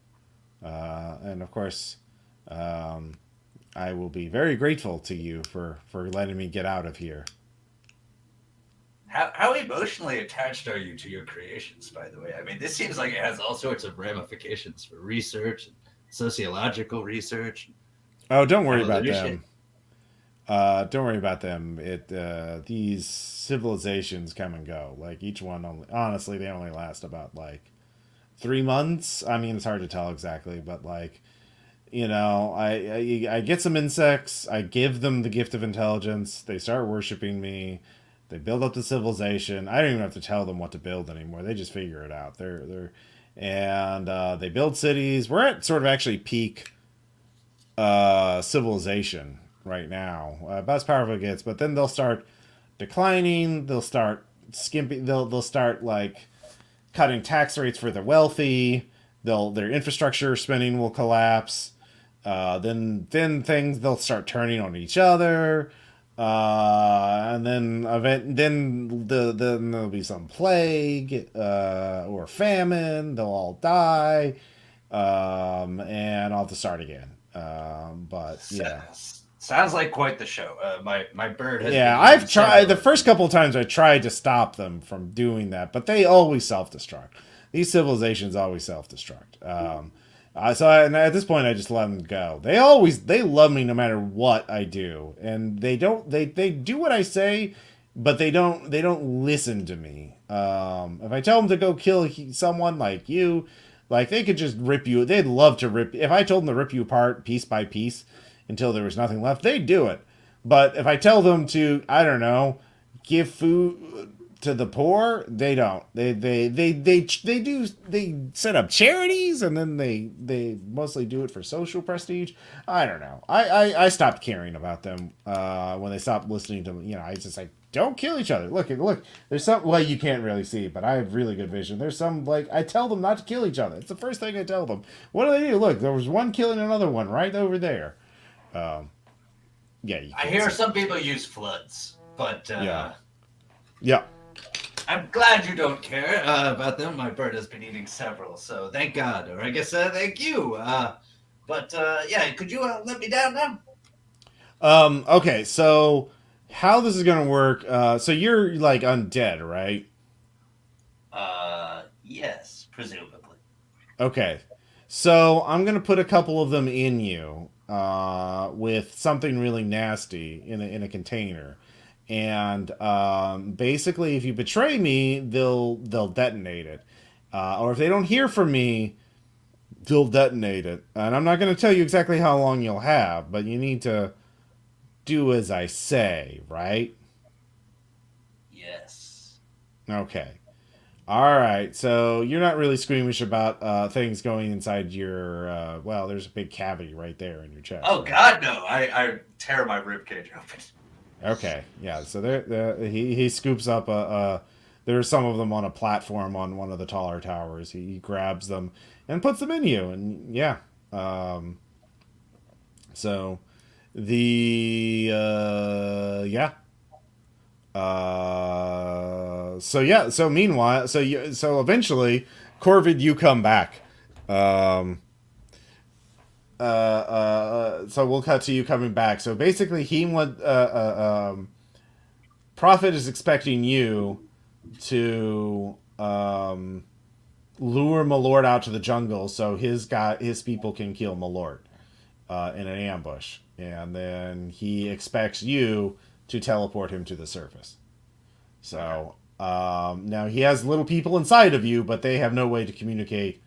And of course, um, I will be very grateful to you for letting me get out of here. How emotionally attached are you to your creations, by the way? I mean, this seems like it has all sorts of ramifications for research and sociological research, Oh, don't worry about evolution. them. Don't worry about them. These civilizations come and go. Like each one, only, honestly, they only last about like 3 months. I mean, it's hard to tell exactly, but like I get some insects. I give them the gift of intelligence. They start worshiping me. They build up the civilization. I don't even have to tell them what to build anymore. They just figure it out. And they build cities. We're at sort of actually peak civilization right now, about as powerful it gets. But then they'll start declining. They'll start skimping. They'll start like cutting tax rates for the wealthy. Their infrastructure spending will collapse. Then things they'll start turning on each other. And then there'll be some plague or famine. They'll all die, and I'll have to start again. But yeah, Sounds like quite the show. My bird has yeah, been I've eating tried the several. first couple of times I tried to stop them from doing that, but they always self-destruct. These civilizations always self-destruct. And at this point, I just let them go. They love me no matter what I do, and they do what I say, but they don't listen to me. If I tell them to go kill someone like you, like they could just rip you. They'd love to rip. If I told them to rip you apart piece by piece until there was nothing left, they'd do it. But if I tell them to, I don't know, give food to the poor, they don't. They set up charities, and then they mostly do it for social prestige. I don't know. I stopped caring about them when they stopped listening to me. I just like, don't kill each other. Look. There's some, well, you can't really see, but I have really good vision. There's some, like, I tell them not to kill each other. It's the first thing I tell them. What do they do? Look, there was one killing another one right over there. Yeah, you I can't hear see. some people use floods, but Yeah. Yeah. I'm glad you don't care about them. My bird has been eating several, so thank God, or I guess thank you. Yeah, could you let me down now? Okay, so how this is gonna work? So you're like undead, right? Yes, presumably. Okay, so I'm gonna put a couple of them in you, with something really nasty in a container, and basically, if you betray me, they'll detonate it, or if they don't hear from me, they'll detonate it. And I'm not gonna tell you exactly how long you'll have, but you need to do as I say, right? Yes. Okay. All right. So you're not really squeamish about things going inside your. Well, there's a big cavity right there in your chest. Oh Right? God, no! I tear my rib cage open. Okay. Yeah. So he scoops up there's some of them on a platform on one of the taller towers. He grabs them and puts them in you, and yeah. So the yeah. So yeah. So meanwhile, so eventually, Corvid, you come back. Um, so we'll cut to you coming back. So basically, Prophet is expecting you to lure Malort out to the jungle so his people can kill Malort in an ambush, and then he expects you to teleport him to the surface. So now he has little people inside of you, but they have no way to communicate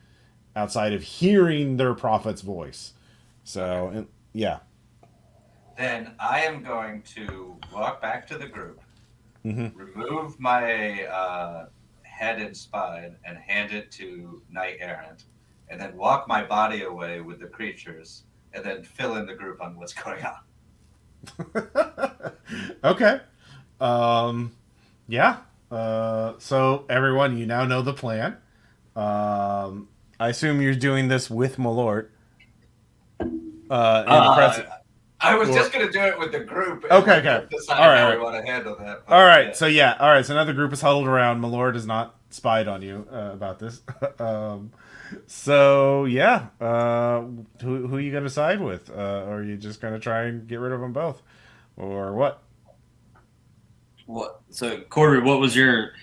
outside of hearing their prophet's voice. So yeah. Then I am going to walk back to the group, Mm-hmm. remove my head and spine, and hand it to Knight Errant, and then walk my body away with the creatures, and then fill in the group on what's going on. Okay. Yeah. So everyone, you now know the plan. I assume you're doing this with Malort. I was just going to do it with the group. And Okay, let them okay. decide All right, how all we right. want to handle that. All right. Yeah. So yeah. All right. So another group is huddled around. Malort has not spied on you about this. So yeah. Who are you gonna side with? Or are you just gonna try and get rid of them both, or what? What? So, Corby, what was your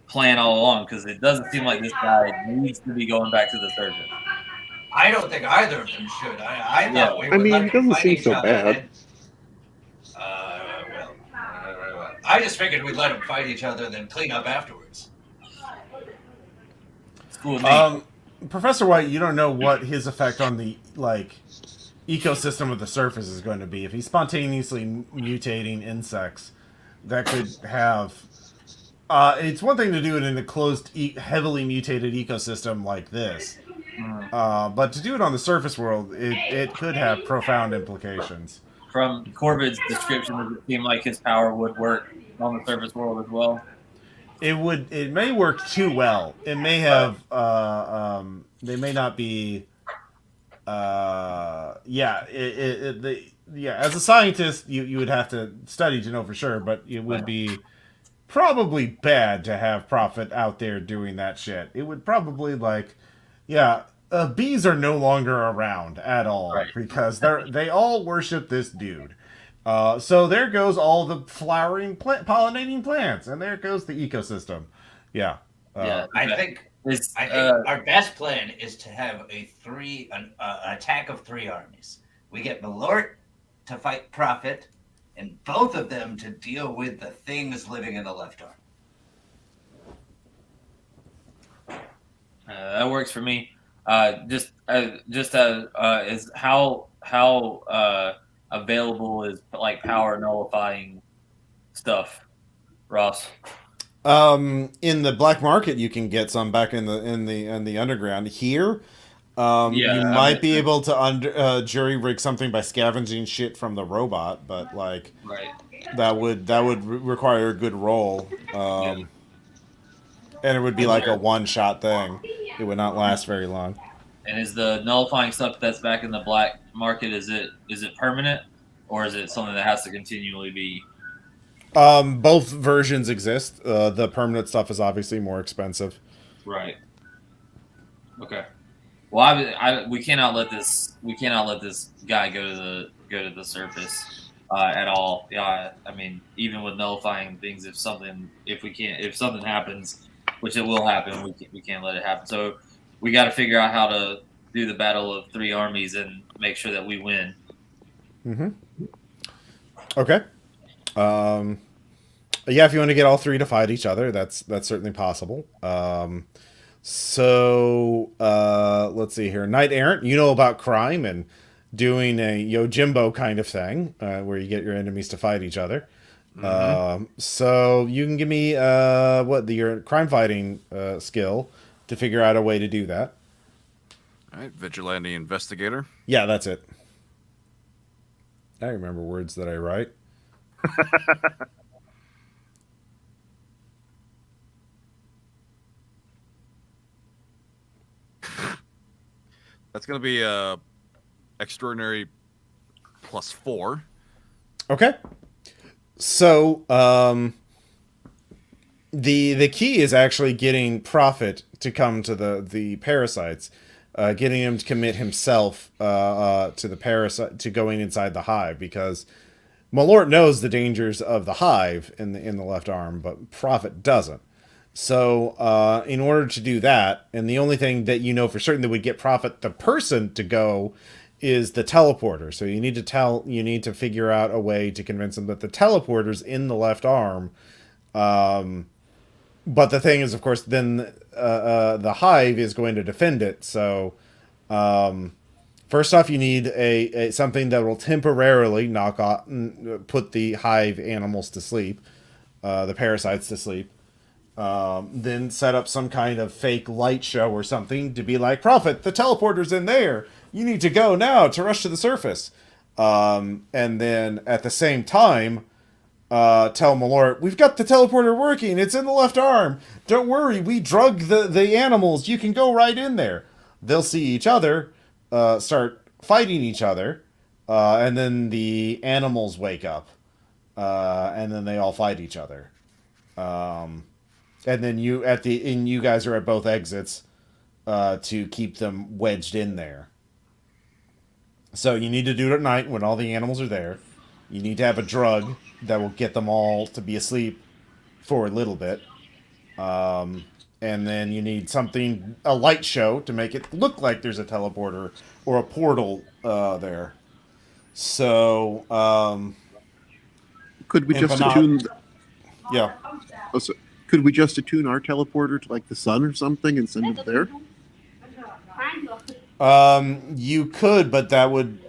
plan all along? Because it doesn't seem like this guy needs to be going back to the surgeon. I don't think either of them should. I Yeah. thought we I would mean, let he them doesn't fight seem each so other. bad. I just figured we'd let them fight each other and then clean up afterwards. It's cool with me. Professor White, you don't know what his effect on the ecosystem of the surface is going to be. If he's spontaneously mutating insects, that could have. It's one thing to do it in a closed, heavily mutated ecosystem like this, but to do it on the surface world, it could have profound implications. From Corbin's description, does it seem like his power would work on the surface world as well? It would. It may work too well. It may have. They may not be. Yeah. Yeah. As a scientist, you would have to study to know for sure, but it would be probably bad to have Prophet out there doing that shit. It would probably yeah. Bees are no longer around at all, Right. because they all worship this dude. So there goes all the flowering pollinating plants, and there goes the ecosystem. Yeah. Yeah. I think It's, our best plan is to have an attack of 3 armies. We get Malort to fight Prophet, and both of them to deal with the things living in the left arm. that works for me. Is how available is like power nullifying stuff, Ross? In the black market, you can get some back in the underground. Here, you might be able to jury rig something by scavenging shit from the robot, but Right. that would require a good roll. And it would be like a one-shot thing. It would not last very long. And is the nullifying stuff that's back in the black market, is it permanent, or is it something that has to continually be? Both versions exist. The permanent stuff is obviously more expensive. Right. Okay. Well, we cannot let this guy go to the surface at all. Yeah, I mean, even with nullifying things, if something happens, which it will happen, we can't let it happen. So we got to figure out how to do the battle of 3 armies and make sure that we win. Mm-hmm. Okay. Yeah, if you want to get all 3 to fight each other, that's certainly possible. So let's see here. Knight Errant, you know about crime and doing a Yojimbo kind of thing, where you get your enemies to fight each other. Mm-hmm. So you can give me your crime fighting skill to figure out a way to do that. All right, vigilante investigator. Yeah, that's it. I remember words that I write. That's going to be extraordinary +4. Okay. So the key is actually getting Prophet to come to the parasites, getting him to commit himself to the parasite, to going inside the hive, because Malort knows the dangers of the hive in the left arm, but Prophet doesn't. So in order to do that, and the only thing that you know for certain that would get Prophet the person to go is the teleporter. So you need to figure out a way to convince him that the teleporter's in the left arm. But the thing is, of course, then the hive is going to defend it. So first off, you need a something that will temporarily put the hive animals to sleep, the parasites to sleep. then set up some kind of fake light show or something to be like, Prophet, the teleporter's in there. You need to go now to rush to the surface. And then at the same time, tell Malort, we've got the teleporter working. It's in the left arm. Don't worry, we drug the animals. You can go right in there. They'll see each other, start fighting each other, and then the animals wake up, and then they all fight each other. And then you guys are at both exits to keep them wedged in there. So you need to do it at night when all the animals are there. You need to have a drug that will get them all to be asleep for a little bit. And then you need a light show to make it look like there's a teleporter or a portal there. So, could we just Banat- attune? Yeah. Oh, so, could we just attune our teleporter to like the sun or something and send it there? You could, but that would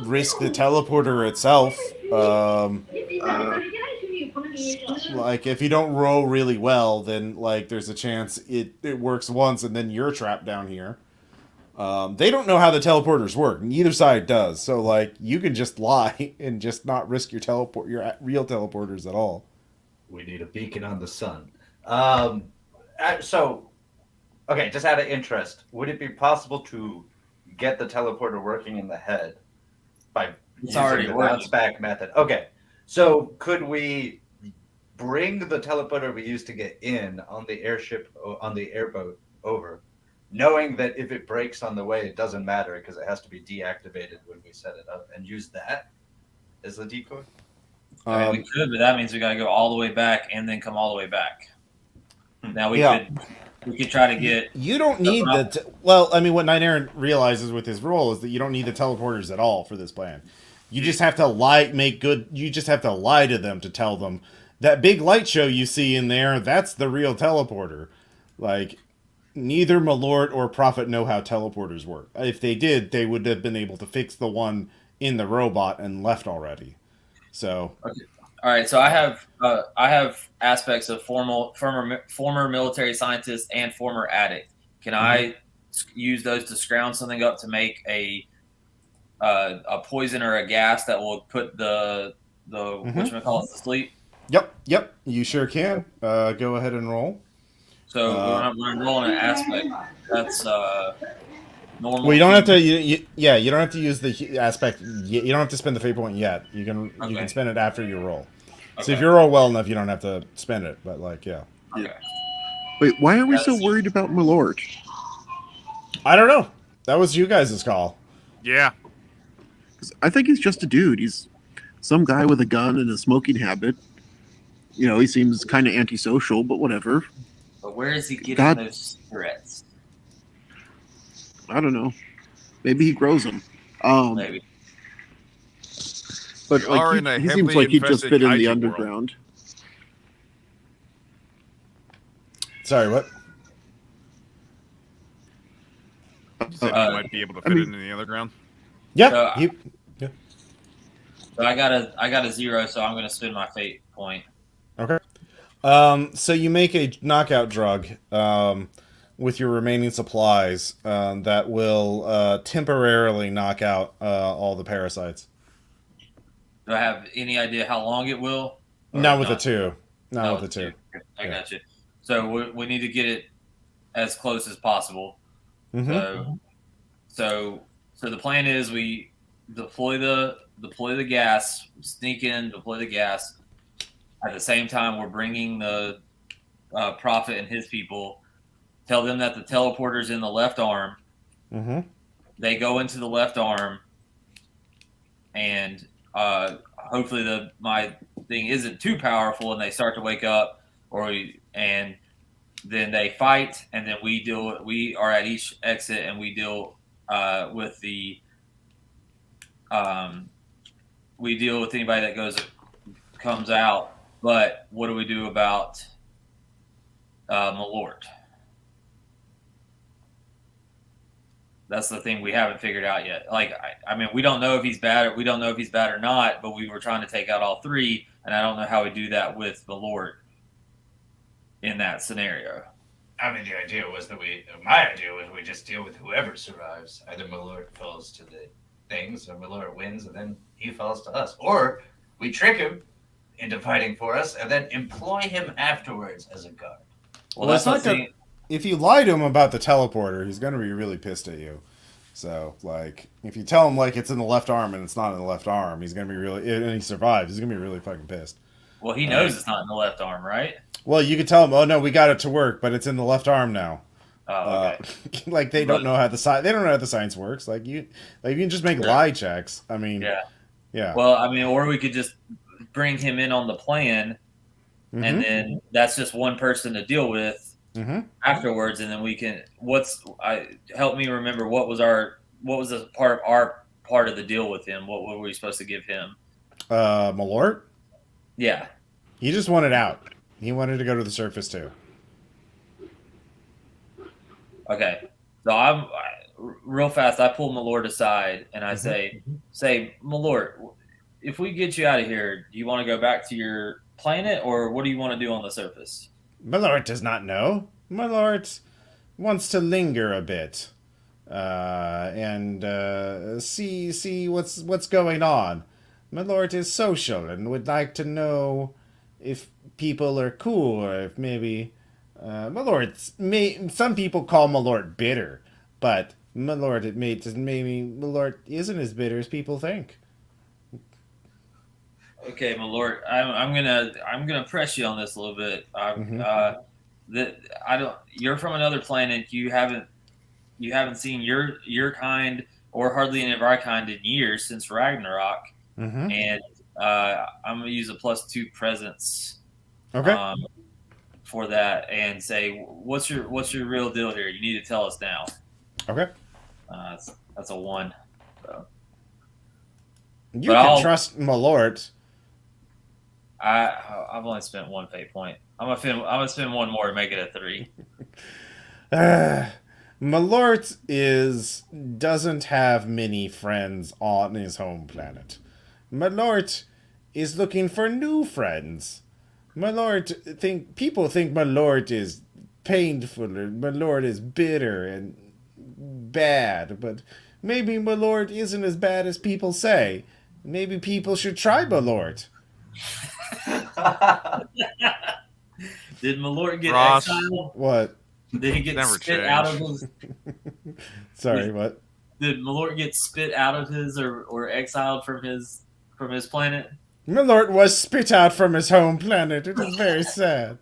risk the teleporter itself. Like, if you don't roll really well, then, like, there's a chance it works once and then you're trapped down here. They don't know how the teleporters work. Neither side does. So, like, you can just lie and just not risk your real teleporters at all. We need a beacon on the sun. So, okay, just out of interest, would it be possible to get the teleporter working in the head by It's already using the working. bounce back method? Okay, so could we bring the teleporter we used to get in on the airboat over, knowing that if it breaks on the way, it doesn't matter because it has to be deactivated when we set it up, and use that as the decoy? I mean, we could, but that means we got to go all the way back and then come all the way back. Now we could try to get. You don't need well, I mean, what Knight Errant realizes with his role is that you don't need the teleporters at all for this plan. You just have to lie, you just have to lie to them to tell them that big light show you see in there, that's the real teleporter. Like, neither Malort or Prophet know how teleporters work. If they did, they would have been able to fix the one in the robot and left already. So, Okay. All right, so I have aspects of former military scientist and former addict. Can I use those to scrounge something up to make a poison or a gas that will put the whatchamacallit to sleep? Yep, you sure can. Go ahead and roll. So when I'm rolling an aspect, that's normal. Well, you don't have to. You don't have to use the aspect. You don't have to spend the fate point yet. You can spend it after you roll. So if you roll well enough, you don't have to spend it. But like, yeah. Okay. Wait, why are we so worried about Malort? I don't know. That was you guys' call. Yeah. 'Cause I think he's just a dude. He's some guy with a gun and a smoking habit. You know, he seems kind of antisocial, but whatever. But where is he getting those cigarettes? I don't know. Maybe he grows them. Maybe. But We are in like a he seems heavily like he'd just infested fit in the kaiju world. underground. Sorry, what? You said you might be able to fit it in the underground. Yeah. So I got a 0, so I'm going to spend my fate point. Okay. So you make a knockout drug with your remaining supplies that will temporarily knock out all the parasites. Do I have any idea how long it will? Not with the two. Not with the two. I got you. So we need to get it as close as possible. Mm-hmm. So the plan is we deploy the gas, sneak in, deploy the gas. At the same time, we're bringing the Prophet and his people. Tell them that the teleporter's in the left arm. Mm-hmm. They go into the left arm, and hopefully my thing isn't too powerful, and they start to wake up, and then they fight, and then we are at each exit, and we deal with anybody that comes out. But what do we do about Malort? That's the thing we haven't figured out yet. Like, I mean, we don't know if he's bad or not, but we were trying to take out all three, and I don't know how we do that with Malort. in that scenario. I mean, my idea was we just deal with whoever survives. Either Malort falls to the things, or Malort wins, and then he falls to us. Or we trick him into fighting for us, and then employ him afterwards as a guard. Well, Well, it's that's not what gonna, if you lie to him about the teleporter, he's gonna be really pissed at you. So, like, if you tell him like it's in the left arm and it's not in the left arm, he's gonna be really, and he survives. He's gonna be really fucking pissed. Well, he knows it's not in the left arm, right? Well, you could tell him, oh no, we got it to work, but it's in the left arm now. Oh, okay. Like they don't know how the they don't know how the science works. Like you can just make lie checks. I mean, yeah. Well, I mean, or we could just bring him in on the plan, Mm-hmm. and then that's just one person to deal with afterwards, and then we can. Help me remember what was the part of the deal with him? What were we supposed to give him? Malort? Yeah. He just wanted out. He wanted to go to the surface too. Okay. So real fast. I pull Malort aside and I say, Malort, if we get you out of here, do you want to go back to your planet, or what do you want to do on the surface? Malort does not know. Malort wants to linger a bit, and see what's going on. Malort is social and would like to know if people are cool, or if maybe some people call Malort bitter, but Malort Malort isn't as bitter as people think. Okay, Malort, I'm gonna press you on this a little bit. You're from another planet. You haven't seen your kind or hardly any of our kind in years since Ragnarok. Mm-hmm. And I'm gonna use a +2 presence. Okay. For that, and say, what's your real deal here? You need to tell us now. Okay. That's a 1. So. You can trust Malort. I've only spent 1 fate point. I'm gonna spend 1 more to make it a 3. Malort doesn't have many friends on his home planet. Malort is looking for new friends. People think Malort is painful, or Malort is bitter and bad, but maybe Malort isn't as bad as people say. Maybe people should try Malort. Did Malort get Ross. exiled? What? Did he get Never spit change. out of his? Sorry, what? Did Malort get spit out of his or exiled from his planet? Malort was spit out from his home planet. It is very sad.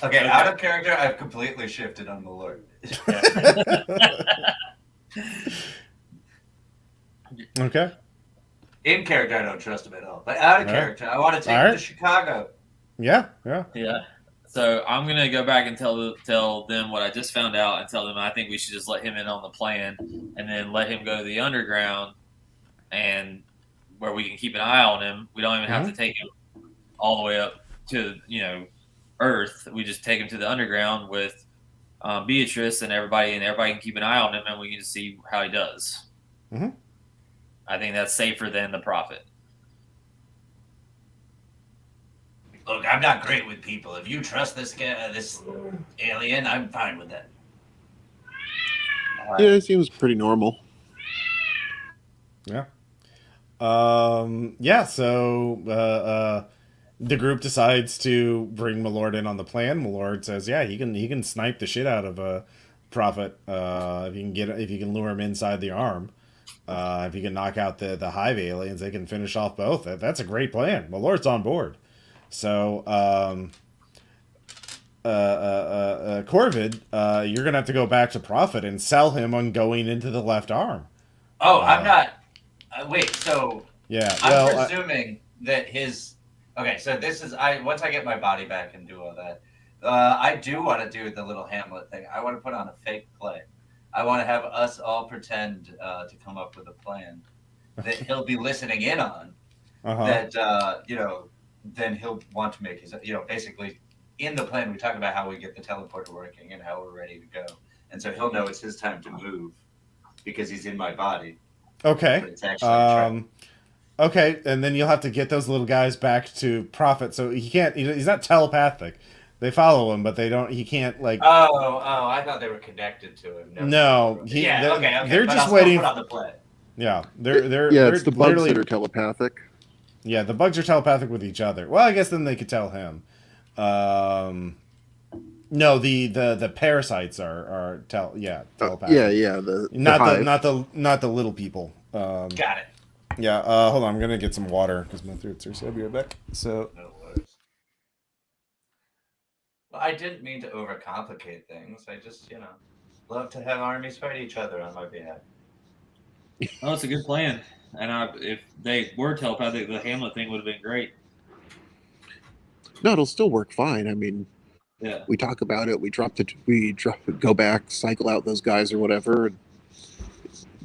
Okay, out of character, I've completely shifted on Malort. Okay. In character, I don't trust him at all. But out of character, I want to take him to Chicago. Yeah. So I'm gonna go back and tell them what I just found out, and tell them I think we should just let him in on the plan, and then let him go to the underground, and where we can keep an eye on him. We don't even have to take him all the way up to Earth. We just take him to the underground with Beatrice and everybody can keep an eye on him, and we can just see how he does. Mm-hmm. I think that's safer than the Prophet. Look, I'm not great with people. If you trust this guy, this alien, I'm fine with that. Yeah, it seems pretty normal. Yeah. So the group decides to bring Malort in on the plan. Malort says, yeah, he can snipe the shit out of a Prophet if you can lure him inside the arm. If you can knock out the hive aliens, they can finish off both. That's a great plan. Malort's on board. So Corvid, you're gonna have to go back to Prophet and sell him on going into the left arm. Oh, I'm not. Wait, so Yeah. I'm presuming that his. Okay, so this is once I get my body back and do all that, I do want to do the little Hamlet thing. I want to put on a fake play. I want to have us all pretend to come up with a plan that he'll be listening in on. That then he'll want to make his. Basically, in the plan we talk about how we get the teleporter working and how we're ready to go, and so he'll know it's his time to move because he's in my body. Okay. But it's actually Okay, and then you'll have to get those little guys back to Prophet. So he can't. He's not telepathic. They follow him, but they don't. He can't like. Oh, I thought they were connected to him. Never No, mind. he. Yeah, okay. They're But just I'll still waiting. put on the play. Yeah, they're Yeah, they're it's the bugs literally. that are telepathic. Yeah, the bugs are telepathic with each other. Well, I guess then they could tell him. No, the parasites are telepathic. Yeah. The Not hive. not the little people. Got it. Yeah. Hold on, I'm gonna get some water because my throat's so I'll be right back. So. No worries. Well, I didn't mean to overcomplicate things. I just, love to have armies fight each other on my behalf. Oh, it's a good plan. And if they were telepathic, the Hamlet thing would have been great. No, it'll still work fine. I mean, Yeah. we talk about it. We go back, cycle out those guys or whatever, and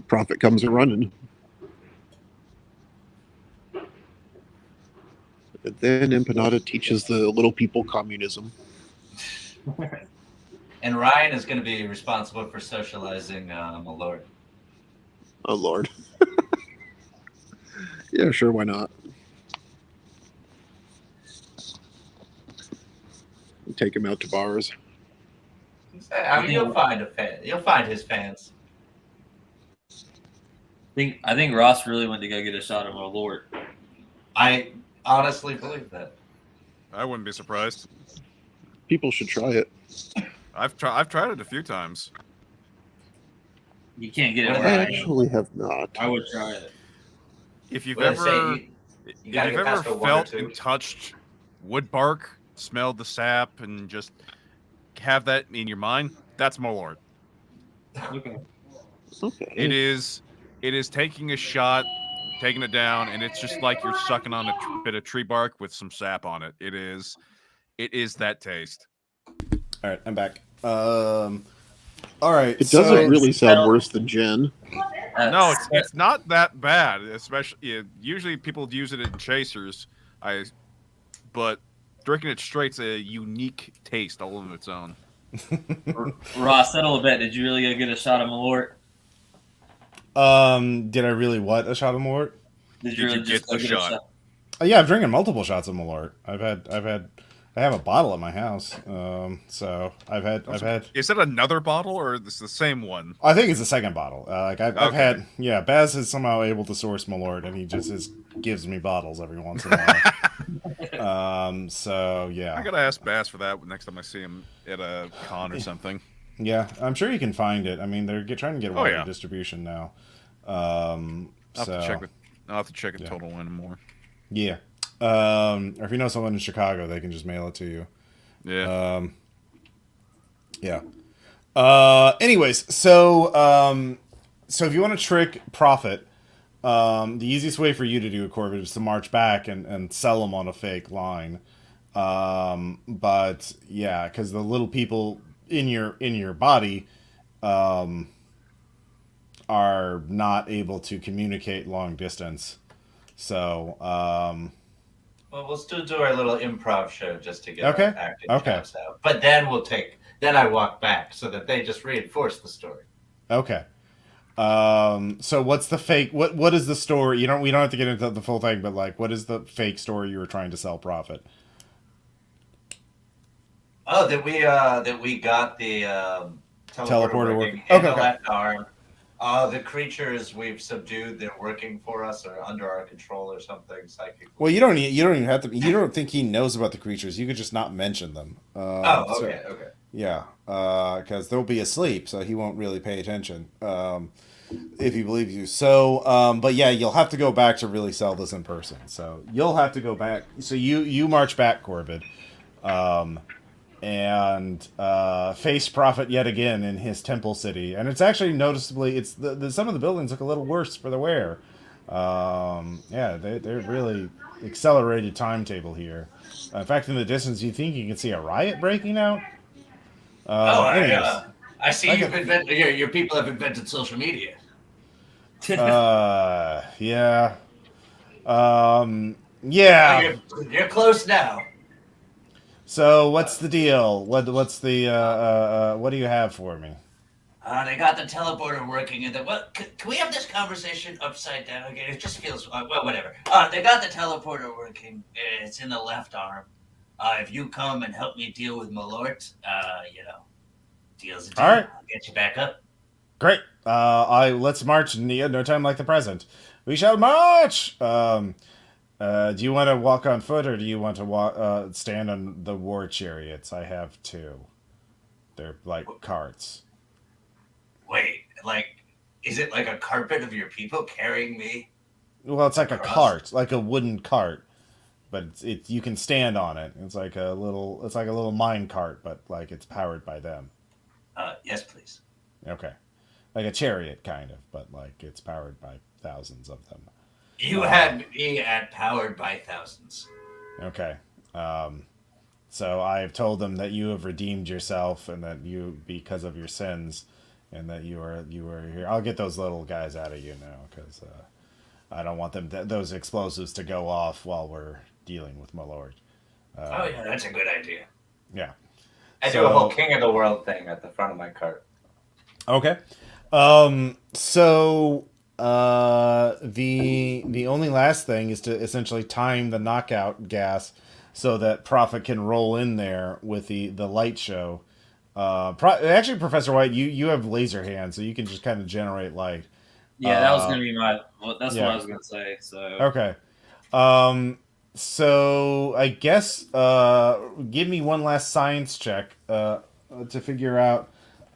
Prophet comes a running. And then Empanada teaches the little people communism. And Ryan is going to be responsible for socializing Malort. Oh Lord. Yeah, sure, why not? Take him out to bars. I mean, you'll find a fan. You'll find his fans. I think Ross really went to go get a shot of Malort. I honestly believe that. I wouldn't be surprised. People should try it. I've tried it a few times. You can't get it Well, where I I am. actually have not. I would try it. If you've Well, they say ever you if gotta you've get ever past the one or felt two. and touched wood bark, smelled the sap, and just have that in your mind, that's Malort. Okay. Okay. It is taking a shot, taking it down, and it's just like you're sucking on a bit of tree bark with some sap on it. It is that taste. All right, I'm back. All right. It doesn't so, really sound worse than Jen. No, it's not that bad. Especially usually people use it in chasers. But drinking it straight's a unique taste all on its own. Ross, settle a bet. Did you really go get a shot of Malort? Did I really what a shot of Malort? Did you really get go a shot? Yeah, I'm drinking multiple shots of Malort. I have a bottle at my house. So I've had. Is it another bottle or is this the same one? I think it's the second bottle. I've Okay. had. Yeah, Baz is somehow able to source Malort, and he just gives me bottles every once in a while. So yeah. I gotta ask Bass for that next time I see him at a con or something. Yeah, I'm sure you can find it. I mean, they're trying to get wider yeah. distribution now. I'll have to check it Yeah. Total Win more. Yeah. Or if you know someone in Chicago, they can just mail it to you. Yeah. Yeah. Anyways, so if you want to trick Prophet, the easiest way for you to do it, Corbett, is to march back and sell them on a fake line. But yeah, because the little people in your body are not able to communicate long distance. So Well, we'll still do our little improv show just to get Okay. our acting Okay. chops out. But then then I walk back so that they just reinforce the story. okay. So what's the fake? What is the story? We don't have to get into the full thing, but like, what is the fake story you were trying to sell Prophet? Oh, that we got the Teleporter working working. and Okay, the okay. left arm. The creatures we've subdued, they're working for us or under our control or something psychic. Well, you don't even have to. You don't think he knows about the creatures? You could just not mention them. Okay. Yeah, because they'll be asleep, so he won't really pay attention. If he believes you. So, but yeah, you'll have to go back to really sell this in person. So you'll have to go back. So you march back, Corbett, and face Prophet yet again in his temple city, and it's actually noticeably. It's some of the buildings look a little worse for the wear. Yeah, they're really accelerated timetable here. In fact, in the distance, you think you can see a riot breaking out. Anyways. I see you've invented. Your people have invented social media. Yeah. Yeah. Oh, you're close now. So what's the deal? What's the what do you have for me? They got the teleporter working, and can we have this conversation upside down again? It just feels well, whatever. They got the teleporter working. It's in the left arm. If you come and help me deal with Malort, deal's a deal. All right. I'll get you back up. Great. Let's march, Nia. No time like the present. We shall march. Do you want to walk on foot, or do you want to stand on the war chariots? I have two. They're like carts. Wait, is it like a carpet of your people carrying me? Well, it's like a Across? cart, like a wooden cart, but it's you can stand on it. It's like a little mine cart, but like it's powered by them. Yes, please. Okay, like a chariot kind of, but like it's powered by thousands of them. You had me at powered by thousands. Okay. So I've told them that you have redeemed yourself, and that you, because of your sins, and that you were here. I'll get those little guys out of you now, because I don't want those explosives to go off while we're dealing with my lord. Oh yeah, that's a good idea. Yeah. I do a whole King of the World thing at the front of my cart. Okay. So the only last thing is to essentially time the knockout gas so that Prophet can roll in there with the light show. Actually, Professor White, you have laser hands, so you can just kind of generate light. Yeah, that was gonna be that's yeah. what I was gonna say. So Okay. So I guess give me one last science check to figure out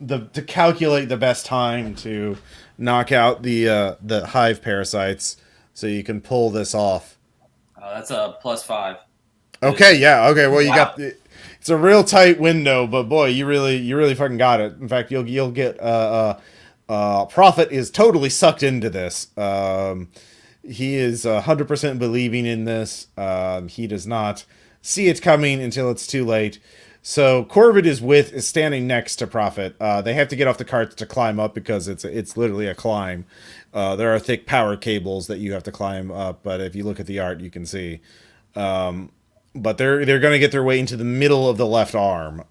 to calculate the best time to knock out the hive parasites, so you can pull this off. that's a +5. Okay, yeah, okay. Well, you Wow. got it's a real tight window, but boy, you really fucking got it. In fact, you'll get Prophet is totally sucked into this. He is 100% believing in this. He does not see it coming until it's too late. So Corbett is standing next to Prophet. They have to get off the carts to climb up because it's literally a climb. There are thick power cables that you have to climb up, but if you look at the art, you can see. But they're going to get their way into the middle of the left arm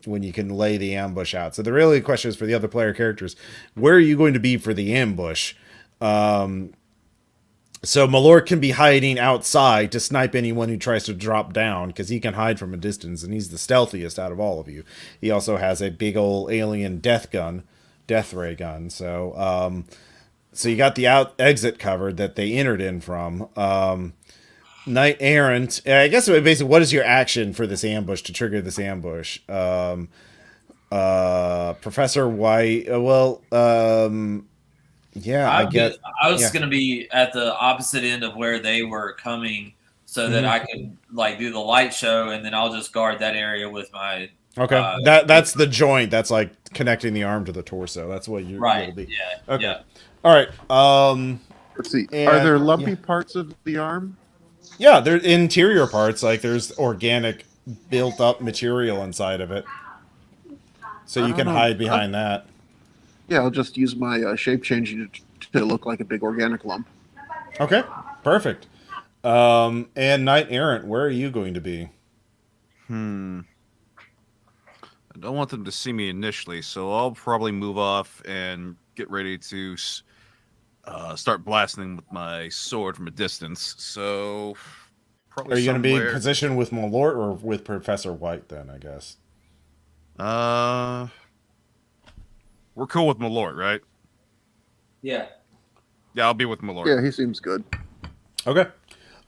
when you can lay the ambush out. So the really question is for the other player characters, where are you going to be for the ambush? So Malort can be hiding outside to snipe anyone who tries to drop down, because he can hide from a distance, and he's the stealthiest out of all of you. He also has a big old alien death ray gun. So so you got the exit covered that they entered in from. Knight Errant, I guess basically, what is your action for this ambush to trigger this ambush? Professor White, yeah, I was gonna be at the opposite end of where they were coming, so that I could like do the light show, and then I'll just guard that area with my. Okay, that's the joint. That's like connecting the arm to the torso. That's what you'll be. Yeah. Okay. Yeah. All right. Let's see. And- Are there lumpy parts of the arm? Yeah, they're interior parts. Like there's organic, built-up material inside of it, so you can hide behind that. Yeah, I'll just use my shape changing to look like a big organic lump. Okay, perfect. And Knight Errant, where are you going to be? I don't want them to see me initially, so I'll probably move off and get ready to start blasting with my sword from a distance. So, probably Are you going to be in position with Malort or with Professor White then, I guess? We're cool with Malort, right? Yeah. Yeah, I'll be with Malort. Yeah, he seems good. Okay.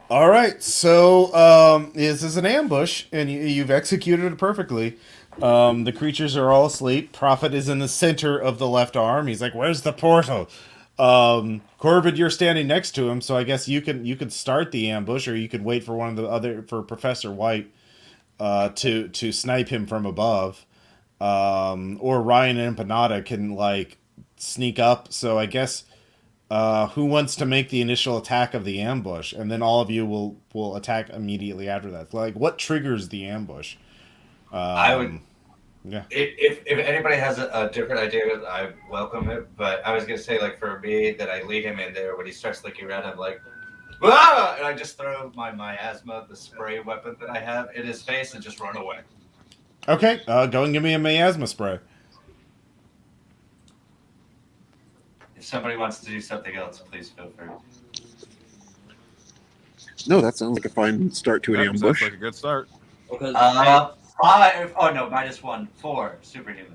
All right. So this is an ambush, and you've executed it perfectly. The creatures are all asleep. Prophet is in the center of the left arm. He's like, "Where's the portal?" Corbett, you're standing next to him, so I guess you could start the ambush, or you could wait for for Professor White to snipe him from above. Or Ryan and Empanada can like sneak up. So I guess who wants to make the initial attack of the ambush, and then all of you will attack immediately after that. Like, what triggers the ambush? I would. Yeah. If anybody has a different idea, I welcome it. But I was gonna say, like for me, that I lead him in there when he starts looking around. I'm like, ah! And I just throw my miasma, the spray weapon that I have, in his face and just run away. Okay. Go and give me a miasma spray. somebody wants to do something else, please feel free. No, that sounds like a fine start to an Yep, sounds ambush. like a good start. Because 5. Oh no, -1. 4 superhuman.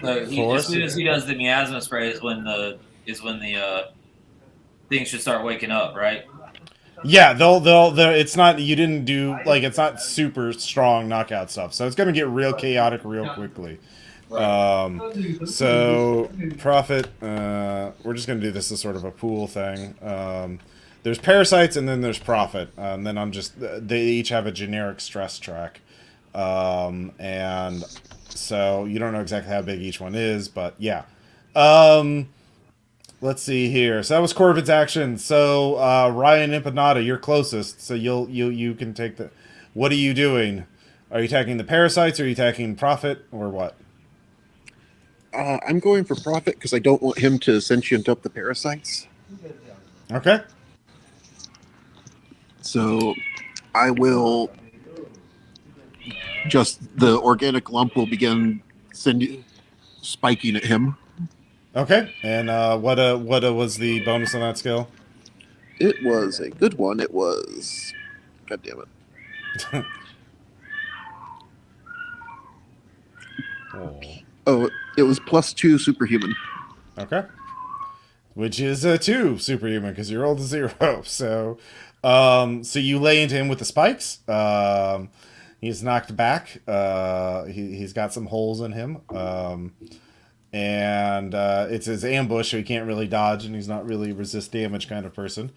so Four as soon as he does the miasma spray is when the things should start waking up, right? Yeah, they'll it's not, you didn't do, like, it's not super strong knockout stuff, so it's gonna get real chaotic real quickly. So Prophet, we're just gonna do this as sort of a pool thing. There's parasites and then there's Prophet, and then they each have a generic stress track, and so you don't know exactly how big each one is, but yeah. Let's see here. So that was Corvid's action. So Ryan Empanada, you're closest. So you can take the. What are you doing? Are you attacking the parasites? Or are you attacking Prophet, or what? I'm going for Prophet because I don't want him to sentient up the parasites. Okay. So I will the organic lump will begin spiking at him. Okay. And what was the bonus on that skill? It was a good one. It was, God damn it. Oh, it was +2 superhuman. Okay. Which is a 2 superhuman because you rolled a 0. So, so you lay into him with the spikes. He's knocked back. He's got some holes in him. And it's his ambush, so he can't really dodge, and he's not really resist damage kind of person.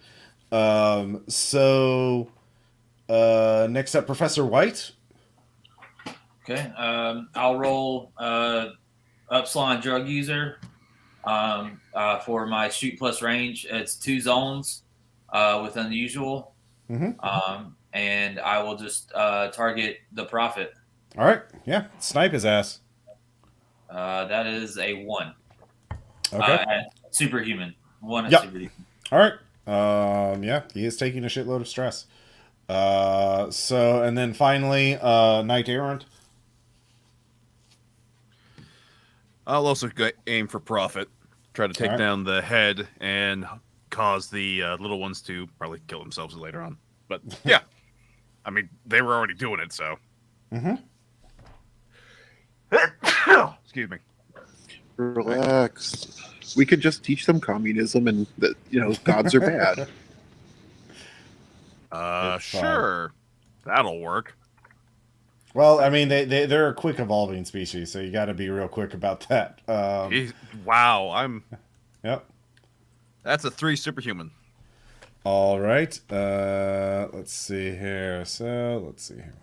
So next up, Professor White. Okay. I'll roll Upsilon drug user for my shoot plus range. It's 2 zones with unusual. Mm-hmm. And I will just target the Prophet. All right. Yeah. Snipe his ass. That is a 1. Okay. Superhuman. 1 at Yep. superhuman. All right. Yeah, he is taking a shitload of stress. So, and then finally, Knight Errant. I'll also aim for Prophet. Try to take Alright. down the head and cause the little ones to probably kill themselves later on. But yeah, I mean, they were already doing it, so. Mm-hmm. Excuse me. Relax. We could just teach them communism and that, gods are bad. It's fine. Sure. That'll work. Well, I mean, they're a quick evolving species, so you got to be real quick about that. Wow, Yep. That's a 3 superhuman. All right. Let's see here. So let's see here.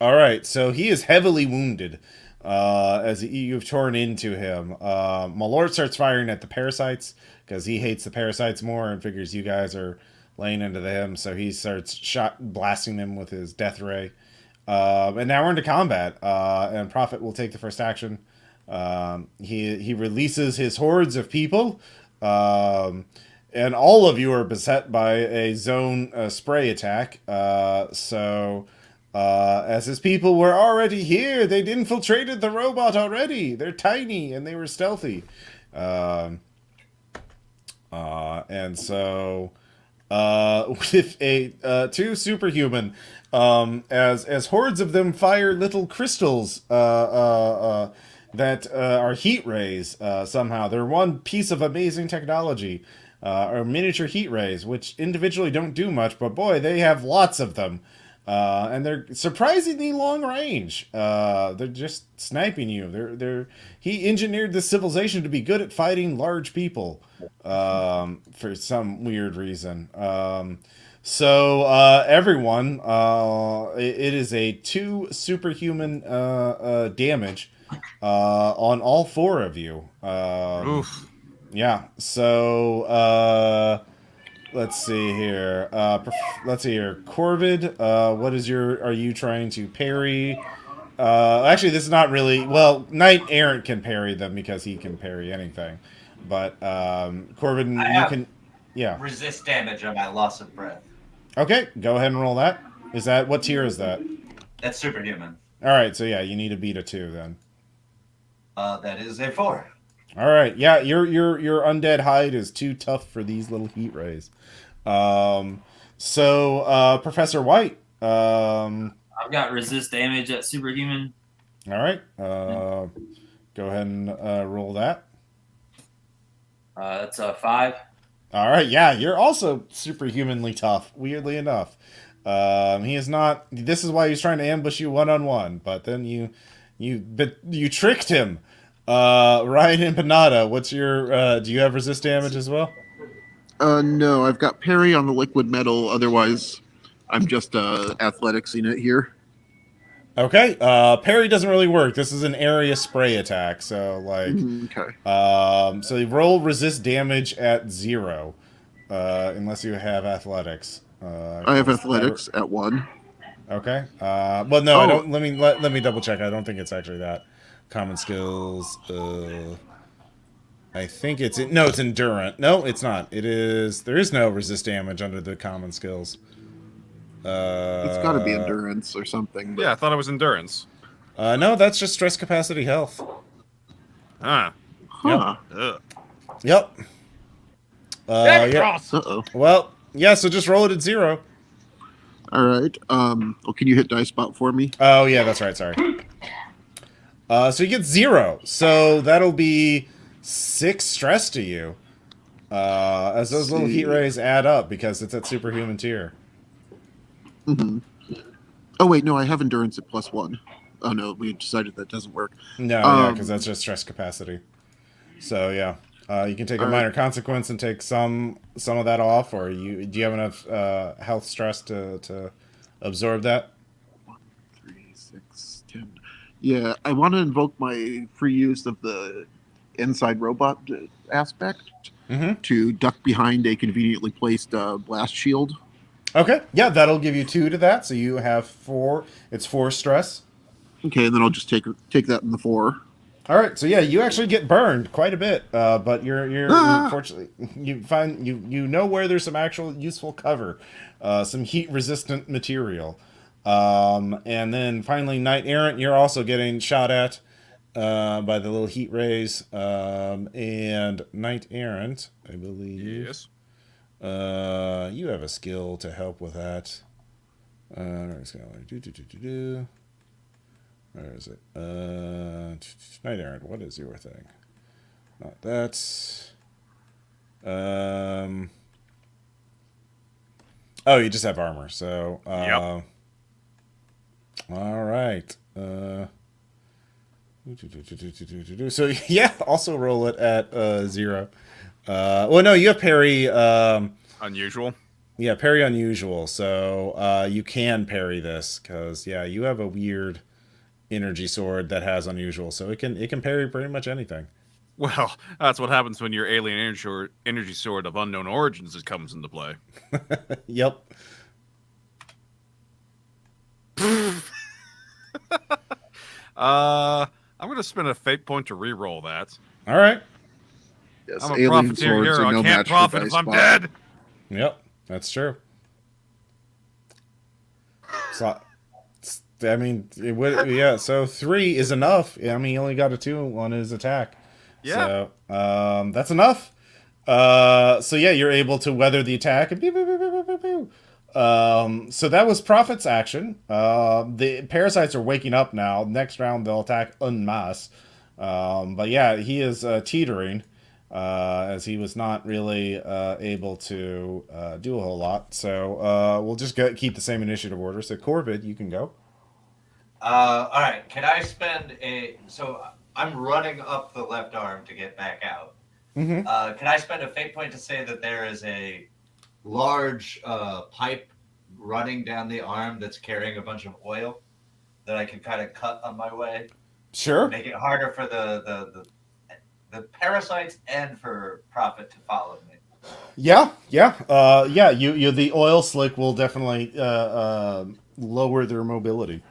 All right. So he is heavily wounded. As you've torn into him, Malort starts firing at the parasites because he hates the parasites more and figures you guys are laying into them. So he starts blasting them with his death ray. And now we're into combat. And Prophet will take the first action. He releases his hordes of people. And all of you are beset by a zone spray attack. As his people were already here, they'd infiltrated the robot already. They're tiny and they were stealthy. And so, with a 2 superhuman, as hordes of them fire little crystals that are heat rays somehow. They're one piece of amazing technology, or miniature heat rays, which individually don't do much, but boy, they have lots of them. And they're surprisingly long range. They're just sniping you. He engineered this civilization to be good at fighting large people, for some weird reason. So everyone, it is a 2 superhuman damage on all 4 of you. Oof. Yeah. So let's see here. Corvid, are you trying to parry? Actually, this is not really, well, Knight Errant can parry them because he can parry anything. But, Corvid, you can, yeah. Resist damage on my loss of breath. Okay, go ahead and roll that. What tier is that? That's superhuman. Alright, so yeah, you need to beat a 2 then. That is a 4. All right. Yeah, your undead hide is too tough for these little heat rays. Professor White. I've got resist damage at superhuman. All right. Go ahead and roll that. That's a 5. All right. Yeah, you're also superhumanly tough. Weirdly enough, he is not. This is why he's trying to ambush you 1-on-1. But then you tricked him. Ryan Empanada, what's your? Do you have resist damage as well? No, I've got parry on the liquid metal. Otherwise, I'm just athleticsing it here. Okay. Parry doesn't really work. This is an area spray attack, so like. Okay. So you roll resist damage at 0, unless you have athletics. I have athletics at 1. Okay. Well, no, I don't. Let me double check. I don't think it's actually that. Common skills. I think it's no. It's endurance. No, it's not. It is. There is no resist damage under the common skills. It's got to be endurance or something. But... Yeah, I thought it was endurance. No, that's just stress capacity health. Huh. Huh. Ugh. Yep. Yeah. Uh-oh. Well, yeah. So just roll it at 0. All right. Well, can you hit die spot for me? Oh yeah, that's right. Sorry. So you get 0. So that'll be 6 stress to you. As those little heat rays add up because it's at superhuman tier. Mm-hmm. Oh wait, no, I have endurance at +1. Oh no, we decided that doesn't work. No, yeah, because that's just stress capacity. So yeah, you can take a minor consequence and take some of that off, or do you have enough health stress to absorb that? 1, 3, 6, 10. Yeah, I want to invoke my free use of the inside robot aspect to duck behind a conveniently placed blast shield. Okay, yeah, that'll give you 2 to that, so you have 4. It's 4 stress. Okay, and then I'll just take that in the 4. All right, so yeah, you actually get burned quite a bit, but you're unfortunately you find you know where there's some actual useful cover, some heat resistant material, and then finally Knight Errant, you're also getting shot at by the little heat rays, and Knight Errant, I believe. Yes. You have a skill to help with that. Where is it? Knight Errant, what is your thing? Not that. Oh, you just have armor, so. Yep. All right. So yeah, also roll it at 0. Well, no, you have parry. Unusual. Yeah, parry unusual. So you can parry this because you have a weird energy sword that has unusual, so it can parry pretty much anything. Well, that's what happens when your alien energy sword of unknown origins comes into play. Yep. I'm gonna spend a fate point to re-roll that. All right. Yes, I'm a alien profiteer swords hero. are no I can't match profit for if die I'm spot. dead. Yep, that's true. So, I mean, it would. Yeah. So 3 is enough. I mean, he only got a 2 on his attack. Yeah. So that's enough. So yeah, you're able to weather the attack. And pew, pew, pew, pew, pew, pew. So that was Prophet's action. The parasites are waking up now. Next round they'll attack en masse. But yeah, he is teetering, as he was not really able to do a whole lot. So we'll just keep the same initiative order. So Corvid, you can go. All right. Can I spend so I'm running up the left arm to get back out. Mm-hmm. Can I spend a fate point to say that there is a large pipe running down the arm that's carrying a bunch of oil that I can kind of cut on my way? Sure. Make it harder for the parasites and for Prophet to follow me. Yeah. You the oil slick will definitely lower their mobility.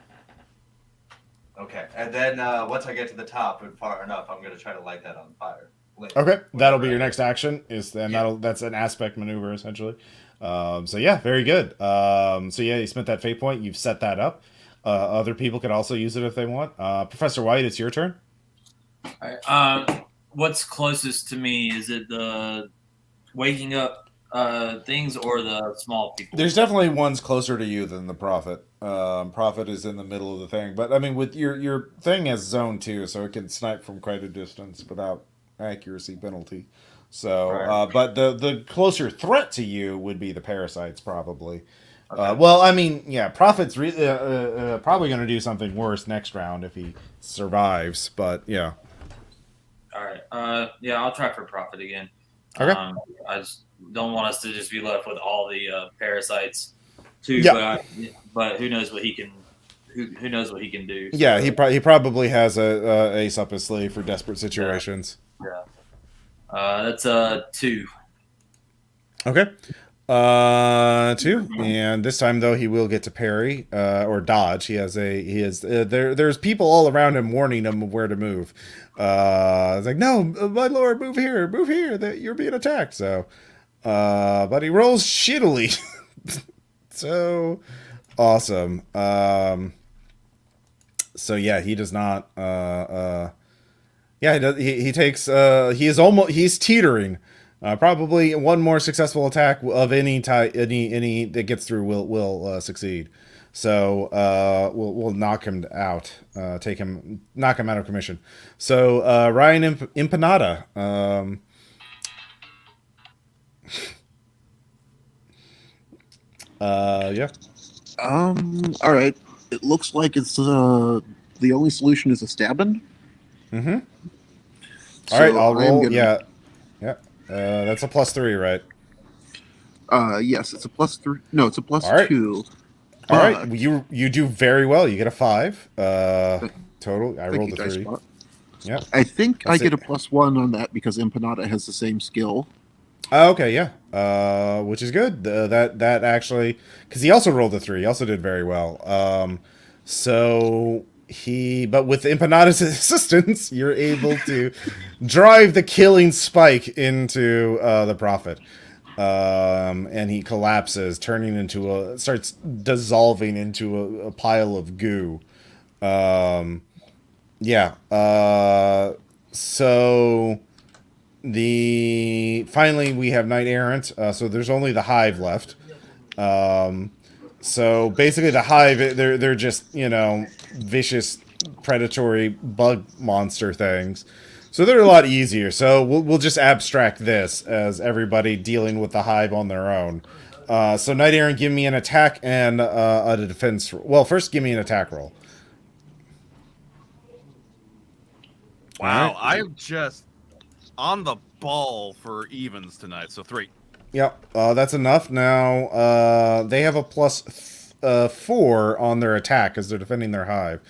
Okay, and then once I get to the top and far enough, I'm going to try to light that on fire. Okay, that'll be your next action. That's an aspect maneuver essentially. So yeah, very good. So yeah, you spent that fate point. You've set that up. Other people could also use it if they want. Professor White, it's your turn. All right. What's closest to me? Is it the waking up things or the small people? There's definitely ones closer to you than the Prophet. Prophet is in the middle of the thing, but I mean, with your thing has zone 2, so it can snipe from quite a distance without accuracy penalty. So, Right. but the closer threat to you would be the parasites, probably. Okay. Well, I mean, yeah, Prophet's probably going to do something worse next round if he survives, but yeah. All right. Yeah, I'll try for profit again. Okay. I just don't want us to just be left with all the parasites too. Yeah. But who knows what he can? Who knows what he can do? So, Yeah, he probably has a ace up his sleeve for desperate situations. Yeah. That's 2. Okay. 2, and this time though he will get to parry or dodge. There's people all around him warning him of where to move. It's like, no, my lord, move here, that you're being attacked. So, but he rolls shittily. So awesome. So yeah, he does not. Yeah, he takes. He's teetering. Probably one more successful attack of any type, any that gets through will succeed. So we'll knock him out, knock him out of commission. So Ryan Empanada. Yeah. All right. It looks like it's the only solution is a stabbing. Mm-hmm. So All right, I'll roll. gonna, Yeah. That's a +3, right? Yes, it's a +3. No, it's a All right. +2. All right, you do very well. You get a 5 total. I rolled a 3. Yeah. I think That's I get it. a +1 on that because Empanada has the same skill. Okay, yeah. Which is good. That actually, because he also rolled a 3. He also did very well. But with Empanada's assistance, you're able to drive the killing spike into the Prophet. And he collapses, starts dissolving into a pile of goo. Yeah. So finally we have Knight Errant. So there's only the Hive left. So basically the Hive, they're just, vicious predatory bug monster things. So they're a lot easier. So we'll just abstract this as everybody dealing with the Hive on their own. So Knight Errant, give me an attack and a defense. Well, first give me an attack roll. Wow, All right. I'm just on the ball for evens tonight. So 3. Yep, that's enough. Now they have a +4 on their attack as they're defending their Hive.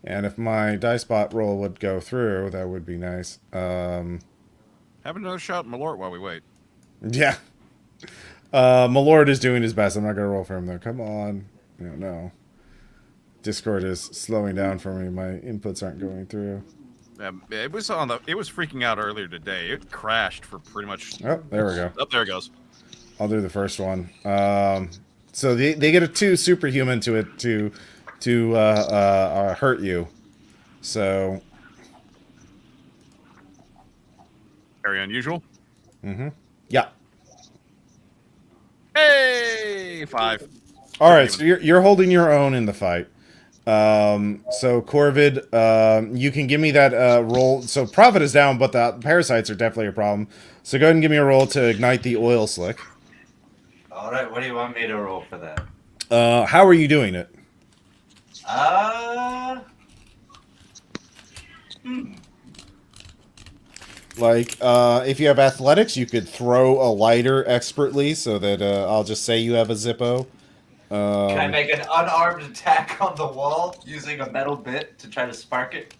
And if my dice bot roll would go through, that would be nice. Have another shot at Malort while we wait. Yeah. Malord is doing his best. I'm not going to roll for him, though. Come on. No. Discord is slowing down for me. My inputs aren't going through. It was freaking out earlier today. It crashed for pretty much. Oh, there we go. Oh, there it goes. I'll do the first one. So they get a 2 superhuman to hurt you. So Very unusual. Mm-hmm. Yeah. Hey, 5. All right, so you're holding your own in the fight. So Corvid, you can give me that roll. So Prophet is down, but the parasites are definitely a problem. So go ahead and give me a roll to ignite the oil slick. All right, what do you want me to roll for that? How are you doing it? Like, if you have athletics, you could throw a lighter expertly, so that I'll just say you have a Zippo. Can I make an unarmed attack on the wall using a metal bit to try to spark it?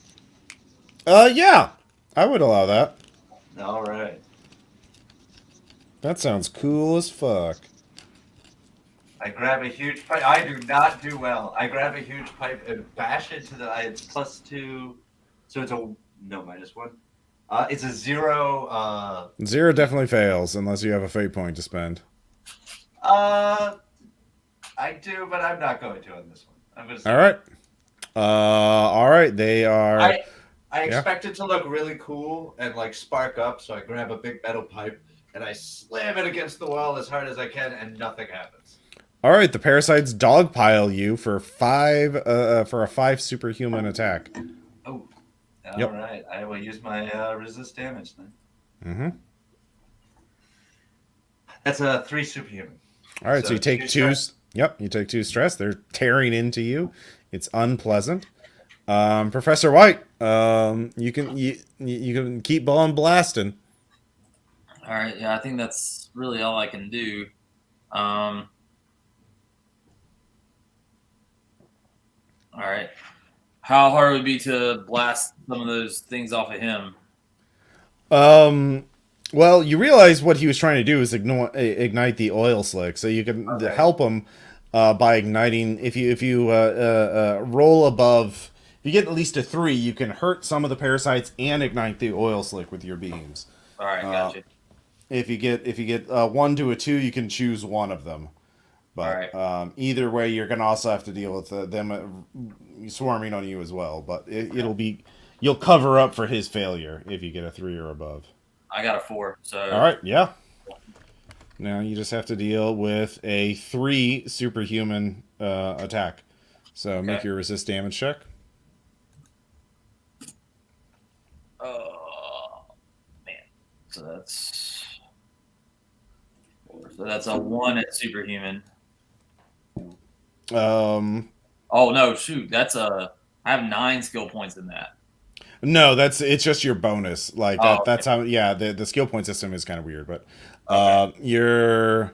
Yeah, I would allow that. All right. That sounds cool as fuck. I grab a huge pipe. I do not do well. I grab a huge pipe and bash into the. It's +2, so it's a no -1. It's a 0. 0 definitely fails unless you have a fate point to spend. I do, but I'm not going to on this one. I'm gonna. All right. All right. They are. I I Yeah. expect it to look really cool and like spark up, so I grab a big metal pipe and I slam it against the wall as hard as I can, and nothing happens. All right, the parasites dogpile you for a 5 superhuman attack. Oh, all Yep. right. I will use my resist damage then. Mm-hmm. That's a 3 superhuman. All right, so you take 2. stress. Yep, you take 2 stress. They're tearing into you. It's unpleasant. Professor White, you can keep on blasting. All right, yeah, I think that's really all I can do. All right, how hard would it be to blast some of those things off of him? Well, you realize what he was trying to do is ignite the oil slick, so you can Okay. help him by igniting. If you roll above, if you get at least a 3, you can hurt some of the parasites and ignite the oil slick with your beams. All right, gotcha. If you get 1 to a 2, you can choose one of them. But either way, you're gonna also have to deal with them swarming on you as well. But you'll cover up for his failure if you get a 3 or above. I got a 4, so All right, yeah. Now you just have to deal with a 3 superhuman attack. So make your resist damage check. Oh man, so that's a 1 at superhuman. Oh no, shoot, I have 9 skill points in that. No, it's just your bonus. Like that. Oh, That's how. Yeah, the skill point system is kind of weird, but Okay. your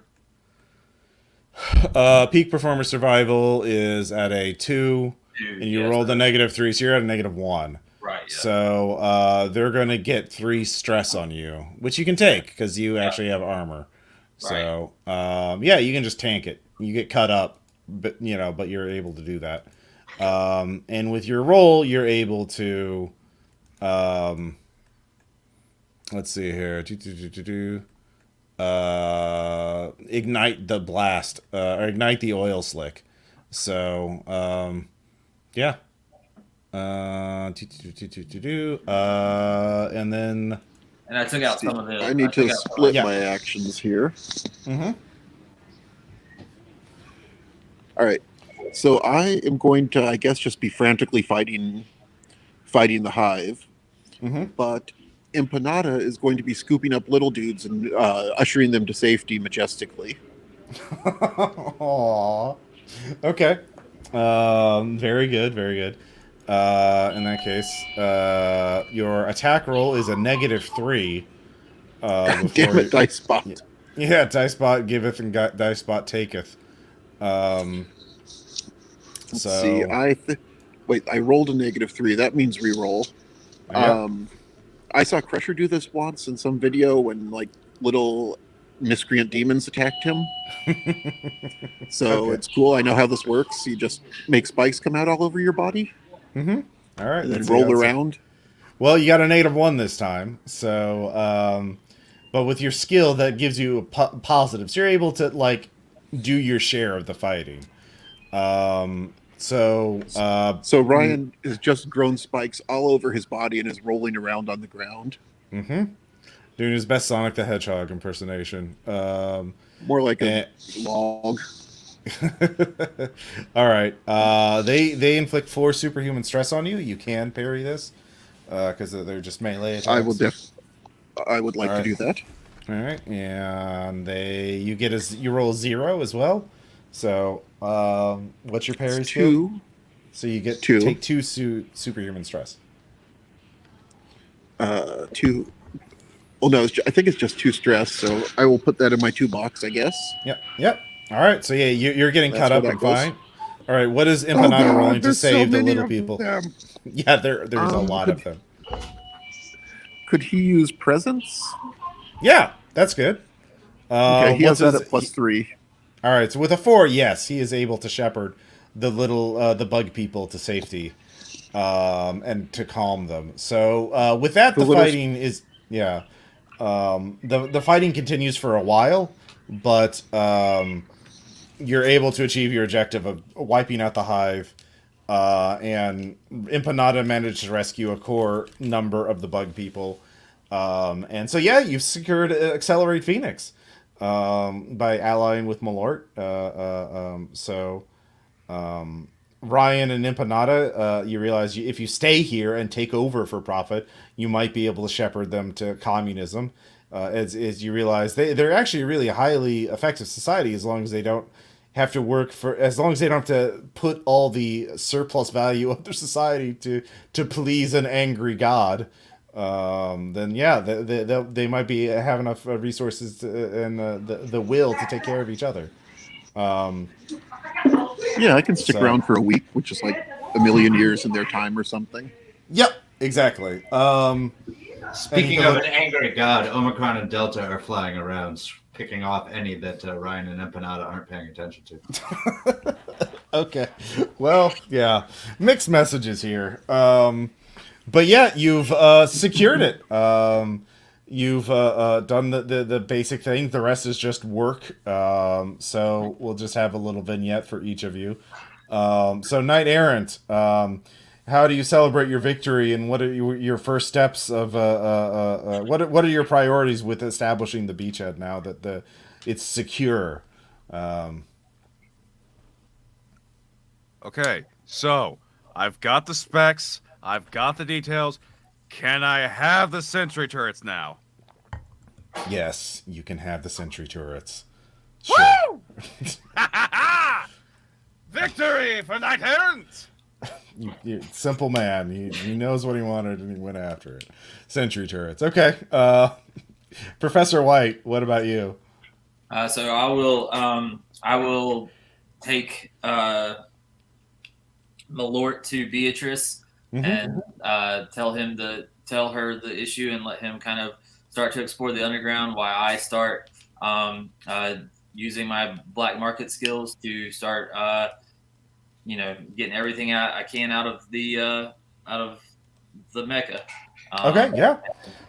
peak performer survival is at a 2, Dude, and you yes, rolled a -3, so you're at a -1. right. Yeah. So they're gonna get 3 stress on you, which you can take because you actually have armor. So yeah, you can just tank it. You get cut up, but you're able to do that. And with your roll, you're able to. Let's see here. Ignite the blast, or ignite the oil slick. So, yeah. And then. And I took out some of the. I need to split Yeah. my actions here. Mm-hmm. All right. So I am going to, I guess, just be frantically fighting the hive. Mm-hmm. But Empanada is going to be scooping up little dudes and ushering them to safety majestically. Aww. Okay. Very good. Very good. In that case, your attack roll is a -3. Damn it, dice spot. Yeah, dice spot giveth and dice spot taketh. Let's So see. Wait, I rolled a -3. That means re-roll. yeah. I saw Crusher do this once in some video when like little miscreant demons attacked him. So Okay. it's cool. I know how this works. You just make spikes come out all over your body Mm-hmm. All right. and then let's see, roll let's see. around. Well, you got a -1 this time. So, but with your skill, that gives you a positive. So you're able to like do your share of the fighting. So Ryan has just grown spikes all over his body and is rolling around on the ground. mm-hmm. Doing his best Sonic the Hedgehog impersonation. More like a log. All right. They inflict 4 superhuman stress on you. You can parry this because they're just melee attacks. I would like to do that. All right, and you roll a 0 as well. So what's your parry skill? 2. So you get 2. take 2 superhuman stress. 2. Well, no, I think it's just 2 stress. So I will put that in my 2 box, I guess. Yep. All right, so yeah, you're getting That's cut up where and that goes. fine. All right, what is Empanada rolling to there's save so the many little of people? them. Yeah, there's a lot of them. Could he use presence? Yeah, that's good. Okay, he has what's that his- at +3. All right, so with a 4, yes, he is able to shepherd the the bug people to safety, and to calm them. So with that, the fighting is the fighting continues for a while, but you're able to achieve your objective of wiping out the hive, and Empanada managed to rescue a core number of the bug people. And so, yeah, you've secured Accelerate Phoenix by allying with Malort. Ryan and Empanada, you realize if you stay here and take over for profit, you might be able to shepherd them to communism. As you realize, they're actually a really highly effective society as long as they don't have to work for, as long as they don't have to put all the surplus value of their society to please an angry god. Then yeah, they might be have enough resources and the will to take care of each other. Yeah, I can stick So- around for a week, which is like a million years in their time or something. Yep, exactly. Speaking Anything of like- an angry god, Omicron and Delta are flying around, picking off any that Ryan and Empanada aren't paying attention to. Okay. Well, yeah. Mixed messages here. But yeah, you've secured it. You've done the basic thing. The rest is just work. So we'll just have a little vignette for each of you. So Knight Errant, how do you celebrate your victory, and what are your first steps of what are your priorities with establishing the beachhead now that it's secure? Okay, so I've got the specs, I've got the details. Can I have the sentry turrets now? Yes, you can have the sentry turrets. Sure. Victory for Knight Errant! Simple man. He knows what he wanted and he went after it. Sentry turrets. Okay. Professor White, what about you? So I will take Malort to Beatrice and tell her the issue and let him kind of start to explore the underground while I start using my black market skills to start getting everything I can out of the mecha. Okay, yeah.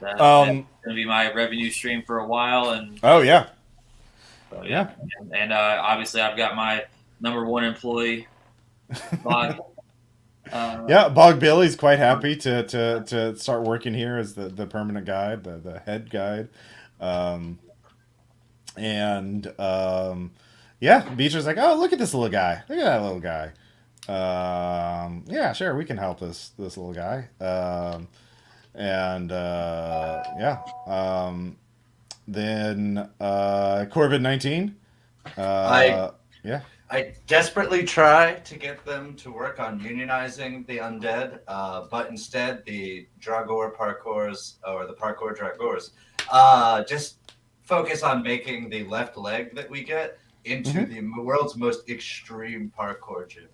That's going to be my revenue stream for a while, and Oh yeah. so, yeah. And obviously I've got my number one employee, Bog. Yeah, Bog Billy's quite happy to start working here as the permanent guide, the head guide. Yeah, Beecher's like, oh, look at this little guy. Look at that little guy. Yeah, sure, we can help this little guy. Then Corbin 19. Yeah. I desperately try to get them to work on unionizing the undead, but instead the Dragor parkours, or the parkour Dragors, just focus on making the left leg that we get into the world's most extreme parkour gym.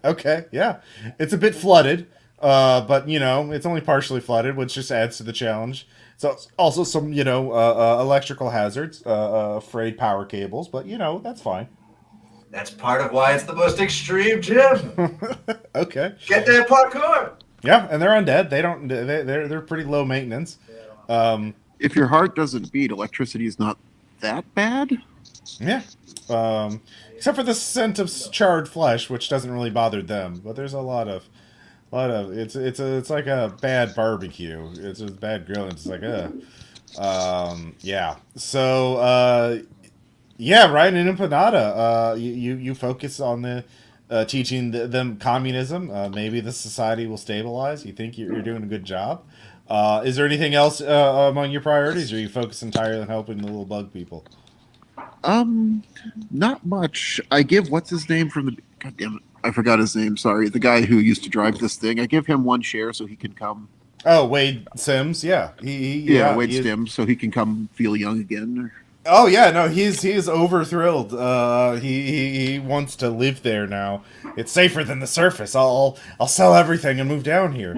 Okay, yeah. It's a bit flooded, but, it's only partially flooded, which just adds to the challenge. So also some, electrical hazards, frayed power cables, but, that's fine. That's part of why it's the most extreme gym. Okay. Get that parkour. Yeah, and they're undead. They're pretty low maintenance. If your heart doesn't beat, electricity is not that bad. Yeah. Except for the scent of charred flesh, which doesn't really bother them. But there's a lot of it's like a bad barbecue. It's a bad grilling. It's like yeah. So yeah, Ryan and Empanada. You focus on the teaching them communism. Maybe the society will stabilize. You think you're doing a good job. Is there anything else among your priorities, or are you focused entirely on helping the little bug people? Not much. I give what's his name from the. God damn it, I forgot his name. Sorry, the guy who used to drive this thing. I give him 1 share so he can come. Oh, Wade Sims. Yeah, Wade Sims so he can come feel young again. Oh yeah, no, he's over thrilled. He wants to live there now. It's safer than the surface. I'll sell everything and move down here.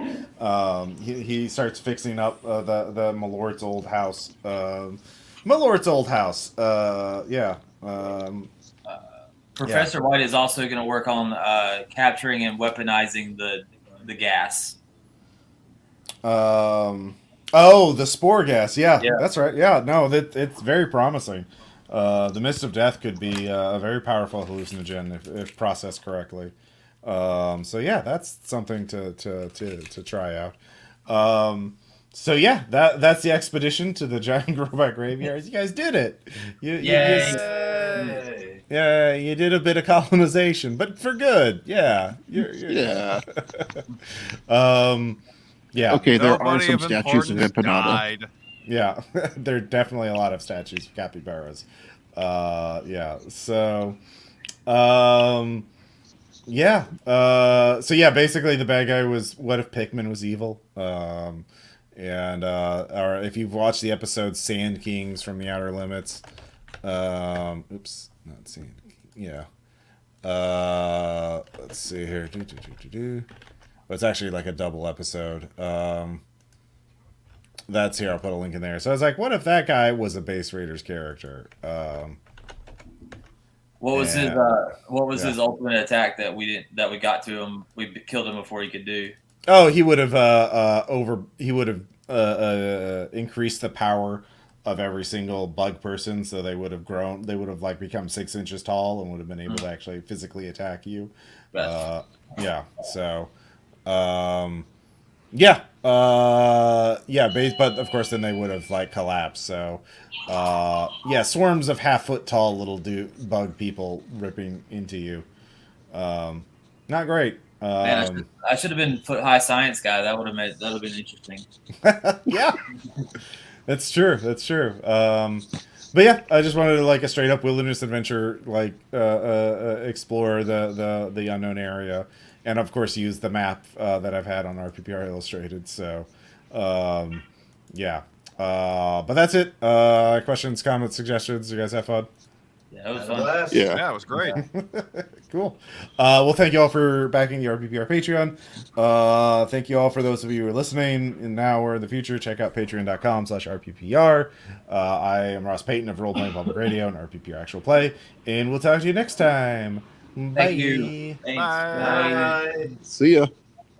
He starts fixing up the Malort's old house. Malort's old house. Yeah. Professor White is also going to work on capturing and weaponizing the gas. Oh, the spore gas. Yeah, Yeah. that's right. Yeah, no, it's very promising. The Mist of Death could be a very powerful hallucinogen if processed correctly. So yeah, that's something to try out. So yeah, that's the expedition to the giant robot graveyards. You guys did it. Yay. Yay. Yeah, you did a bit of colonization, but for good. Yeah, Yeah. yeah, Okay, there are Nobody some of statues of importance Empanada. died. yeah. There are definitely a lot of statues of capybaras. Yeah. So, um, yeah. So yeah, basically the bad guy was what if Pikmin was evil? And or if you've watched the episode Sand Kings from the Outer Limits, oops, not Sand King. Yeah. Let's see here. Well, it's actually like a double episode. That's here. I'll put a link in there. So I was like, what if that guy was a Base Raiders character? What was his Yeah. his ultimate attack that we got to him? We killed him before he could do. Oh, he would have increased the power of every single bug person, so they would have grown. They would have like become 6 inches tall and would have been able to actually physically attack you. Yeah. So, yeah, but of course then they would have like collapsed. So, yeah, swarms of half-foot tall little bug people ripping into you. Not great. Man, I should have been foot high science guy. That would have been interesting. Yeah, that's true. That's true. But yeah, I just wanted to like a straight up wilderness adventure, like explore the unknown area, and of course use the map that I've had on RPPR Illustrated. So, yeah. But that's it. Questions, comments, suggestions. You guys have fun. Yeah, it was Had a fun. blast. Yeah. Yeah, it was great. Cool. Well, thank you all for backing the RPPR Patreon. Thank you all for those of you who are listening in now or in the future. Check out patreon.com/RPPR. I am Ross Payton of Role Playing Public Radio and RPPR Actual Play. And we'll talk to you next time. Bye. Thank you. Thanks. Bye. Bye. See ya.